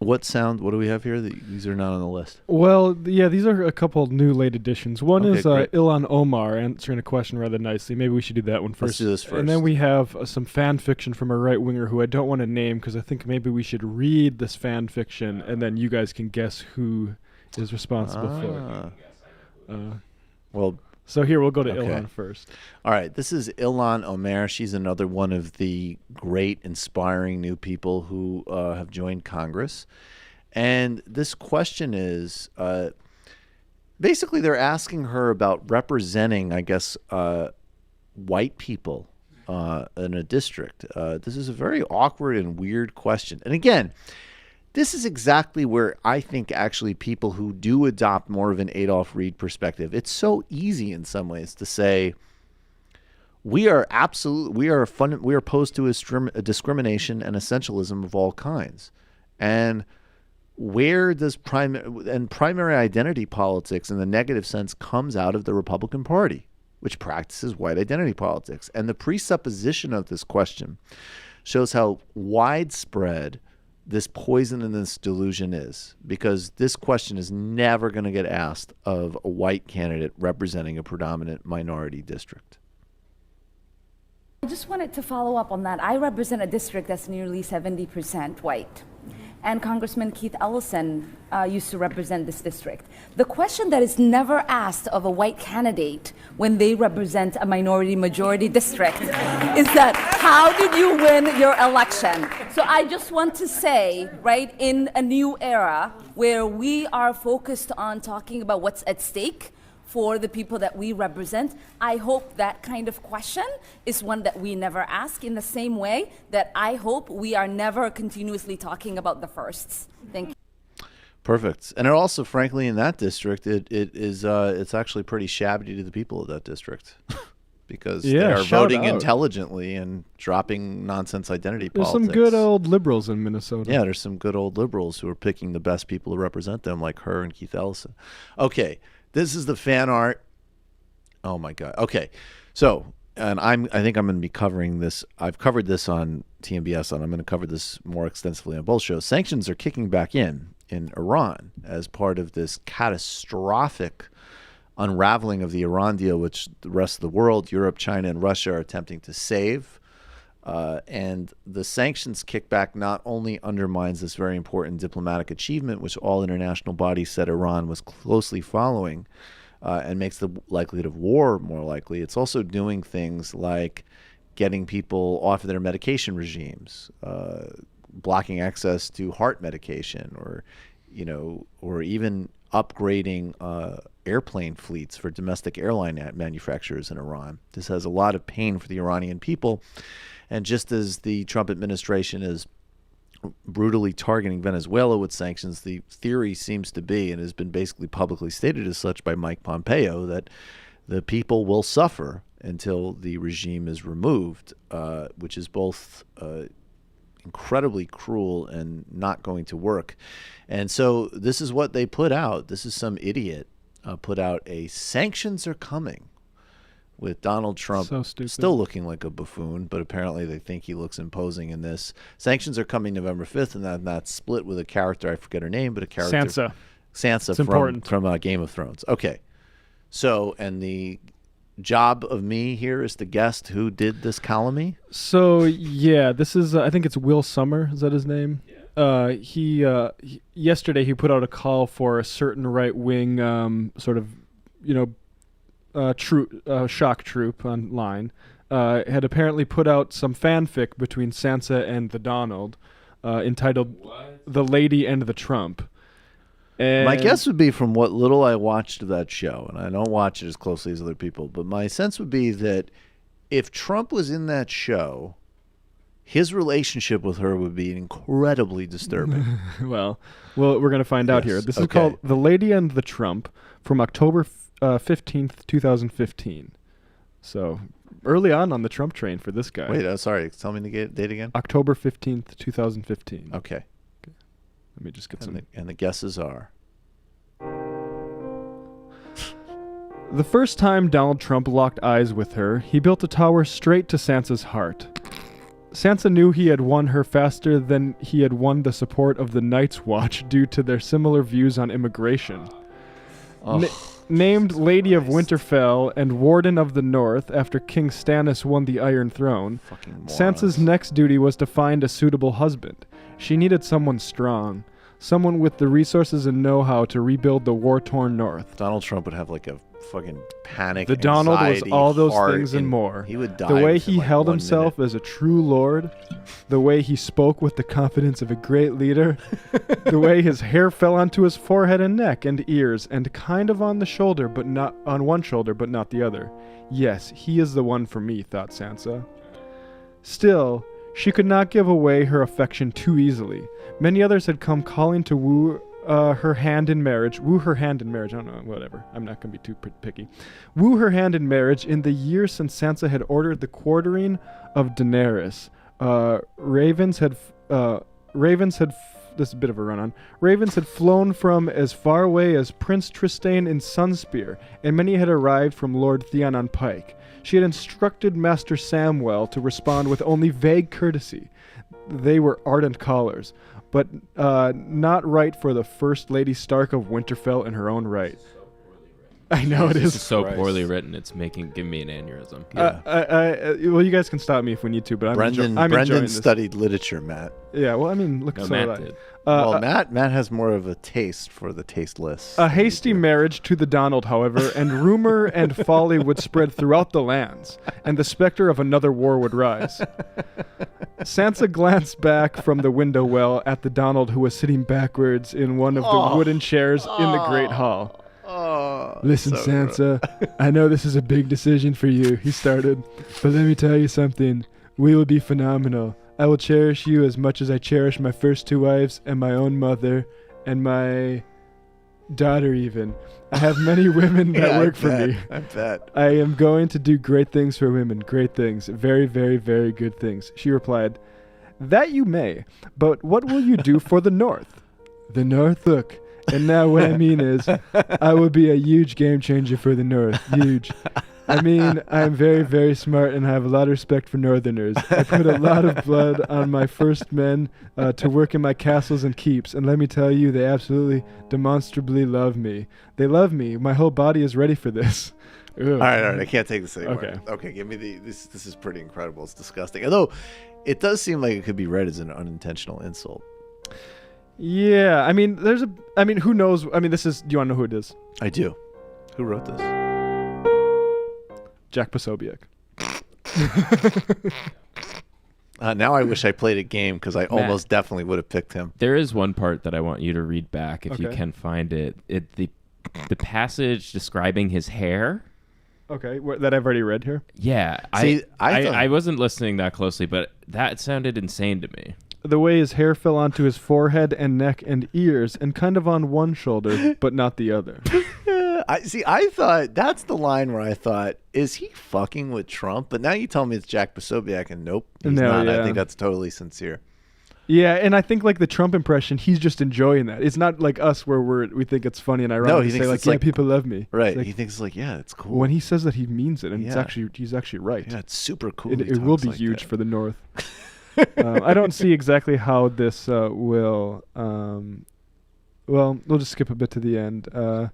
What do we have here? These are not on the list. Well, yeah, these are a couple new late additions. One is great. Ilhan Omar answering a question rather nicely. Maybe we should do that one first. Let's do this first. And then we have some fan fiction from a right-winger who I don't want to name because I think maybe we should read this fan fiction and then you guys can guess who is responsible for it. So here, we'll go to Ilhan first. All right, this is Ilhan Omar. She's another one of the great, inspiring new people who have joined Congress. And this question is, basically they're asking her about representing, I guess, white people in a district. This is a very awkward and weird question. And again, this is exactly where I think actually people who do adopt more of an Adolph Reed perspective, it's so easy in some ways to say we are opposed to a discrimination and essentialism of all kinds. And where does primary identity politics in the negative sense comes out of the Republican Party, which practices white identity politics. And the presupposition of this question shows how widespread this poison and this delusion is, because this question is never going to get asked of a white candidate representing a predominant minority district. I just wanted to follow up on that. I represent a district that's nearly 70% white. And Congressman Keith Ellison used to represent this district. The question that is never asked of a white candidate when they represent a minority-majority district is that, how did you win your election? So I just want to say, right, in a new era where we are focused on talking about what's at stake for the people that we represent, I hope that kind of question is one that we never ask, in the same way that I hope we are never continuously talking about the firsts. Thank you. Perfect. And it also, frankly, in that district, it's actually pretty shabby to the people of that district because they are voting intelligently and dropping nonsense identity There's politics. Some good old liberals in Minnesota. Yeah, there's some good old liberals who are picking the best people to represent them, like her and Keith Ellison. Okay. This is the fan art. Oh my God. Okay. So, and I think I'm going to be covering this. I've covered this on TMBS, and I'm going to cover this more extensively on both shows. Sanctions are kicking back in Iran as part of this catastrophic unraveling of the Iran deal, which the rest of the world, Europe, China, and Russia are attempting to save. And the sanctions kickback not only undermines this very important diplomatic achievement, which all international bodies said Iran was closely following, and makes the likelihood of war more likely, it's also doing things like getting people off of their medication regimes, blocking access to heart medication, or even upgrading airplane fleets for domestic airline manufacturers in Iran. This has a lot of pain for the Iranian people. And just as the Trump administration is brutally targeting Venezuela with sanctions, the theory seems to be, and has been basically publicly stated as such by Mike Pompeo, that the people will suffer until the regime is removed, which is both incredibly cruel and not going to work. And so this is what they put out. This is some idiot put out a sanctions are coming, with Donald Trump still looking like a buffoon, but apparently they think he looks imposing in this. Sanctions are coming November 5th, and that's split with a character, I forget her name, but a character. Sansa from Game of Thrones. Okay. So, and the job of me here is to guess who did this calumny? So, yeah, this is, I think it's Will Sommer. Is that his name? Yesterday he put out a call for a certain right-wing sort of shock troop online had apparently put out some fanfic between Sansa and the Donald entitled "The Lady and the Trump." And my guess would be, from what little I watched of that show, and I don't watch it as closely as other people, but my sense would be that if Trump was in that show, his relationship with her would be incredibly disturbing. well, we're going to find out here. This is called "The Lady and the Trump" from October 15th, 2015. So early on the Trump train for this guy. Wait, sorry. Tell me the date again. October 15th, 2015. Okay. Let me just get some. And the guesses are. The first time Donald Trump locked eyes with her, he built a tower straight to Sansa's heart. Sansa knew he had won her faster than he had won the support of the Night's Watch due to their similar views on immigration. Named Lady of Winterfell and Warden of the North after King Stannis won the Iron Throne, Sansa's next duty was to find a suitable husband. She needed someone strong, someone with the resources and know-how to rebuild the war-torn North. Donald Trump would have like a fucking panic. The Donald was anxiety, all those heart, things and more. He would die. The way within, he like, held 1 himself minute. as a true lord, the way he spoke with the confidence of a great leader, the way his hair fell onto his forehead and neck and ears, and kind of on the shoulder, but not on one shoulder, but not the other. Yes, he is the one for me, thought Sansa. Still, she could not give away her affection too easily. Many others had come calling to woo her hand in marriage. Woo her hand in marriage. I don't know, whatever. I'm not going to be too picky. Woo her hand in marriage in the years since Sansa had ordered the quartering of Daenerys. This is a bit of a run-on. Ravens had flown from as far away as Prince Trystane in Sunspear, and many had arrived from Lord Theon on Pike. She had instructed Master Samwell to respond with only vague courtesy. They were ardent callers, but not right for the First Lady Stark of Winterfell in her own right. I know it is. This is so poorly written. It's giving me an aneurysm. Well, you guys can stop me if we need to, but I'm enjoying Brendan this. studied literature, Matt. Yeah, well, I mean, look, No, so Matt did I. did. Well, Matt has more of a taste for the tasteless. A hasty marriage to the Donald, however, and rumor and folly would spread throughout the lands, and the specter of another war would rise. Sansa glanced back from the window well at the Donald, who was sitting backwards in one of the wooden chairs in the Great Hall. Listen, so Sansa, I know this is a big decision for you, he started, but let me tell you something. We will be phenomenal. I will cherish you as much as I cherish my first 2 wives and my own mother and my daughter even. I have many women that work for me. I bet. I am going to do great things for women. Great things. Very, very, very good things. She replied, that you may, but what will you do for the North? The North? Look. And now what I mean is, I will be a huge game changer for the North. Huge. I mean, I am very, very smart and I have a lot of respect for Northerners. I put a lot of blood on my first men to work in my castles and keeps. And let me tell you, they absolutely, demonstrably love me. They love me. My whole body is ready for this. Ugh. All right. I can't take this anymore. Okay. Give me this is pretty incredible. It's disgusting. Although, it does seem like it could be read as an unintentional insult. Yeah, I mean, who knows? I mean, do you want to know who it is? I do. Who wrote this? Jack Posobiec. Now I wish I played a game because I almost definitely would have picked him. There is one part that I want you to read back if you Okay. can find it. The passage describing his hair. Okay, that I've already read here. Yeah, See, I wasn't listening that closely, but that sounded insane to me. The way his hair fell onto his forehead and neck and ears, and kind of on one shoulder, but not the other. I thought that's the line where I thought, is he fucking with Trump? But now you tell me it's Jack Posobiec, and nope, he's not. Yeah. I think that's totally sincere. Yeah, and I think like the Trump impression, he's just enjoying that. It's not like us where we think it's funny and ironic. No, he to thinks say it's like, like- people love me. Right. It's like, He thinks it's like, yeah, it's cool. when he says that, he means it, and Yeah. he's actually right. Yeah, it's super cool. It, he it will talks be like huge that. for the North. I don't see exactly how this will. Well, we'll just skip a bit to the end. No,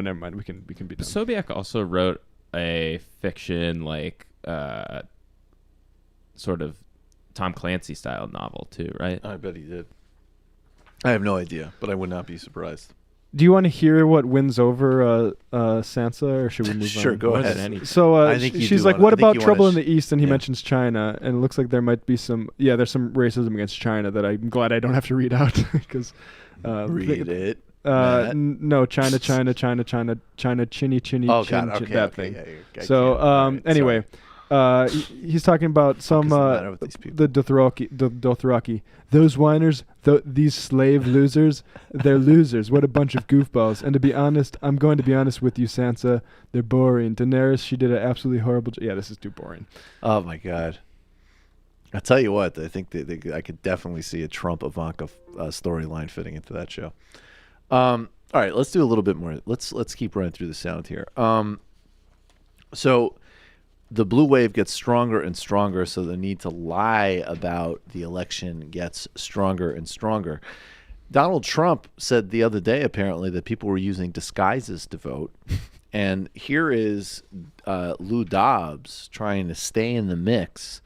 never mind. We can be done. Posobiec also wrote a fiction sort of Tom Clancy style novel too, right? I bet he did. I have no idea, but I would not be surprised. Do you want to hear what wins over Sansa, or should we move on? Sure, go ahead. So I think she's like, "What about trouble in the East?" And he mentions China, and it looks like there might be some. Yeah, there's some racism against China that I'm glad I don't have to read out because. Read it. No, China, chinny, that thing. So anyway, he's talking about some the Dothraki. Those whiners, these slave losers, they're losers. What a bunch of goofballs. And to be honest, I'm going to be honest with you, Sansa. They're boring. Daenerys, she did an absolutely horrible job. Yeah, this is too boring. Oh, my God. I'll tell you what, I think I could definitely see a Trump-Ivanka storyline fitting into that show. All right, let's do a little bit more. Let's keep running through the sound here. So the blue wave gets stronger and stronger, so the need to lie about the election gets stronger and stronger. Donald Trump said the other day, apparently, that people were using disguises to vote. And here is Lou Dobbs trying to stay in the mix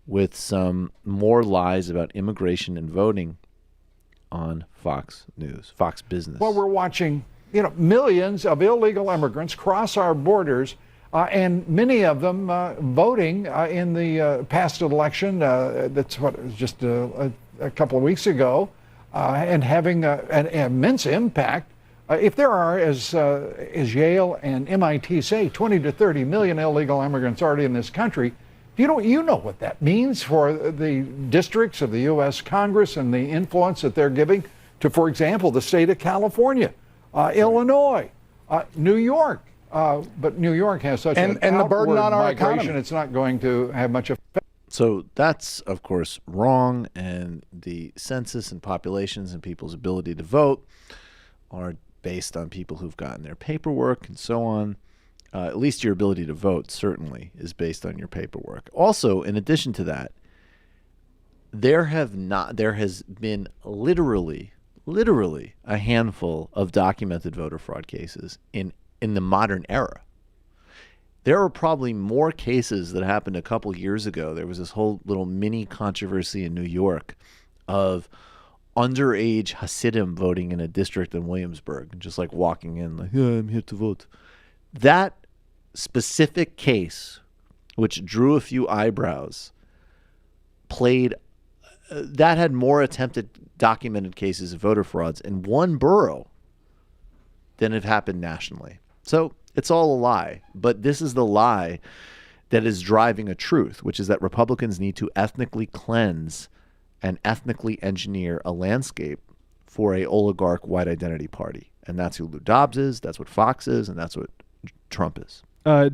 with some more lies about immigration and voting on Fox News, Fox Business. Well, we're watching, millions of illegal immigrants cross our borders, and many of them voting in the past election. That's what was just a couple of weeks ago, and having an immense impact. If there are, as Yale and MIT say, 20 to 30 million illegal immigrants already in this country, you know what that means for the districts of the U.S. Congress and the influence that they're giving to, for example, the state of California, Illinois, New York. But New York has such an the burden on our migration, economy. it's not going to have much effect. So that's, of course, wrong, and the census and populations and people's ability to vote are based on people who've gotten their paperwork and so on. At least your ability to vote certainly is based on your paperwork. Also, in addition to that, there has been literally a handful of documented voter fraud cases in the modern era. There are probably more cases that happened a couple years ago. There was this whole little mini controversy in New York of underage Hasidim voting in a district in Williamsburg, just like walking in like, yeah, I'm here to vote. That specific case, which drew a few eyebrows, that had more attempted documented cases of voter frauds in one borough than have happened nationally. So it's all a lie. But this is the lie that is driving a truth, which is that Republicans need to ethnically cleanse and ethnically engineer a landscape for a oligarch white identity party. And that's who Lou Dobbs is, that's what Fox is, and that's what Trump is.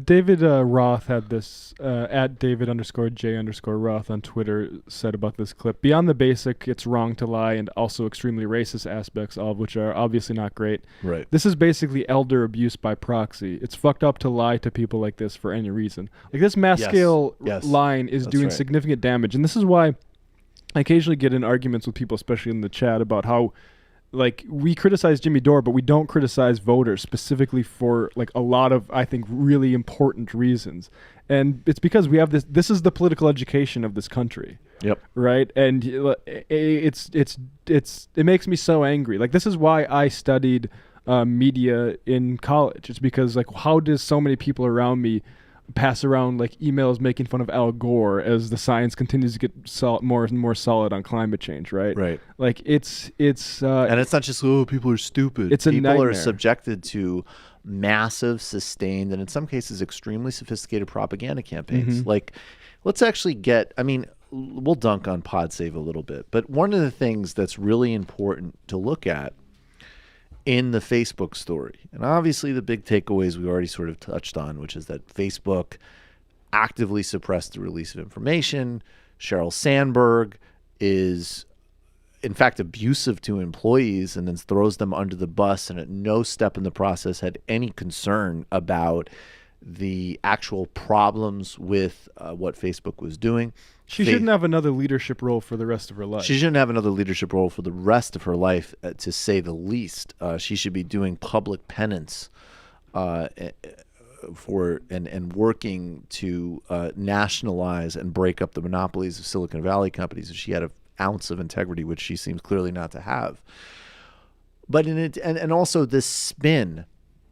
David Roth had this, at David_J_Roth on Twitter, said about this clip. Beyond the basic, it's wrong to lie, and also extremely racist aspects, all of which are obviously not great. Right. This is basically elder abuse by proxy. It's fucked up to lie to people like this for any reason. Like, this mass scale line is doing significant damage, and this is why I occasionally get in arguments with people, especially in the chat, about how, like, we criticize Jimmy Dore, but we don't criticize voters specifically for, like, a lot of, I think, really important reasons. And it's because we have this is the political education of this country. Yep. Right? And it makes me so angry. Like, this is why I studied media in college. It's because, like, how does so many people around me pass around like emails making fun of Al Gore as the science continues to get more and more solid on climate change, right? Right. Like, it's and it's not just, people are stupid. It's a people nightmare. Are subjected to massive, sustained, and in some cases extremely sophisticated propaganda campaigns. Mm-hmm. Like, let's actually we'll dunk on PodSave a little bit, but one of the things that's really important to look at in the Facebook story, and obviously the big takeaways we already sort of touched on, which is that Facebook actively suppressed the release of information. Sheryl Sandberg is, in fact, abusive to employees and then throws them under the bus, and at no step in the process had any concern about the actual problems with what Facebook was doing. She shouldn't have another leadership role for the rest of her life. She shouldn't have another leadership role for the rest of her life, to say the least. She should be doing public penance for and working to nationalize and break up the monopolies of Silicon Valley companies if she had an ounce of integrity, which she seems clearly not to have. But and also this spin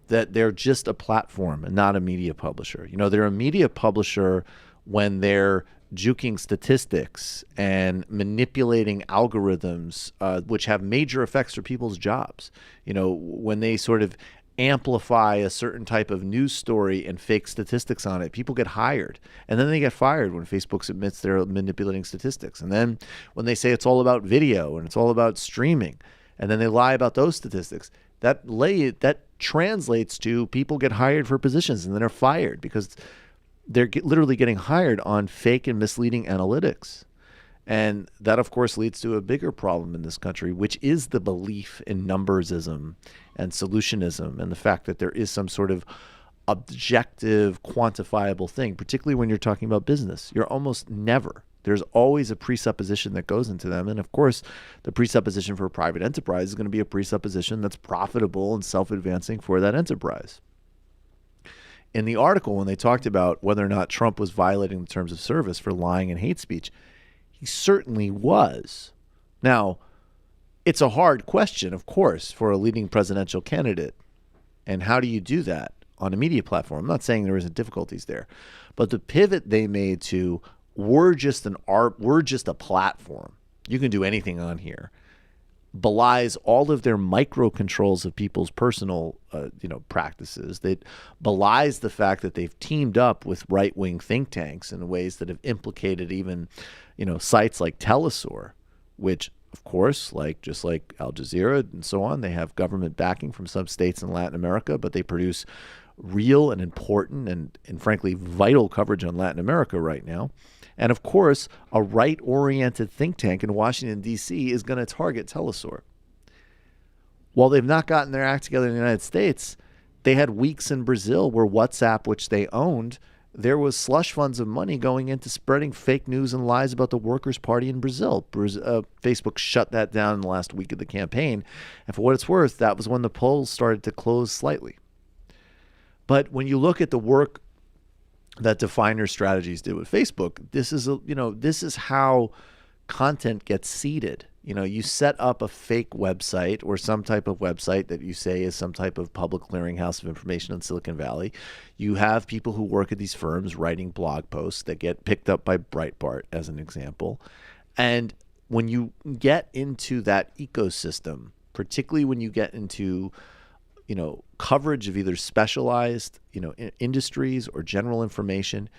that they're just a platform and not a media publisher. You know, they're a media publisher when they're juking statistics and manipulating algorithms, which have major effects for people's jobs. You know, when they sort of amplify a certain type of news story and fake statistics on it, people get hired. And then they get fired when Facebook admits they're manipulating statistics. And then when they say it's all about video and it's all about streaming, and then they lie about those statistics, that translates to people get hired for positions and then are fired because they're literally getting hired on fake and misleading analytics. And that, of course, leads to a bigger problem in this country, which is the belief in numbersism and solutionism and the fact that there is some sort of objective, quantifiable thing, particularly when you're talking about business. You're almost never. There's always a presupposition that goes into them. And, of course, the presupposition for a private enterprise is going to be a presupposition that's profitable and self-advancing for that enterprise. In the article, when they talked about whether or not Trump was violating the terms of service for lying and hate speech, he certainly was. Now, it's a hard question, of course, for a leading presidential candidate. And how do you do that on a media platform? I'm not saying there isn't difficulties there. But the pivot they made to we're just a platform. You can do anything on here. Belies all of their micro controls of people's personal, practices. That belies the fact that they've teamed up with right-wing think tanks in ways that have implicated even, sites like Telesur, which, of course, just like Al Jazeera and so on, they have government backing from some states in Latin America, but they produce real and important and frankly vital coverage on Latin America right now. And of course, a right-oriented think tank in Washington, D.C. is going to target Telesur. While they've not gotten their act together in the United States, they had weeks in Brazil where WhatsApp, which they owned, there was slush funds of money going into spreading fake news and lies about the Workers' Party in Brazil. Facebook shut that down in the last week of the campaign. And for what it's worth, that was when the polls started to close slightly. But when you look at the work that Definer Strategies did with Facebook, this is how content gets seeded. You set up a fake website or some type of website that you say is some type of public clearinghouse of information in Silicon Valley. You have people who work at these firms writing blog posts that get picked up by Breitbart, as an example. And when you get into that ecosystem, particularly when you get into coverage of either specialized, industries or general information,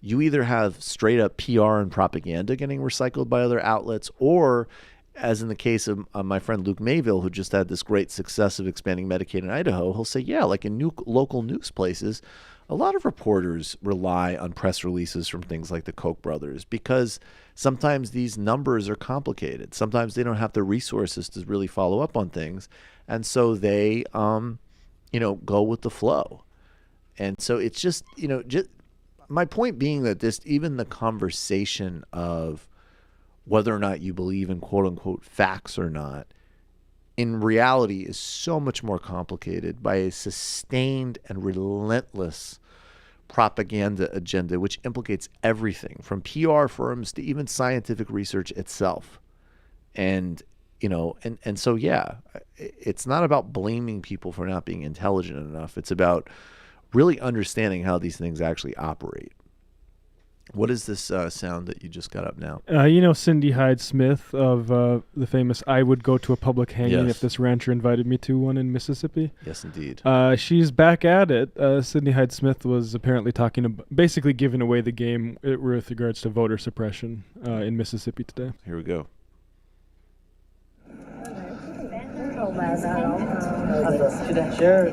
you either have straight up PR and propaganda getting recycled by other outlets, or as in the case of my friend Luke Mayville, who just had this great success of expanding Medicaid in Idaho, he'll say, yeah, like in local news places, a lot of reporters rely on press releases from things like the Koch brothers because sometimes these numbers are complicated. Sometimes they don't have the resources to really follow up on things. And so they, go with the flow. And so it's just my point being that even the conversation of whether or not you believe in quote unquote facts or not, in reality is so much more complicated by a sustained and relentless propaganda agenda, which implicates everything from PR firms to even scientific research itself. And so, yeah, it's not about blaming people for not being intelligent enough. It's about really understanding how these things actually operate. What is this sound that you just got up now? Cindy Hyde-Smith of the famous I Would Go to a Public Hanging If This Rancher Invited Me to one in Mississippi. Yes, indeed. She's back at it. Cindy Hyde-Smith was apparently basically giving away the game with regards to voter suppression in Mississippi today. Here we go. Sure.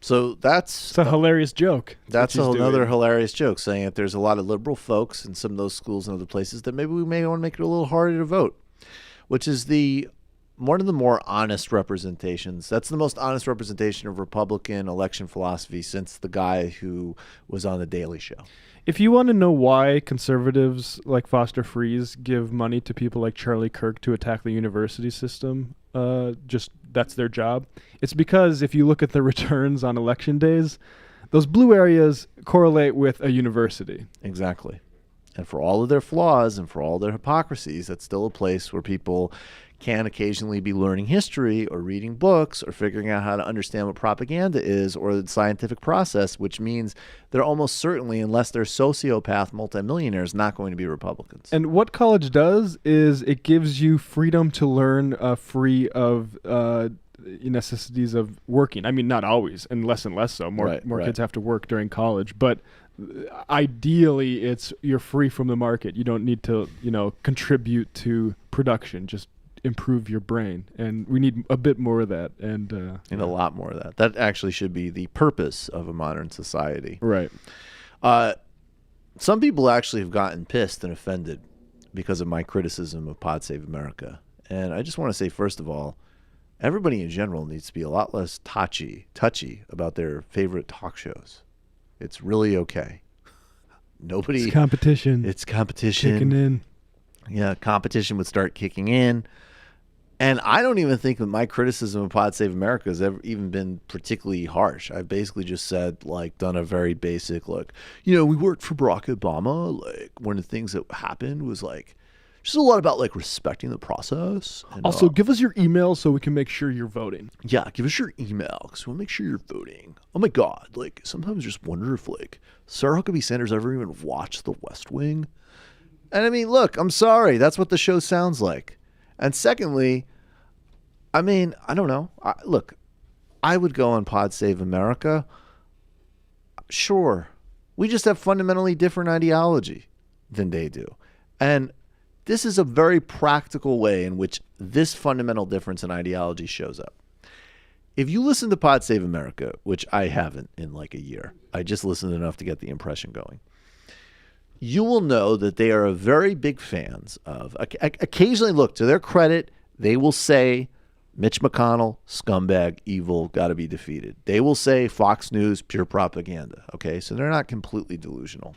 So that's a hilarious joke. That's another hilarious joke, saying that there's a lot of liberal folks in some of those schools and other places that maybe we may want to make it a little harder to vote, which is one of the more honest representations. That's the most honest representation of Republican election philosophy since the guy who was on The Daily Show. If you want to know why conservatives like Foster Friess give money to people like Charlie Kirk to attack the university system, just that's their job. It's because if you look at the returns on election days, those blue areas correlate with a university. Exactly. And for all of their flaws and for all their hypocrisies, that's still a place where people can occasionally be learning history or reading books or figuring out how to understand what propaganda is or the scientific process, which means they're almost certainly, unless they're sociopath multimillionaires, not going to be Republicans. And what college does is it gives you freedom to learn free of necessities of working. I mean, not always, and less so. More kids have to work during college, but ideally you're free from the market. You don't need to, contribute to production. Just improve your brain, and we need a bit more of that, and a lot more of that. That actually should be the purpose of a modern society. Right. Some people actually have gotten pissed and offended because of my criticism of Pod Save America, and I just want to say, first of all, everybody in general needs to be a lot less touchy about their favorite talk shows. It's really okay. It's competition. Kicking in. Yeah, competition would start kicking in. And I don't even think that my criticism of Pod Save America has ever even been particularly harsh. I've basically just said, done a very basic, we worked for Barack Obama. One of the things that happened was, just a lot about, respecting the process. And, also, give us your email so we can make sure you're voting. Yeah, give us your email because we'll make sure you're voting. Oh, my God. Sometimes I just wonder if, Sarah Huckabee Sanders ever even watched The West Wing. And I mean, look, I'm sorry. That's what the show sounds like. And secondly, I mean, I don't know. I would go on Pod Save America. Sure. We just have fundamentally different ideology than they do. And this is a very practical way in which this fundamental difference in ideology shows up. If you listen to Pod Save America, which I haven't in a year, I just listened enough to get the impression going, you will know that they are very big fans of, occasionally, look, to their credit, they will say Mitch McConnell, scumbag, evil, got to be defeated. They will say Fox News, pure propaganda. Okay, so they're not completely delusional.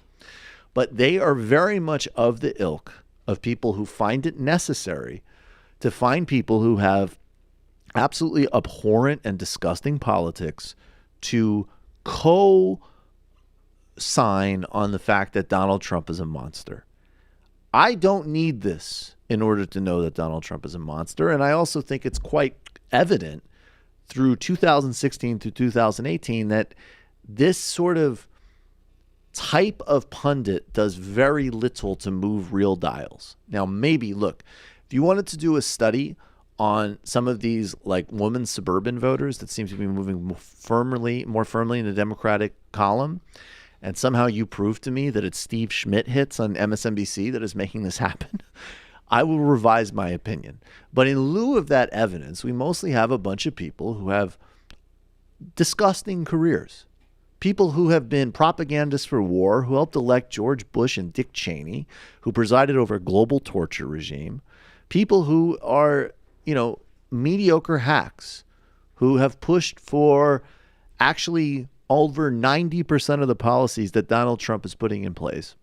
But they are very much of the ilk of people who find it necessary to find people who have absolutely abhorrent and disgusting politics to sign on the fact that Donald Trump is a monster. I don't need this in order to know that Donald Trump is a monster. And I also think it's quite evident through 2016 to 2018 that this sort of type of pundit does very little to move real dials. Now, maybe, look, if you wanted to do a study on some of these women suburban voters that seem to be moving more firmly in the Democratic column, and somehow you prove to me that it's Steve Schmidt hits on MSNBC that is making this happen, I will revise my opinion. But in lieu of that evidence, we mostly have a bunch of people who have disgusting careers. People who have been propagandists for war, who helped elect George Bush and Dick Cheney, who presided over a global torture regime. People who are, mediocre hacks, who have pushed for actually over 90% of the policies that Donald Trump is putting in place.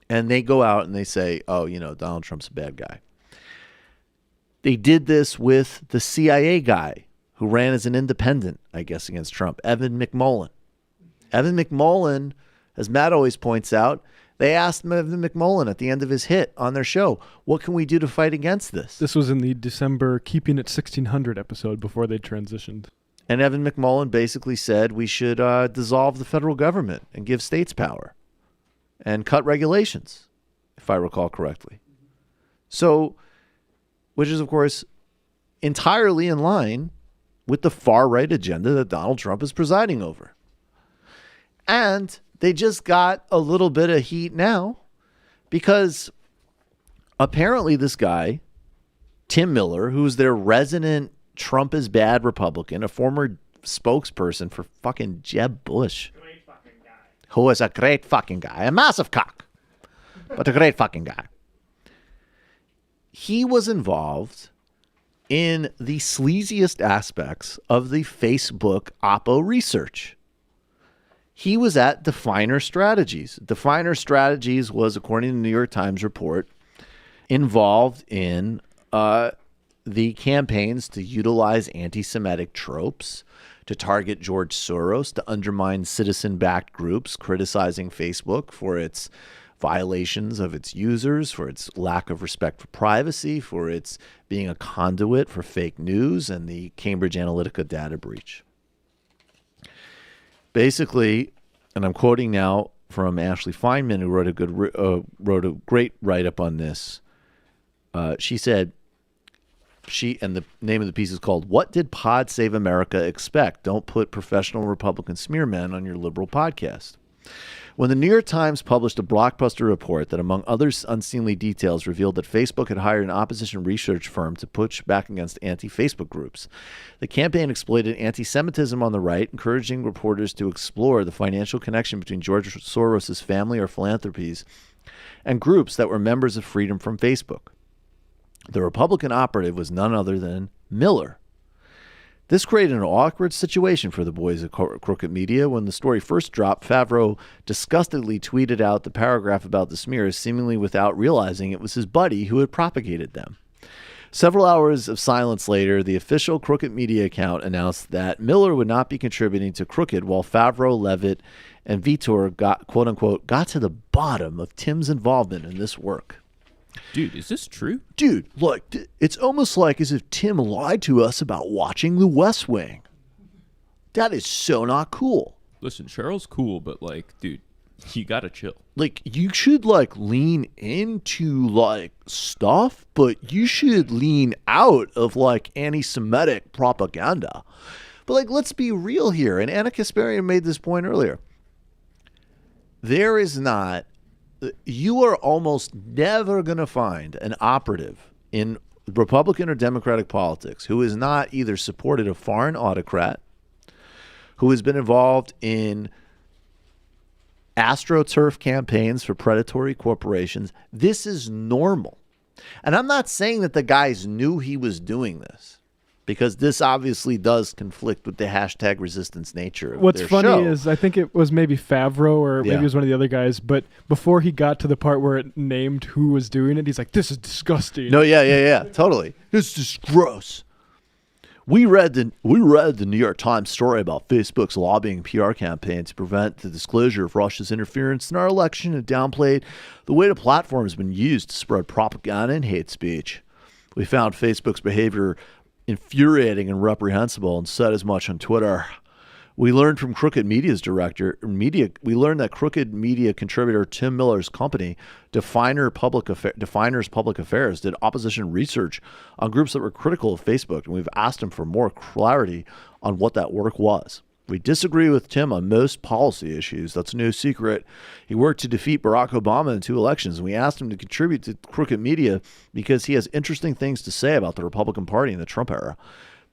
And they go out and they say, Donald Trump's a bad guy. They did this with the CIA guy who ran as an independent, I guess, against Trump, Evan McMullin. Evan McMullin, as Matt always points out, they asked Evan McMullin at the end of his hit on their show, what can we do to fight against this? This was in the December Keeping It 1600 episode before they transitioned. And Evan McMullin basically said we should dissolve the federal government and give states power and cut regulations, if I recall correctly. So, which is, of course, entirely in line with the far-right agenda that Donald Trump is presiding over. And they just got a little bit of heat now because apparently this guy, Tim Miller, who's their resident Trump is bad Republican, a former spokesperson for fucking Jeb Bush, who is a great fucking guy, a massive cock, but a great fucking guy. He was involved in the sleaziest aspects of the Facebook Oppo research. He was at Definer Strategies. Definer Strategies was, according to the New York Times report, involved in the campaigns to utilize anti-Semitic tropes, to target George Soros, to undermine citizen-backed groups criticizing Facebook for its violations of its users, for its lack of respect for privacy, for its being a conduit for fake news and the Cambridge Analytica data breach. Basically, and I'm quoting now from Ashley Feinman, who wrote a great write-up on this. She said, and the name of the piece is called, "What Did Pod Save America Expect? Don't Put Professional Republican Smearmen on Your Liberal Podcast." When the New York Times published a blockbuster report that, among other unseemly details, revealed that Facebook had hired an opposition research firm to push back against anti-Facebook groups, the campaign exploited anti-Semitism on the right, encouraging reporters to explore the financial connection between George Soros' family or philanthropies and groups that were members of Freedom from Facebook. The Republican operative was none other than Miller. This created an awkward situation for the boys at Crooked Media. When the story first dropped, Favreau disgustedly tweeted out the paragraph about the smears, seemingly without realizing it was his buddy who had propagated them. Several hours of silence later, the official Crooked Media account announced that Miller would not be contributing to Crooked, while Favreau, Levitt, and Vitor got, quote-unquote, got to the bottom of Tim's involvement in this work. Dude, is this true? Dude, look, it's almost like as if Tim lied to us about watching The West Wing. That is so not cool. Listen, Cheryl's cool, but like, dude, you gotta chill. Like, you should like lean into like stuff, but you should lean out of like anti-Semitic propaganda. But like, let's be real here. And Anna Kasparian made this point earlier. There is not, you are almost never going to find an operative in Republican or Democratic politics who has not either supported a foreign autocrat, who has been involved in AstroTurf campaigns for predatory corporations. This is normal. And I'm not saying that the guys knew he was doing this, because this obviously does conflict with the hashtag resistance nature of What's their funny show. is I think it was maybe Favreau or maybe Yeah. it was one of the other guys, but before he got to the part where it named who was doing it, he's like, this is disgusting. No, yeah, totally. This is gross. We read the New York Times story about Facebook's lobbying PR campaign to prevent the disclosure of Russia's interference in our election and downplayed the way the platform has been used to spread propaganda and hate speech. We found Facebook's behavior infuriating and reprehensible and said as much on Twitter. We learned from Crooked Media's we learned that Crooked Media contributor Tim Miller's company, Definers Public Affairs, did opposition research on groups that were critical of Facebook, and we've asked him for more clarity on what that work was. We disagree with Tim on most policy issues. That's no secret. He worked to defeat Barack Obama in 2 elections, and we asked him to contribute to Crooked Media because he has interesting things to say about the Republican Party in the Trump era.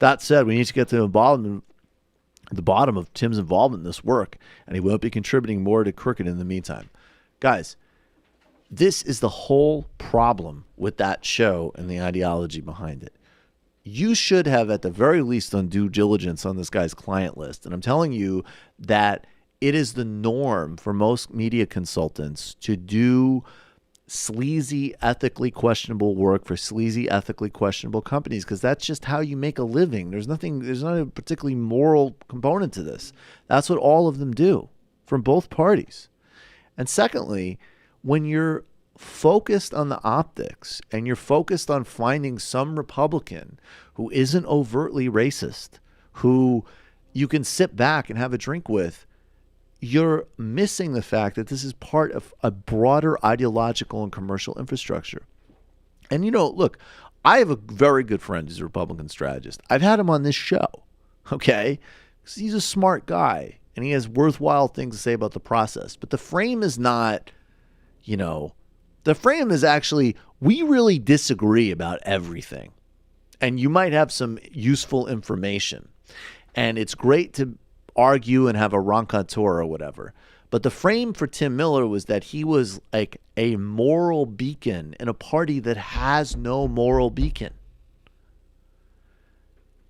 That said, we need to get to the bottom of Tim's involvement in this work, and he won't be contributing more to Crooked in the meantime. Guys, this is the whole problem with that show and the ideology behind it. You should have, at the very least, done due diligence on this guy's client list. And I'm telling you that it is the norm for most media consultants to do sleazy, ethically questionable work for sleazy, ethically questionable companies, because that's just how you make a living. There's not a particularly moral component to this. That's what all of them do from both parties. And secondly, when you're focused on the optics and you're focused on finding some Republican who isn't overtly racist, who you can sit back and have a drink with, you're missing the fact that this is part of a broader ideological and commercial infrastructure. And, you know, look, I have a very good friend who's a Republican strategist. I've had him on this show, okay? Because he's a smart guy and he has worthwhile things to say about the process. But the frame is not, you know, the frame is actually, we really disagree about everything. And you might have some useful information. And it's great to argue and have a rencontre or whatever. But the frame for Tim Miller was that he was like a moral beacon in a party that has no moral beacon.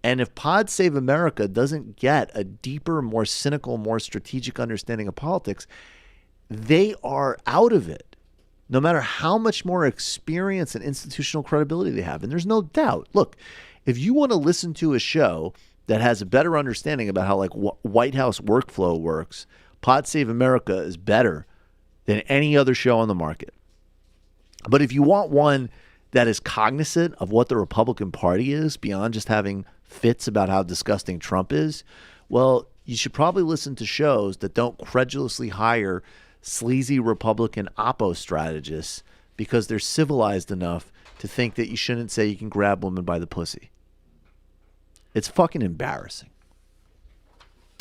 And if Pod Save America doesn't get a deeper, more cynical, more strategic understanding of politics, they are out of it. no matter how much more experience and institutional credibility they have. And there's no doubt. Look, if you want to listen to a show that has a better understanding about how like White House workflow works, Pod Save America is better than any other show on the market. But if you want one that is cognizant of what the Republican Party is beyond just having fits about how disgusting Trump is, well, you should probably listen to shows that don't credulously hire sleazy Republican oppo strategists because they're civilized enough to think that you shouldn't say you can grab women by the pussy. It's fucking embarrassing.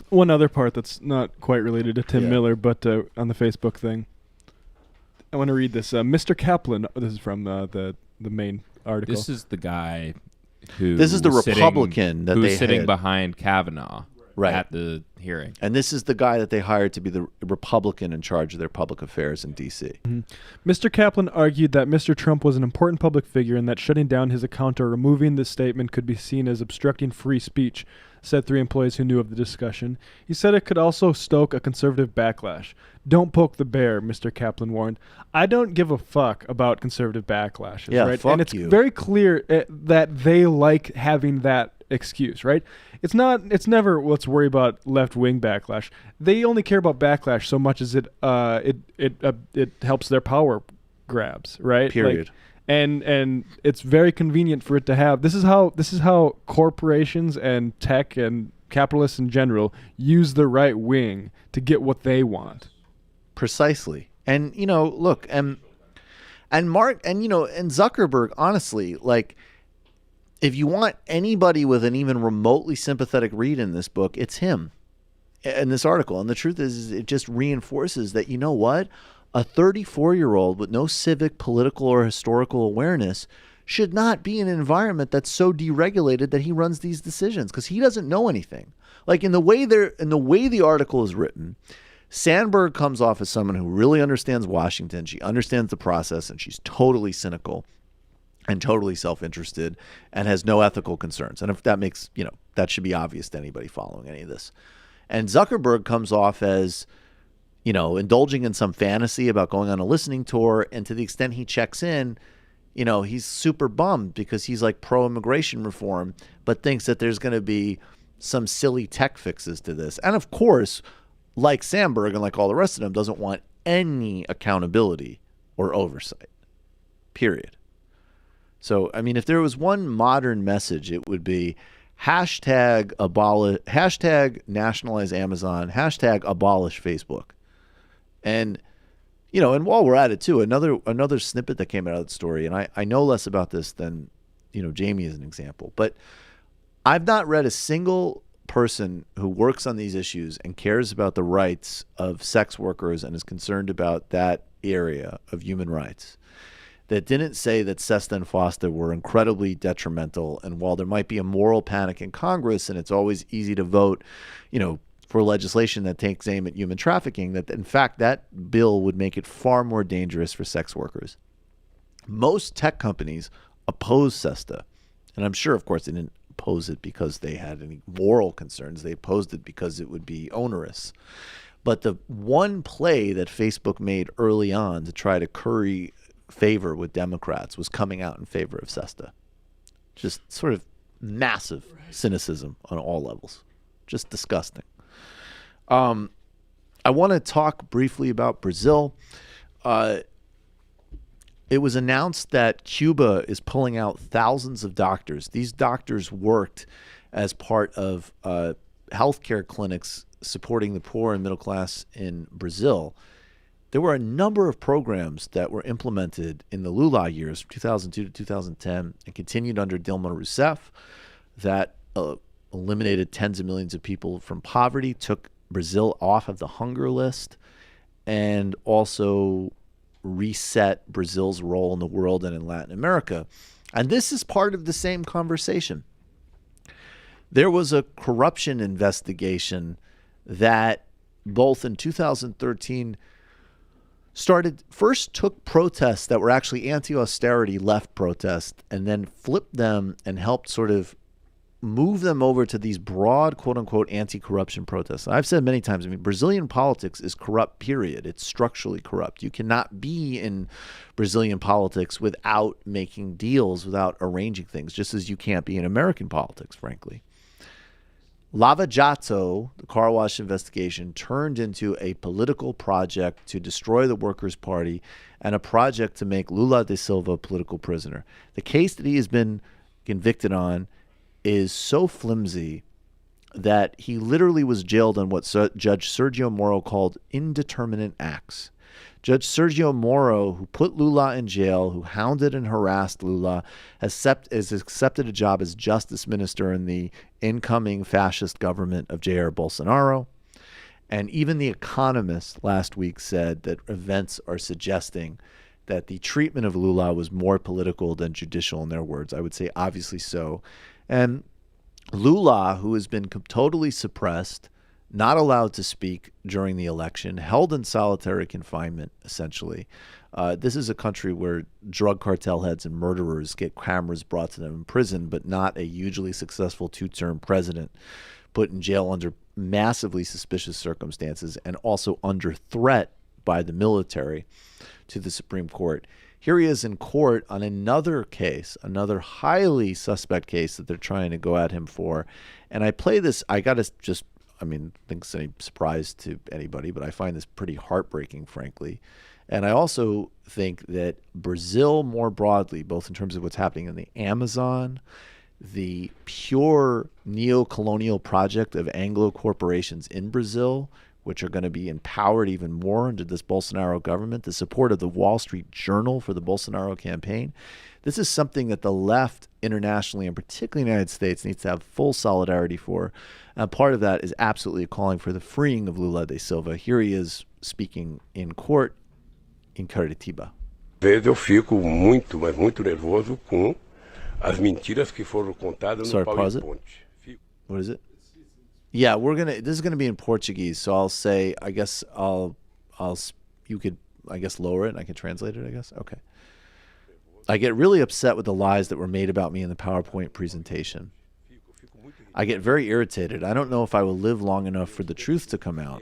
One other part that's not quite related to Tim Miller, but on the Facebook thing. I want to read this. Mr. Kaplan, this is from the main article. This is the guy who... This is the Republican that who's they sitting had behind Kavanaugh at the hearing. And this is the guy that they hired to be the Republican in charge of their public affairs in D.C. Mm-hmm. Mr. Kaplan argued that Mr. Trump was an important public figure and that shutting down his account or removing this statement could be seen as obstructing free speech, said 3 employees who knew of the discussion. He said it could also stoke a conservative backlash. Don't poke the bear, Mr. Kaplan warned. I don't give a fuck about conservative backlashes, right? Fuck and it's you. very clear that they like having that excuse, right? It's never let's worry about left-wing backlash. They only care about backlash so much as it helps their power grabs, right? Period. And it's very convenient for it to have. This is how corporations and tech and capitalists in general use the right wing to get what they want. Precisely. And look, and Mark and Zuckerberg, honestly, like, if you want anybody with an even remotely sympathetic read in this book, it's him in this article. And the truth is it just reinforces that, you know what? A 34-year-old with no civic, political, or historical awareness should not be in an environment that's so deregulated that he runs these decisions, because he doesn't know anything. Like in the way the article is written, Sandberg comes off as someone who really understands Washington. She understands the process, and she's totally cynical and totally self-interested and has no ethical concerns. And if that makes, that should be obvious to anybody following any of this. And Zuckerberg comes off as, indulging in some fantasy about going on a listening tour. And to the extent he checks in, he's super bummed because he's like pro-immigration reform, but thinks that there's going to be some silly tech fixes to this. And of course, like Sandberg and like all the rest of them, doesn't want any accountability or oversight, period. So, I mean, if there was one modern message, it would be hashtag nationalize Amazon, hashtag abolish Facebook. And, and while we're at it too, another snippet that came out of the story, and I know less about this than, Jamie is an example, but I've not read a single person who works on these issues and cares about the rights of sex workers and is concerned about that area of human rights that didn't say that SESTA and FOSTA were incredibly detrimental. And while there might be a moral panic in Congress and it's always easy to vote, for legislation that takes aim at human trafficking, that in fact that bill would make it far more dangerous for sex workers. Most tech companies oppose SESTA. And I'm sure, of course, they didn't oppose it because they had any moral concerns. They opposed it because it would be onerous. But the one play that Facebook made early on to try to curry favor with Democrats was coming out in favor of SESTA. Just sort of massive cynicism on all levels. Just disgusting. I want to talk briefly about Brazil. It was announced that Cuba is pulling out thousands of doctors. These doctors worked as part of healthcare clinics supporting the poor and middle class in Brazil. There were a number of programs that were implemented in the Lula years, from 2002 to 2010, and continued under Dilma Rousseff, that eliminated tens of millions of people from poverty, took Brazil off of the hunger list, and also reset Brazil's role in the world and in Latin America. And this is part of the same conversation. There was a corruption investigation that both in 2013 took protests that were actually anti-austerity left protests and then flipped them and helped sort of move them over to these broad, quote-unquote, anti-corruption protests. I've said many times, I mean, Brazilian politics is corrupt, period. It's structurally corrupt. You cannot be in Brazilian politics without making deals, without arranging things, just as you can't be in American politics, frankly. Lava Jato, the car wash investigation, turned into a political project to destroy the Workers' Party and a project to make Lula da Silva a political prisoner. The case that he has been convicted on is so flimsy that he literally was jailed on what Judge Sergio Moro called indeterminate acts. Judge Sergio Moro, who put Lula in jail, who hounded and harassed Lula, has accepted a job as justice minister in the incoming fascist government of Jair Bolsonaro. And even The Economist last week said that events are suggesting that the treatment of Lula was more political than judicial, in their words. I would say obviously so. And Lula, who has been totally suppressed, not allowed to speak during the election, held in solitary confinement, essentially. This is a country where drug cartel heads and murderers get cameras brought to them in prison, but not a hugely successful two-term president put in jail under massively suspicious circumstances and also under threat by the military to the Supreme Court. Here he is in court on another case, another highly suspect case that they're trying to go at him for. And I play this, I got to just, I mean, I think it's any surprise to anybody, but I find this pretty heartbreaking, frankly. And I also think that Brazil more broadly, both in terms of what's happening in the Amazon, the pure neo-colonial project of Anglo corporations in Brazil, which are going to be empowered even more under this Bolsonaro government, the support of the Wall Street Journal for the Bolsonaro campaign. This is something that the left internationally, and particularly in the United States, needs to have full solidarity for. And part of that is absolutely calling for the freeing of Lula da Silva. Here he is speaking in court in Curitiba. Eu fico muito, mas muito nervoso com as mentiras que foram contadas no PowerPoint. What is it? Yeah, this is gonna be in Portuguese, so I'll say, I guess you could, I guess, lower it and I can translate it, I guess. Okay. I get really upset with the lies that were made about me in the PowerPoint presentation. I get very irritated. I don't know if I will live long enough for the truth to come out,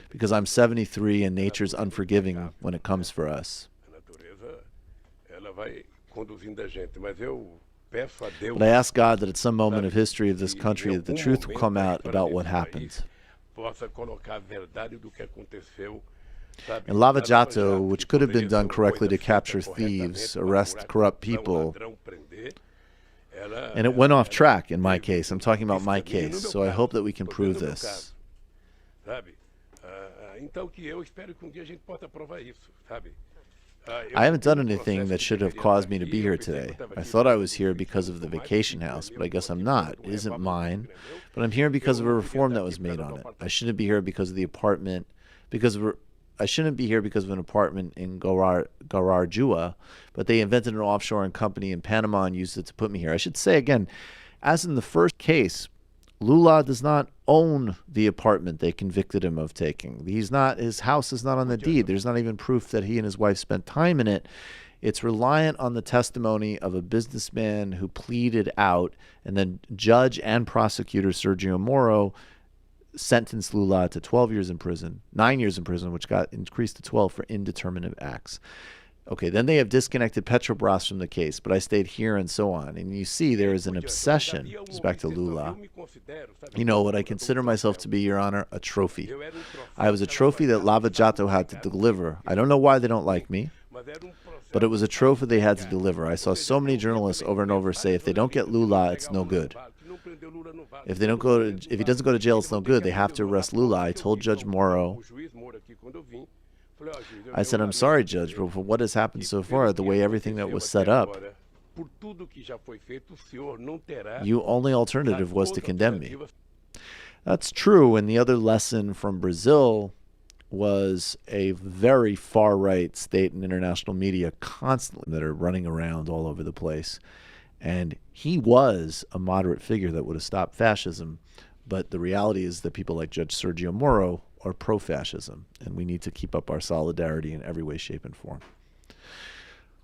because I'm 73 and nature's unforgiving when it comes for us. But I ask God that at some moment of history of this country that the truth will come out about what happened. In Lava Jato, which could have been done correctly to capture thieves, arrest corrupt people, and it went off track in my case. I'm talking about my case, so I hope that we can prove this. I haven't done anything that should have caused me to be here today. I thought I was here because of the vacation house, but I guess I'm not. It isn't mine, but I'm here because of a reform that was made on it. I shouldn't be here because of the apartment, I shouldn't be here because of an apartment in Gararjua, but they invented an offshore company in Panama and used it to put me here. I should say again, as in the first case, Lula does not own the apartment they convicted him of taking. His house is not on the deed. There's not even proof that he and his wife spent time in it. It's reliant on the testimony of a businessman who pleaded out, and then judge and prosecutor Sergio Moro sentenced Lula to 12 years in prison, 9 years in prison, which got increased to 12 for indeterminate acts. Okay, then they have disconnected Petrobras from the case, but I stayed here and so on. And you see there is an obsession, it's back to Lula. You know what I consider myself to be, Your Honor? A trophy. I was a trophy that Lava Jato had to deliver. I don't know why they don't like me, but it was a trophy they had to deliver. I saw so many journalists over and over say, if they don't get Lula, it's no good. If he doesn't go to jail, it's no good. They have to arrest Lula. I told Judge Moro, I said, I'm sorry, Judge, but for what has happened so far, the way everything that was set up, your only alternative was to condemn me. That's true, and the other lesson from Brazil was a very far-right state and international media constantly that are running around all over the place. And he was a moderate figure that would have stopped fascism, but the reality is that people like Judge Sergio Moro are pro-fascism, and we need to keep up our solidarity in every way, shape, and form.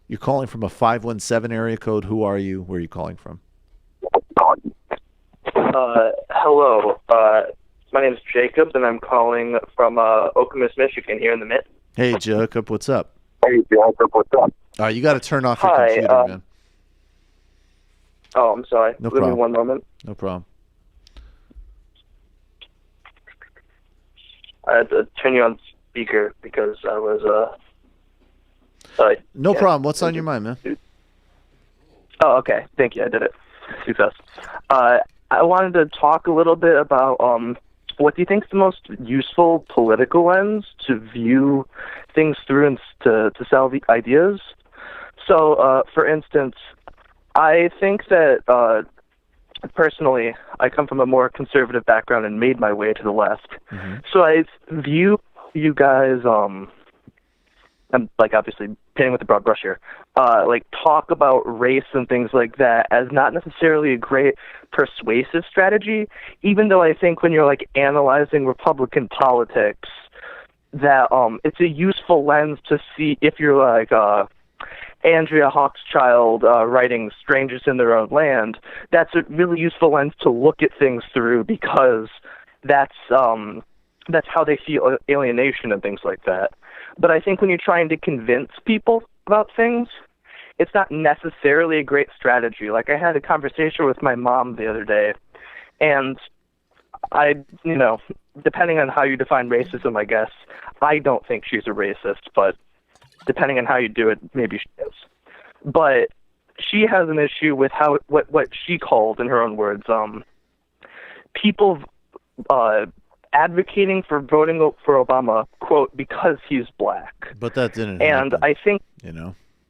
You're calling from a 517 area code. Who are you? Where are you calling from? Hello. My name is Jacob, and I'm calling from Okemos, Michigan, here in the Mid. Hey, Jacob, what's up? Hey, Jacob, what's up? You got to turn off your Hi, computer, man. Oh, I'm sorry. No Give problem. me one moment. No problem. I had to turn you on speaker because I was, sorry. No problem. What's on your mind, man? Oh, okay. Thank you. I did it too fast. I wanted to talk a little bit about what do you think is the most useful political lens to view things through and to sell the ideas? So, for instance, I think that personally, I come from a more conservative background and made my way to the left. Mm-hmm. So I view you guys, I'm like obviously painting with a broad brush here, like talk about race and things like that as not necessarily a great persuasive strategy, even though I think when you're like analyzing Republican politics, that it's a useful lens to see if you're like Andrea Hawkschild writing Strangers in Their Own Land. That's a really useful lens to look at things through because that's how they feel alienation and things like that. But I think when you're trying to convince people about things, it's not necessarily a great strategy. Like I had a conversation with my mom the other day, and I, depending on how you define racism, I guess, I don't think she's a racist, but depending on how you do it, maybe she is. But she has an issue with how what she called, in her own words, people advocating for voting for Obama, quote, because he's black. But that didn't And happen. I think...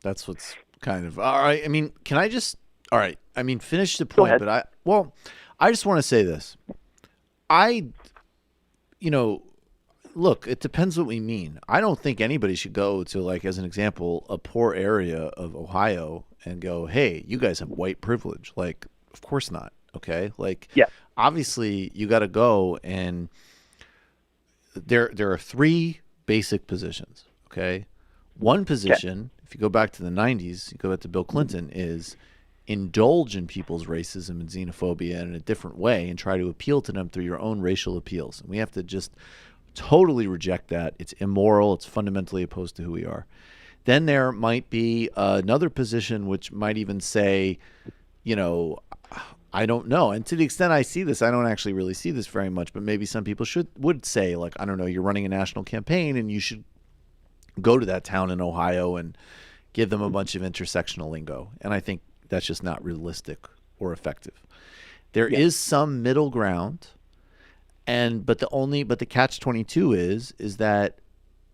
that's what's kind of... All right, I mean, can I just... All right, I mean, finish the point, but I just want to say this. Look, it depends what we mean. I don't think anybody should go to, like, as an example, a poor area of Ohio and go, hey, you guys have white privilege. Like, of course not, okay? Like, obviously, you got to go and there are three basic positions, okay? One position, if you go back to the 90s, you go back to Bill Clinton, is indulge in people's racism and xenophobia in a different way and try to appeal to them through your own racial appeals. And we have to just totally reject that. It's immoral. It's fundamentally opposed to who we are. Then there might be another position which might even say, I don't know. And to the extent I see this, I don't actually really see this very much, but maybe some people would say, like, I don't know, you're running a national campaign and you should go to that town in Ohio and give them a bunch of intersectional lingo. And I think that's just not realistic or effective. There is some middle ground, but the catch-22 is that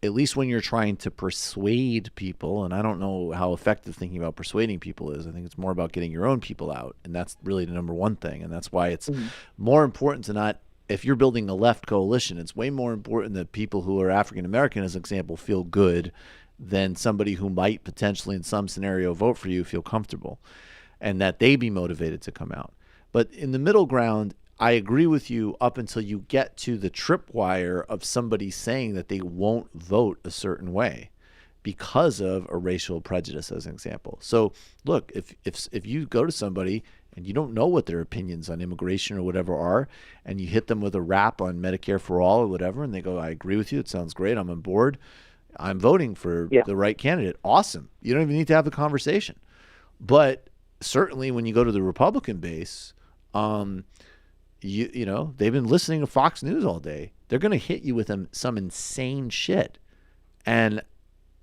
at least when you're trying to persuade people, and I don't know how effective thinking about persuading people is. I think it's more about getting your own people out, and that's really the number one thing. And that's why it's more important to not, if you're building a left coalition, it's way more important that people who are African American, as an example, feel good than somebody who might potentially in some scenario vote for you feel comfortable, and that they be motivated to come out. But in the middle ground, I agree with you up until you get to the tripwire of somebody saying that they won't vote a certain way because of a racial prejudice, as an example. So look, if you go to somebody and you don't know what their opinions on immigration or whatever are, and you hit them with a rap on Medicare for all or whatever, and they go, I agree with you, it sounds great, I'm on board, I'm voting for the right candidate, awesome. You don't even need to have the conversation. But certainly when you go to the Republican base, you know, they've been listening to Fox News all day. They're going to hit you with some insane shit. And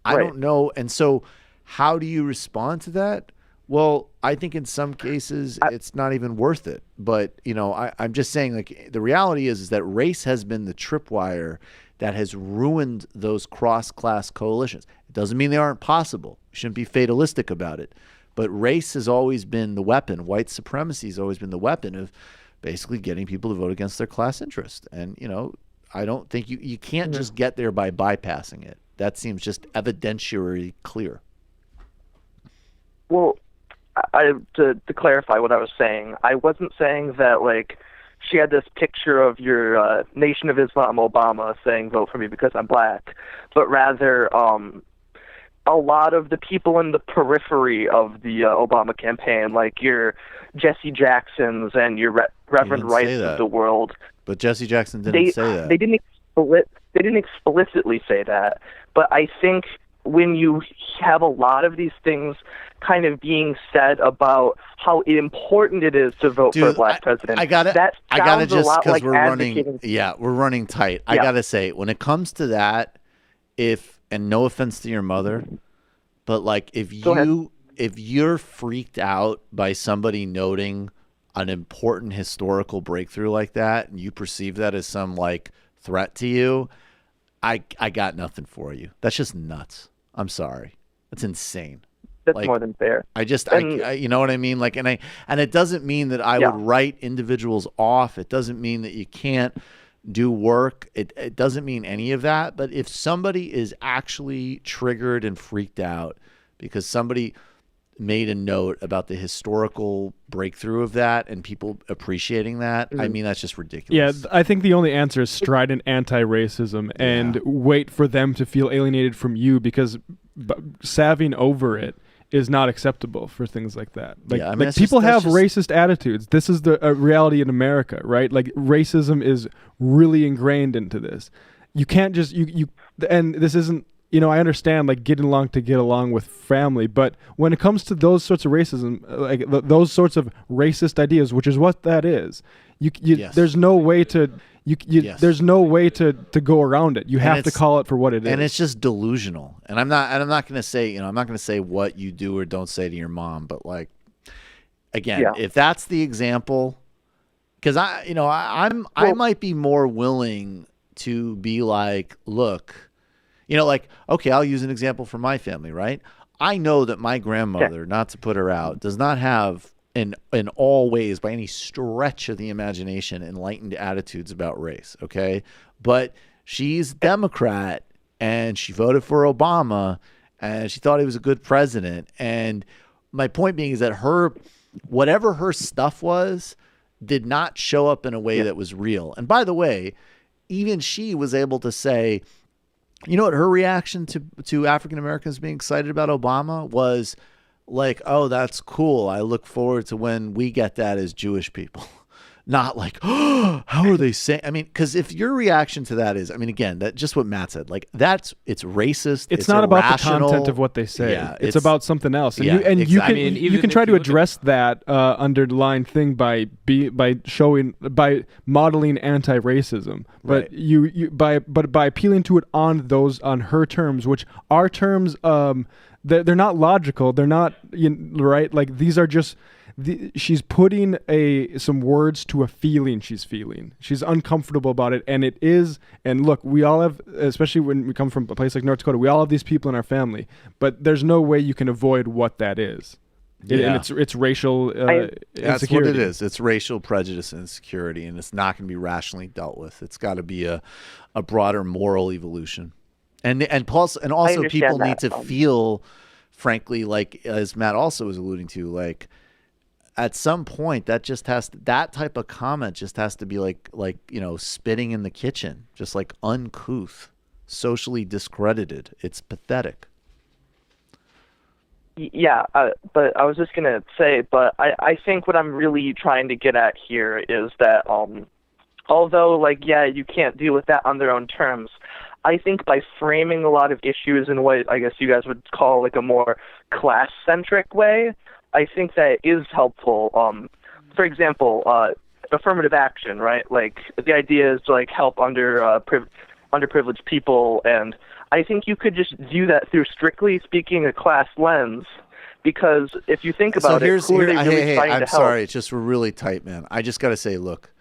I don't know. And so how do you respond to that? Well, I think in some cases it's not even worth it. But, you know, I'm just saying, like, the reality is that race has been the tripwire that has ruined those cross-class coalitions. It doesn't mean they aren't possible. We shouldn't be fatalistic about it. But race has always been the weapon. White supremacy has always been the weapon of basically getting people to vote against their class interest. And, you know, I don't think you can't just get there by bypassing it. That seems just evidentiary clear. Well, to clarify what I was saying, I wasn't saying that, like, she had this picture of your Nation of Islam Obama saying, vote for me because I'm black, but rather a lot of the people in the periphery of the Obama campaign, like your Jesse Jacksons and your Reverend Rice of the world. But Jesse Jackson didn't say that. They didn't explicitly say that. But I think when you have a lot of these things kind of being said about how important it is to vote for a black president, I gotta sounds just a lot because like we're advocating. we're running tight. I gotta say, when it comes to that, and no offense to your mother, but like if you're freaked out by somebody noting an important historical breakthrough like that, and you perceive that as some like threat to you, I got nothing for you. That's just nuts. I'm sorry. That's insane. That's like, more than fair. I you know what I mean? Like, and it doesn't mean that I would write individuals off. It doesn't mean that you can't do work. It doesn't mean any of that. But if somebody is actually triggered and freaked out because somebody made a note about the historical breakthrough of that and people appreciating that, I mean, that's just ridiculous. Yeah, I think the only answer is strident anti-racism and wait for them to feel alienated from you, because savving over it is not acceptable for things like that. Like, I mean, like people have racist attitudes. This is the reality in America, right? Like racism is really ingrained into this. You can't just and this isn't, you know, I understand like getting along to get along with family, but when it comes to those sorts of racism, like those sorts of racist ideas, which is what that is, there's no way to there's no way to go around it. You have to call it for what it is. And it's just delusional. And I'm not going to say, I'm not going to say what you do or don't say to your mom, but like, again, if that's the example, because I might be more willing to be like, look, like, okay, I'll use an example from my family, right? I know that my grandmother, not to put her out, does not have in all ways, by any stretch of the imagination, enlightened attitudes about race, okay? But she's a Democrat, and she voted for Obama, and she thought he was a good president. And my point being is that whatever her stuff was, did not show up in a way that was real. And by the way, even she was able to say, you know what her reaction to African Americans being excited about Obama was? Like, oh, that's cool. I look forward to when we get that as Jewish people. Not like, oh, how are they saying? I mean, because if your reaction to that is, I mean, again, that's just what Matt said. Like, it's racist. It's not irrational. about the content of what they say. Yeah, it's about something else. And exactly. you can try to address that underlying thing by modeling anti-racism, but by appealing to it on her terms, which are terms. They're not logical. They're not right. Like these are just. She's putting some words to a feeling she's feeling. She's uncomfortable about it, and it is. And look, we all have, especially when we come from a place like North Dakota, we all have these people in our family. But there's no way you can avoid what that is. And it's racial insecurity. That's what it is. It's racial prejudice and insecurity, and it's not going to be rationally dealt with. It's got to be a broader moral evolution. And also people need to feel, frankly, like as Matt also was alluding to, like at some point that type of comment just has to be like spitting in the kitchen, just like uncouth, socially discredited. It's pathetic. Yeah, but I was just gonna say, but I think what I'm really trying to get at here is that although you can't deal with that on their own terms, I think by framing a lot of issues in what I guess you guys would call like a more class-centric way, I think that is helpful. For example, affirmative action, right? Like the idea is to like help underprivileged people, and I think you could just do that through strictly speaking a class lens. Because if you think about it, who are they really trying to help? I'm sorry, it's just we're really tight, man. I just got to say, look.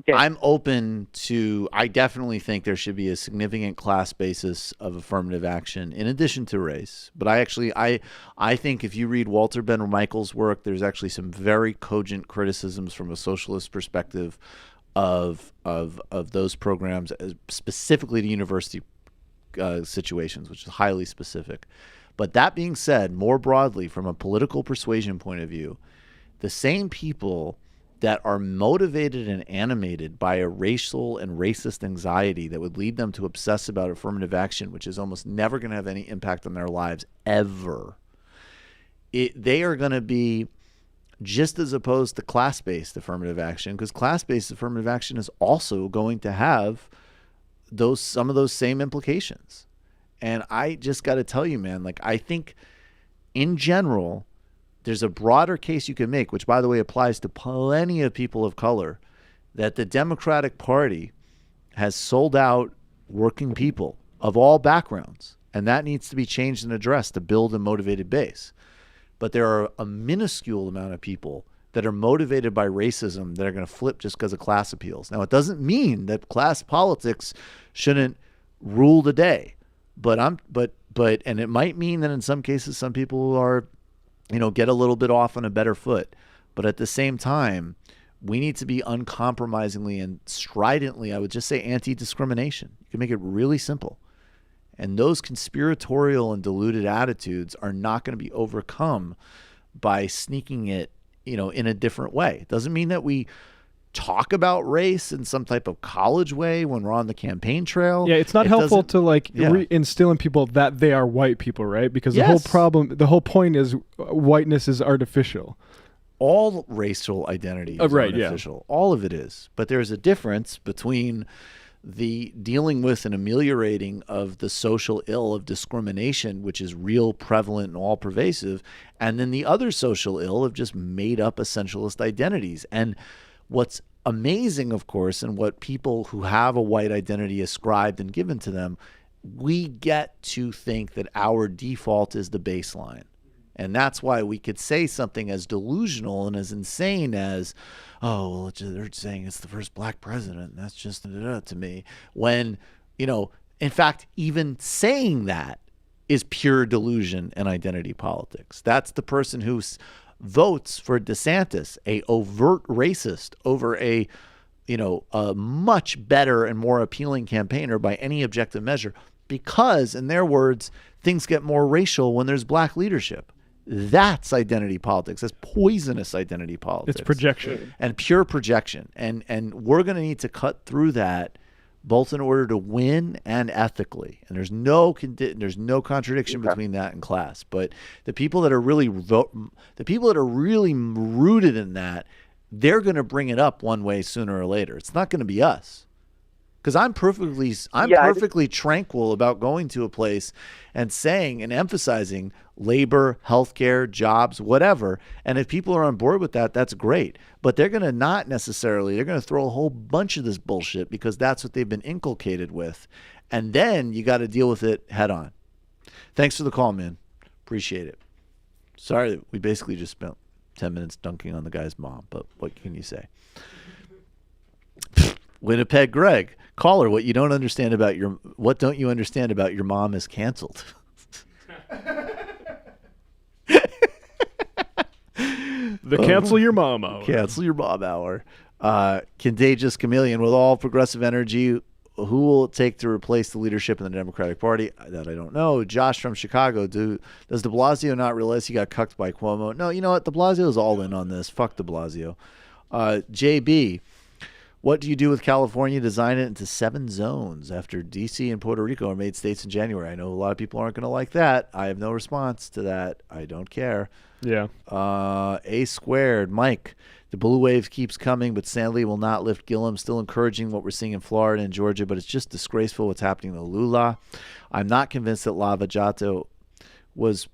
Yeah. I'm open to. I definitely think there should be a significant class basis of affirmative action in addition to race. But I think if you read Walter Ben Michael's work, there's actually some very cogent criticisms from a socialist perspective of those programs, specifically to university situations, which is highly specific. But that being said, more broadly, from a political persuasion point of view, the same people that are motivated and animated by a racial and racist anxiety that would lead them to obsess about affirmative action, which is almost never going to have any impact on their lives ever, they are going to be just as opposed to class-based affirmative action, because class-based affirmative action is also going to have some of those same implications. And I just got to tell you, man, like, I think in general, there's a broader case you can make, which, by the way, applies to plenty of people of color, that the Democratic Party has sold out working people of all backgrounds, and that needs to be changed and addressed to build a motivated base. But there are a minuscule amount of people that are motivated by racism that are going to flip just because of class appeals. Now, it doesn't mean that class politics shouldn't rule the day, but and it might mean that in some cases some people are, get a little bit off on a better foot. But at the same time, we need to be uncompromisingly and stridently, I would just say, anti-discrimination. You can make it really simple. And those conspiratorial and deluded attitudes are not going to be overcome by sneaking it, in a different way. It doesn't mean that we talk about race in some type of college way when we're on the campaign trail. Yeah, it's not helpful to instill in people that they are white people, right? Because the whole point is whiteness is artificial. All racial identity is artificial. Yeah. All of it is. But there's a difference between the dealing with and ameliorating of the social ill of discrimination, which is real, prevalent, and all pervasive, and then the other social ill of just made up essentialist identities. And what's amazing, of course, and what people who have a white identity ascribed and given to them, we get to think that our default is the baseline. And that's why we could say something as delusional and as insane as, oh, well, they're saying it's the first black president. And that's just to me. When, in fact, even saying that is pure delusion and identity politics. That's the person who votes for DeSantis, a overt racist, over a much better and more appealing campaigner by any objective measure, because, in their words, things get more racial when there's black leadership. That's identity politics. That's poisonous identity politics. It's projection. And pure projection. And we're going to need to cut through that, both in order to win and ethically. And there's no contradiction between that and class. But the people that are really rooted in that, they're going to bring it up one way sooner or later. It's not going to be us. Because I'm perfectly tranquil about going to a place and saying and emphasizing labor, healthcare, jobs, whatever. And if people are on board with that, that's great. But they're going to they're going to throw a whole bunch of this bullshit because that's what they've been inculcated with. And then you got to deal with it head on. Thanks for the call, man. Appreciate it. Sorry that we basically just spent 10 minutes dunking on the guy's mom, but what can you say? Winnipeg Greg, caller, what don't you understand about your mom is canceled. The cancel your mom hour. Cancel your mom hour. Contagious chameleon, with all progressive energy, who will it take to replace the leadership in the Democratic Party? That I don't know. Josh from Chicago, does de Blasio not realize he got cucked by Cuomo? No, you know what? De Blasio is all in on this. Fuck de Blasio. JB, what do you do with California? Design it into 7 zones after D.C. and Puerto Rico are made states in January. I know a lot of people aren't going to like that. I have no response to that. I don't care. Yeah. A squared. Mike, the blue wave keeps coming, but sadly will not lift Gillum. Still encouraging what we're seeing in Florida and Georgia, but it's just disgraceful what's happening to Lula. I'm not convinced that Lava Jato was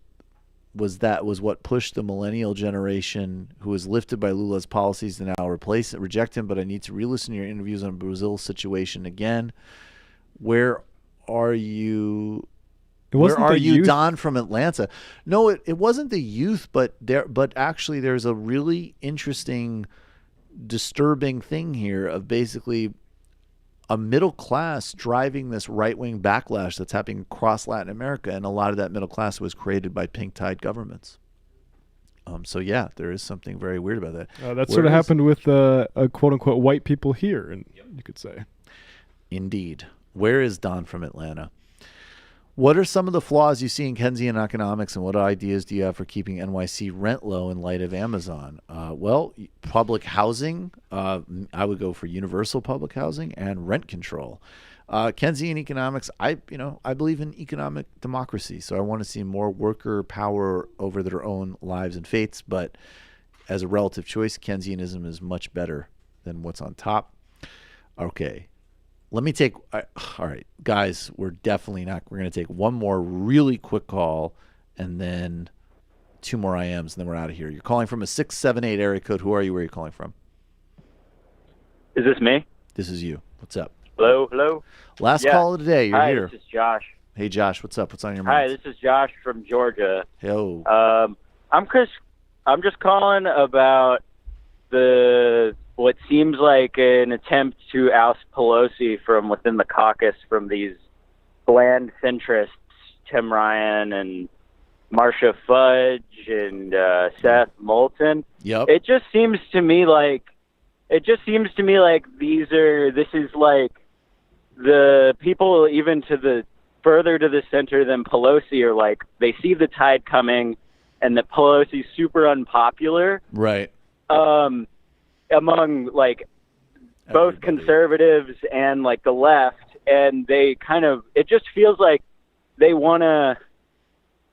what pushed the millennial generation who was lifted by Lula's policies to now reject him, but I need to re-listen to your interviews on Brazil's situation again. Where are you? Where are you, Don from Atlanta? No, it wasn't the youth, but actually there's a really interesting, disturbing thing here of basically a middle class driving this right-wing backlash that's happening across Latin America, and a lot of that middle class was created by pink-tide governments. So yeah, there is something very weird about that. That sort of happened with quote-unquote white people here, and you could say. Indeed. Where is Don from Atlanta? What are some of the flaws you see in Keynesian economics, and what ideas do you have for keeping NYC rent low in light of Amazon? Well, public housing. I would go for universal public housing and rent control. Keynesian economics. I believe in economic democracy, so I want to see more worker power over their own lives and fates. But as a relative choice, Keynesianism is much better than what's on top. Okay. Let me take, all right, guys, we're going to take one more really quick call and then 2 more IMs, and then we're out of here. You're calling from a 678 area code. Who are you? Where are you calling from? Is this me? This is you. What's up? Hello? Last call of the day. You're here. Hi, this is Josh. Hey, Josh, what's up? What's on your mind? Hi, this is Josh from Georgia. Yo. I'm just calling about what seems like an attempt to oust Pelosi from within the caucus from these bland centrists, Tim Ryan and Marcia Fudge and Seth Moulton. Yep. It just seems to me like this is like the people even to the further to the center than Pelosi are like they see the tide coming and that Pelosi's super unpopular. Right. Among like both conservatives and like the left, and they it just feels like they want to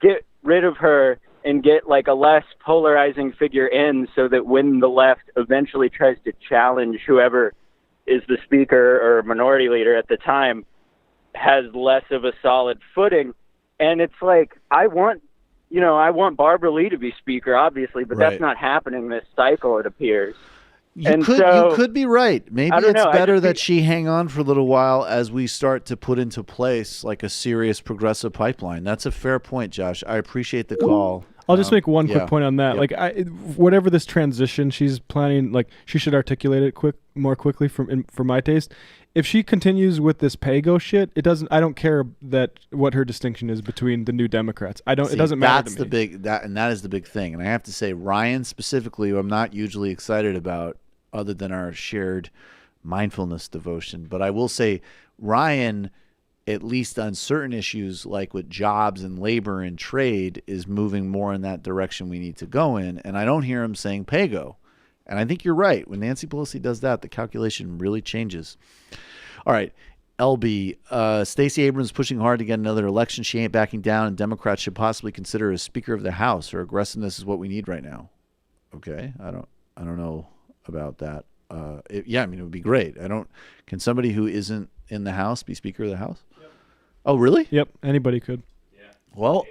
get rid of her and get like a less polarizing figure in so that when the left eventually tries to challenge whoever is the speaker or minority leader at the time has less of a solid footing. And it's like, I want Barbara Lee to be speaker, obviously, but that's not happening this cycle, it appears. You could be right. Maybe it's better that she hang on for a little while as we start to put into place like a serious progressive pipeline. That's a fair point, Josh. I appreciate the call. I'll just make one quick point on that. Yep. Like, whatever this transition she's planning, like she should articulate it more quickly for my taste. If she continues with this pay-go shit, I don't care what her distinction is between the New Democrats. It doesn't matter to me. That is the big thing. And I have to say, Ryan specifically, who I'm not hugely excited about, other than our shared mindfulness devotion. But I will say, Ryan, at least on certain issues like with jobs and labor and trade, is moving more in that direction we need to go in. And I don't hear him saying pay-go. And I think you're right. When Nancy Pelosi does that, the calculation really changes. All right, LB, Stacey Abrams pushing hard to get another election. She ain't backing down, and Democrats should possibly consider her as Speaker of the House. Her aggressiveness is what we need right now. Okay, I don't know about that. It would be great. Can somebody who isn't in the House be Speaker of the House? Yep. Oh, really? Yep, anybody could. Yeah. Well,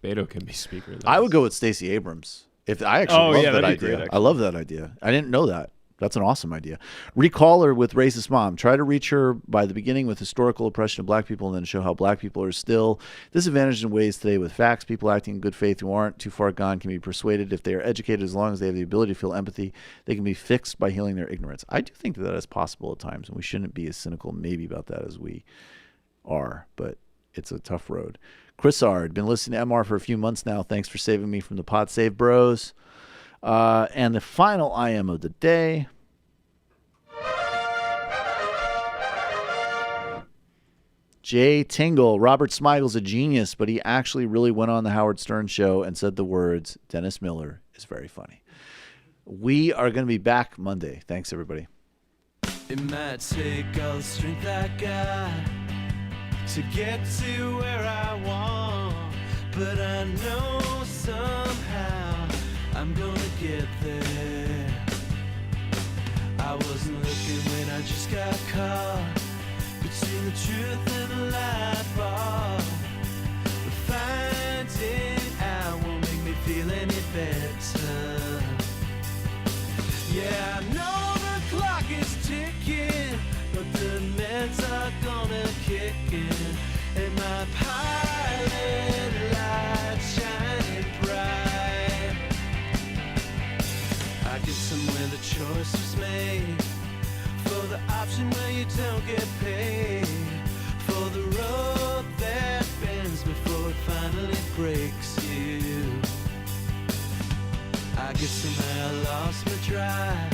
Beto can be Speaker of the House. I would go with Stacey Abrams. I love that idea. I love that idea. I didn't know that. That's an awesome idea. Recall her with Racist Mom. Try to reach her by the beginning with historical oppression of black people and then show how black people are still disadvantaged in ways today with facts. People acting in good faith who aren't too far gone can be persuaded if they are educated, as long as they have the ability to feel empathy. They can be fixed by healing their ignorance. I do think that is possible at times, and we shouldn't be as cynical maybe about that as we are, but it's a tough road. Chris Ard, been listening to MR for a few months now. Thanks for saving me from the Pod Save Bros. And the final IM of the day. Jay Tingle. Robert Smigel's a genius, but he actually really went on the Howard Stern show and said the words, Dennis Miller is very funny. We are going to be back Monday. Thanks, everybody. It might take all the strength I got to get to where I want, but I know somehow I'm gonna get there. I wasn't looking when I just got caught between the truth and the light bulb, but finding out won't make me feel any better. Yeah, I know the clock is ticking, but the meds are gonna kick in, and my pilot light shining bright. I get somewhere the choice was made, for the option where you don't get paid, for the road that bends before it finally breaks you. I guess somehow I lost my drive